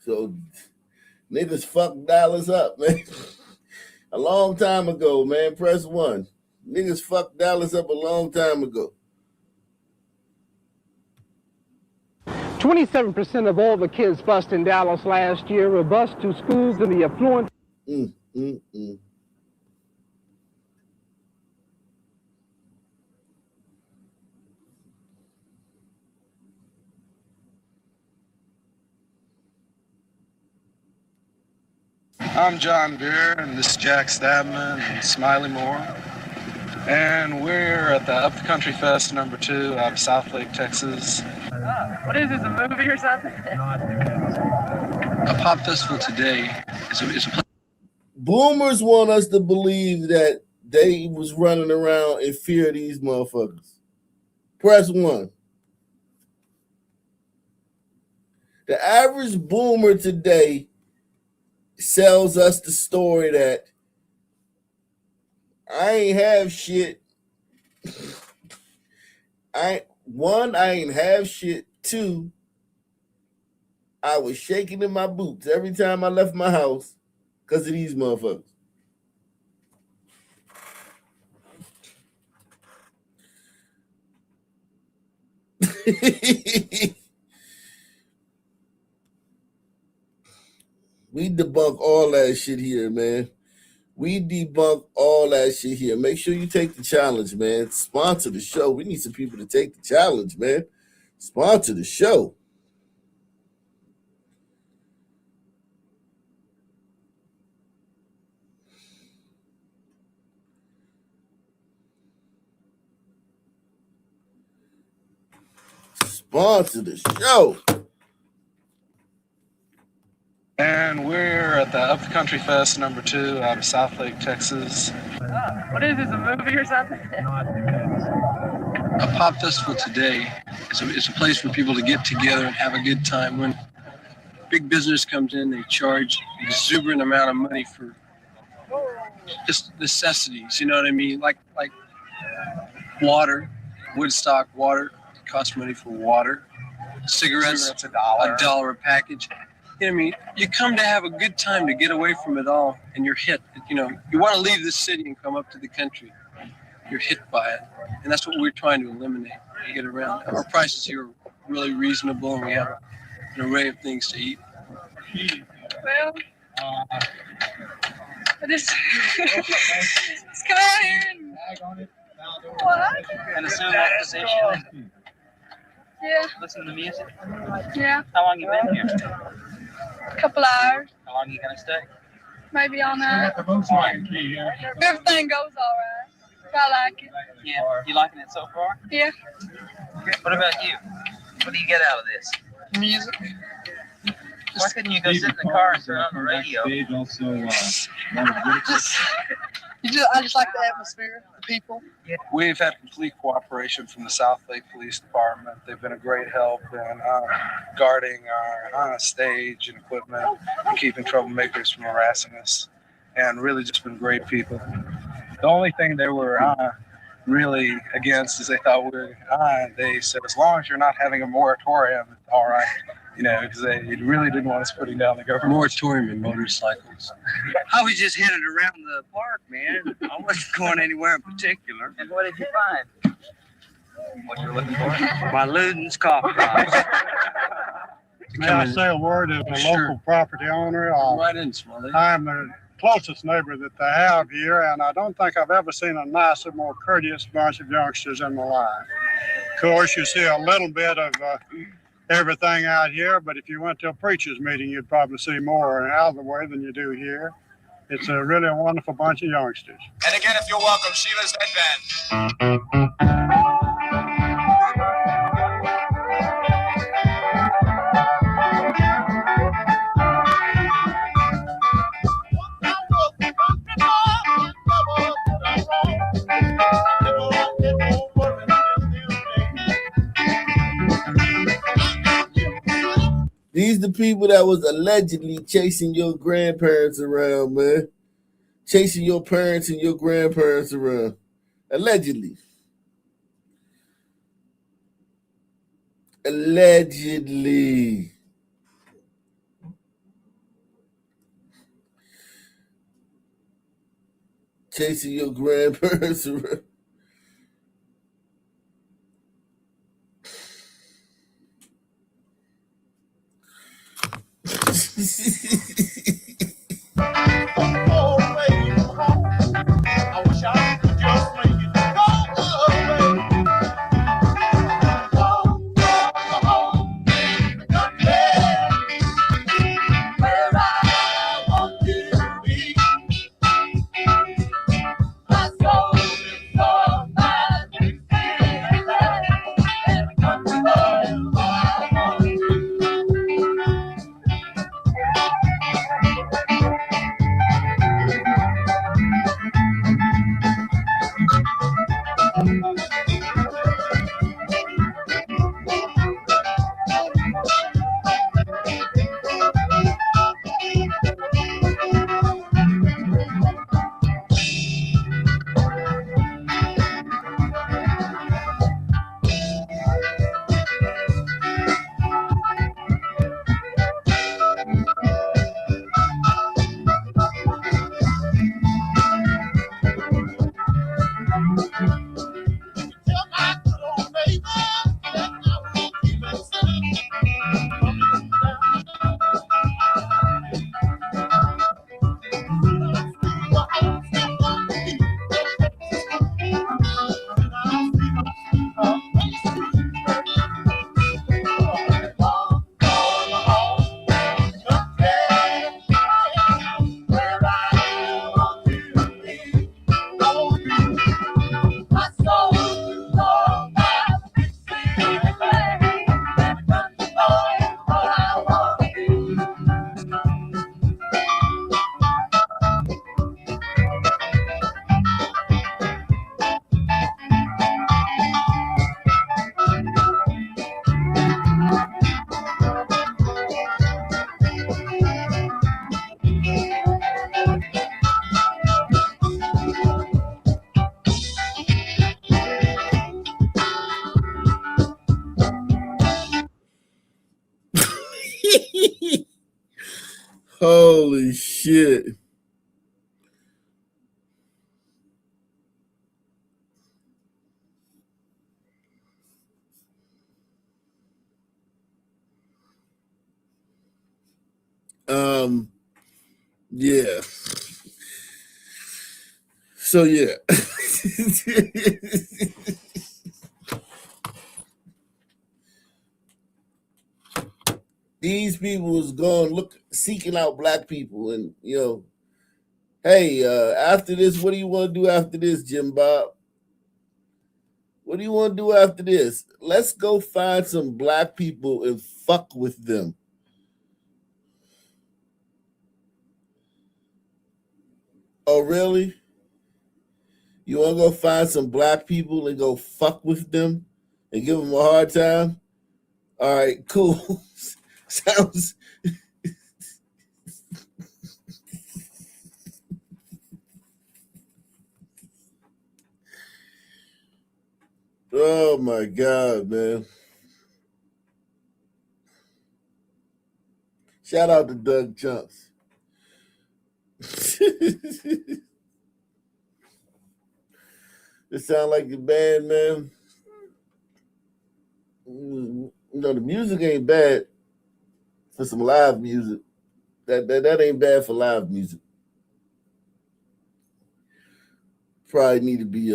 So niggas fucked Dallas up, man. A long time ago, man. Press 1. Niggas fucked Dallas up a long time ago. 27% of all the kids bused in Dallas last year were bused to schools in the affluent. I'm John Beer, and this is Jack Stabman and Smiley Moore. And we're at the Up the Country Fest #2 out of Southlake, Texas. What is this, a movie or something? A pop festival today is a Boomers want us to believe that they was running around in fear of these motherfuckers. Press 1. The average boomer today sells us the story that I ain't have shit. I ain't have shit. 2, I was shaking in my boots every time I left my house because of these motherfuckers. We debunk all that shit here, man. We debunk all that shit here. Make sure you take the challenge, man. Sponsor the show. We need some people to take the challenge, man. Sponsor the show. Sponsor the show. And we're at the Up the Country Fest #2 out of Southlake, Texas. What is this, a movie or something? A pop festival today is a place for people to get together and have a good time. When big business comes in, they charge an exuberant amount of money for just necessities, you know what I mean? Like water, Woodstock water, it costs money for water. Cigarettes, $1 a package. You know what I mean? You come to have a good time, to get away from it all, and you're hit. You know, you want to leave this city and come up to the country. You're hit by it. And that's what we're trying to eliminate, to get around. Our prices here are really reasonable, and we have an array of things to eat. Well, I just come out here and what? And assume that position. Yeah. Listen to music. Yeah. How long you been here? A couple hours. How long you gonna stay? Maybe all night. Everything goes all right. I like it. Yeah. You liking it so far? Yeah. What about you? What do you get out of this? Music. Why couldn't you go sit in the car and turn on the radio? I just like the atmosphere, the people. Yeah. We've had complete cooperation from the Southlake Police Department. They've been a great help in guarding our stage and equipment and keeping troublemakers from harassing us. And really just been great people. The only thing they were really against is they thought we were, they said, as long as you're not having a moratorium, it's all right. You know, because they really didn't want us putting down the government. Moratorium in motorcycles. I was just headed around the park, man. I wasn't going anywhere in particular. And what did you find? What you're looking for? My Luden's coffee house. May I say a word as a local property owner? Right in, Smiley. I'm the closest neighbor that they have here, and I don't think I've ever seen a nicer, more courteous bunch of youngsters in my life. Of course, you see a little bit of everything out here, but if you went to a preacher's meeting, you'd probably see more out of the way than you do here. It's really a wonderful bunch of youngsters. And again, if you're welcome, Sheila's Headband. These the people that was allegedly chasing your grandparents around, man. Chasing your parents and your grandparents around. Allegedly. Allegedly. Chasing your grandparents around. Holy shit. Yeah. So yeah. These people was going seeking out black people, and hey, after this, what do you want to do after this, Jim Bob? What do you want to do after this? Let's go find some black people and fuck with them. Oh, really? You want to go find some black people and go fuck with them and give them a hard time? All right, cool. Sounds... Oh, my God, man. Shout out to Doug Chunks. It sound like a band, man. The music ain't bad for some live music. That ain't bad for live music. Probably need to be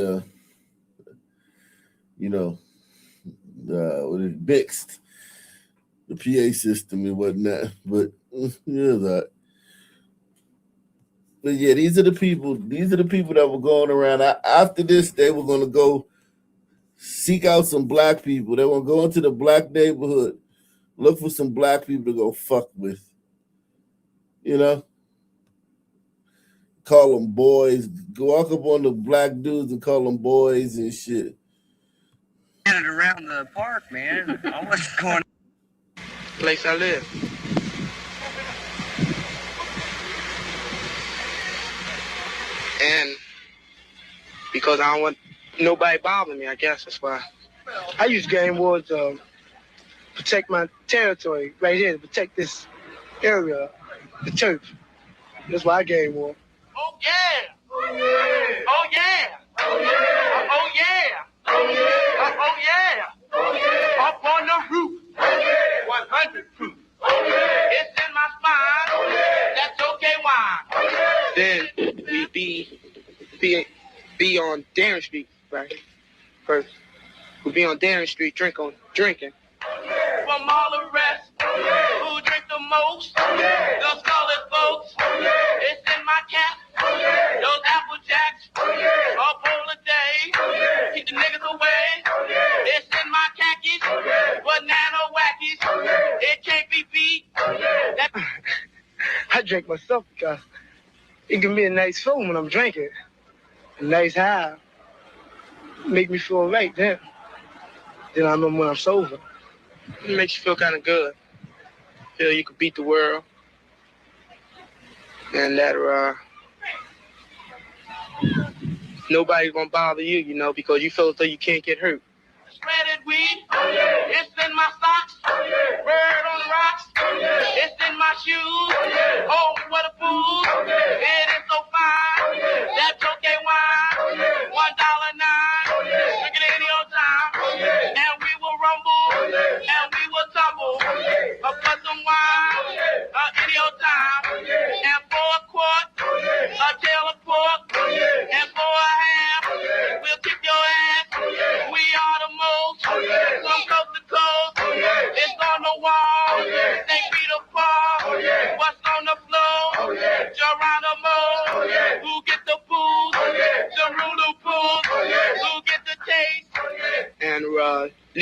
mixed, the PA system and whatnot. But that. But yeah, these are the people that were going around. After this, they were going to go seek out some black people. They were going to go into the black neighborhood, look for some black people to go fuck with. Call them boys. Go walk up on the black dudes and call them boys and shit. Around the park, man. I wasn't going. Place I live. And because I don't want nobody bothering me, I guess that's why. I use game war to protect my territory right here, to protect this area, the turf. That's why I game war. Oh yeah! Oh yeah! Oh yeah! Oh yeah! Oh yeah! Oh yeah! Oh yeah! Oh yeah! Up on the roof. Oh yeah! 100 proof. Oh yeah! It's in my spine. Oh yeah! That's okay, why? Oh yeah! Then we be on Darren Street, right? First, we'll be on Darren Street drinking. From all the rest, who drink the most, those colored folks, it's in my cap, those Apple Jacks, all pull a day, keep the niggas away, it's in my khakis, banana wackies, it can't be beat. I drink myself because it give me a nice feeling when I'm drinking, a nice high, make me feel right then. Then I remember when I'm sober. It makes you feel kind of good. Feel you could beat the world. And that nobody's gonna bother you, because you feel as though you can't get hurt. Shredded weed, it's in my socks. Bird on the rocks, it's in my shoes. Oh, what a fool, it is so fine. That's okay wine, $1.09. Drink it any old time, and we will rumble, and we will tumble.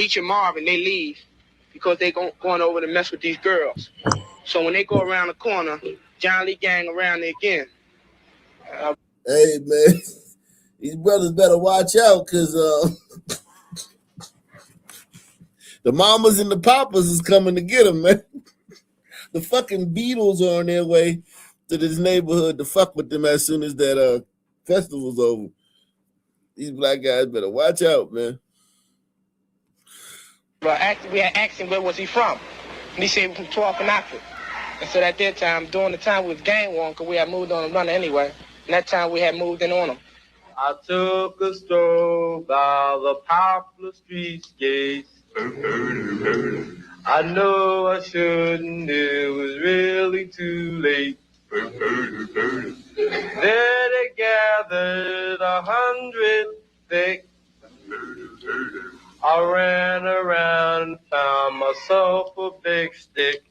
Leach and Marvin, they leave because they going over to mess with these girls. So when they go around the corner, John Lee gang around there again. Hey, man, these brothers better watch out because the mamas and the papas is coming to get them, man. The fucking Beatles are on their way to this neighborhood to fuck with them as soon as that festival's over. These black guys better watch out, man. But we had asked him where was he from, and he said he was from 12th and Oxford. And so at that time, during the time we was gang warring, because we had moved on the runner anyway, and that time we had moved in on him. I took a stroll by the poplar streetscape. I know I shouldn't, it was really too late. There they gathered 100 thick. I ran around and found myself a big stick.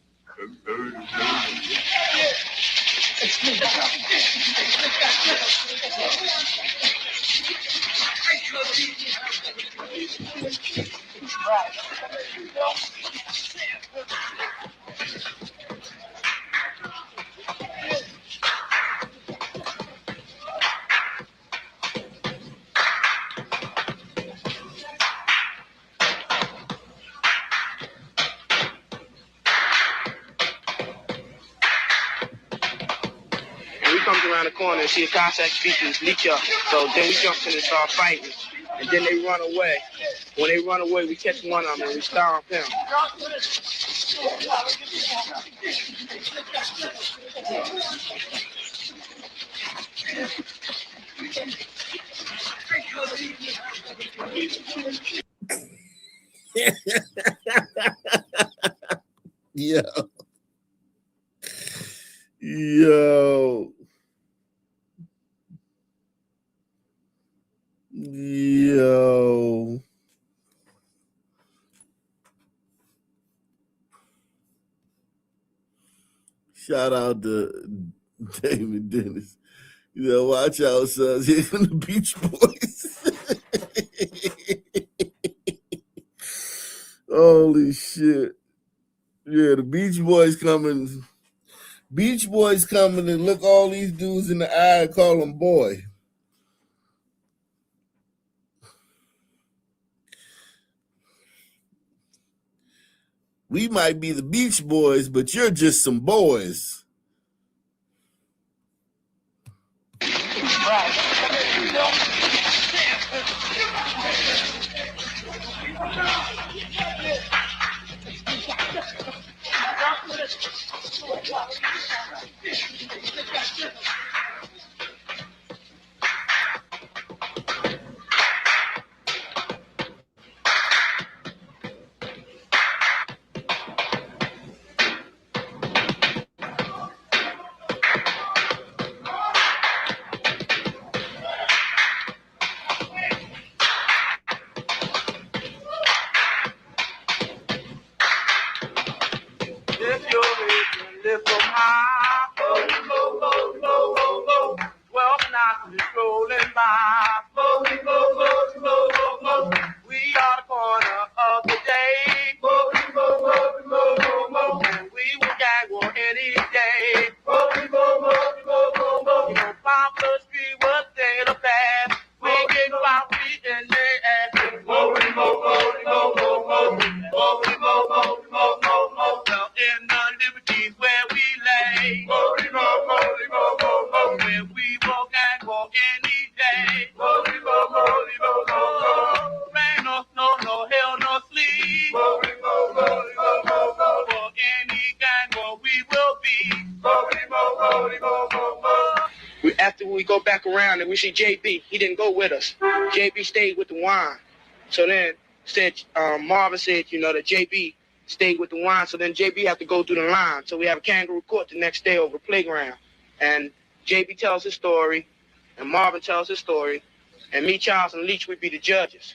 Comes around the corner and see a Cossack speakers leech up. So then we jump in and start fighting. And then they run away. When they run away, we catch one of them and we stomp him. Yo. Shout out to David Dennis. You know, watch out, sons. Here come the Beach Boys. Holy shit. Yeah, the Beach Boys coming. Beach Boys coming and look all these dudes in the eye and call them boy. We might be the Beach Boys, but you're just some boys. After we go back around and we see JB, he didn't go with us. JB stayed with the wine. So then Marvin said, you know, that JB stayed with the wine. So then JB had to go through the line. So we have a kangaroo court the next day over a playground. And JB tells his story, and Marvin tells his story, and me, Charles, and Leach would be the judges.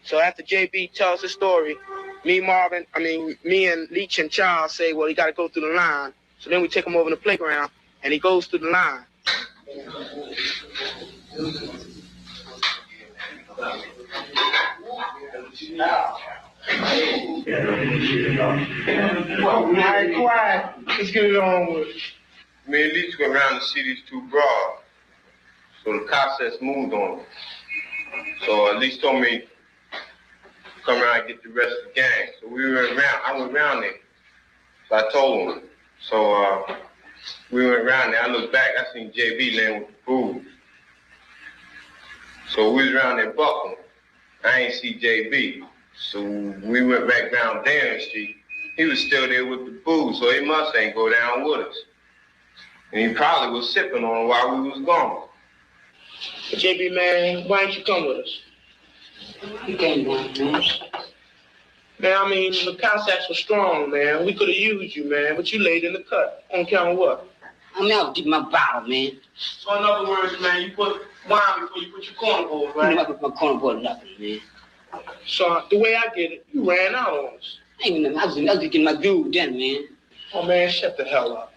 So after JB tells his story, me and Leach and Charles say, well, he got to go through the line. So then we take him over to the playground, and he goes through the line. Well, man, quiet. Let's get it on with. I mean, at least go around to see these two broads. So the cops has moved on them. So at least told me come around and get the rest of the gang. So I went around there. So I told him. So we went around there. I looked back, I seen JB laying with the food. So we was around there buckling. I ain't see JB. So we went back down Darren Street. He was still there with the booze, so he must ain't go down with us. And he probably was sipping on it while we was gone. JB, man, why didn't you come with us? You came down, man. Man, I mean, the contacts were strong, man. We could have used you, man, but you laid in the cut. On account of what? I mean, I was getting my bottle, man. So in other words, man, you put wine before you put your cornball, right? I put my cornball nothing, man. So the way I get it, you ran out on us. I was just getting my groove then, man. Oh, man, shut the hell up.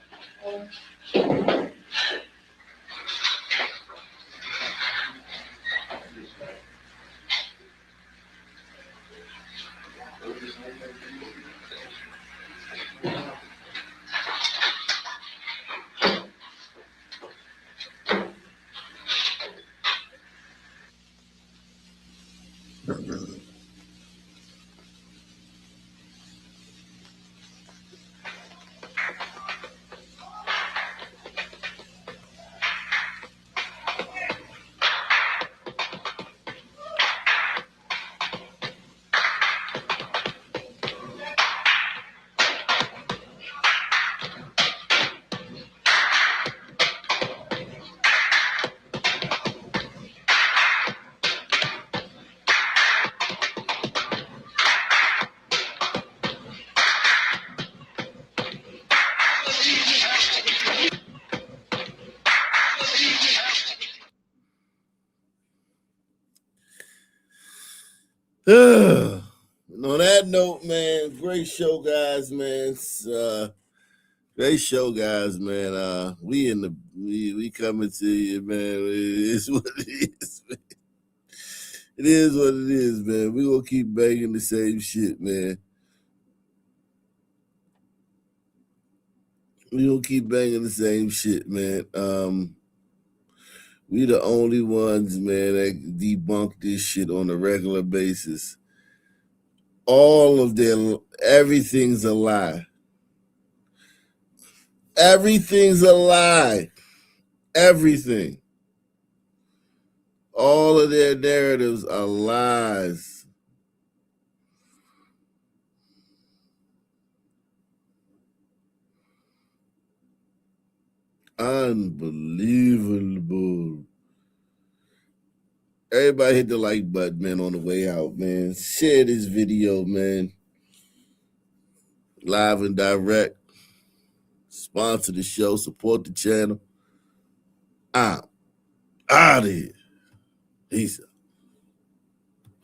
On that note, man, great show, guys, man. Great show, guys, man. We coming to you, man. It's what it is, man. It is what it is, man. We gonna keep banging the same shit, man. We gonna keep banging the same shit, man. We the only ones, man, that debunk this shit on a regular basis. Everything's a lie. Everything's a lie. Everything. All of their narratives are lies. Unbelievable. Everybody hit the like button, man, on the way out, man. Share this video, man. Live and direct. Sponsor the show. Support the channel. I'm out of here. Peace out.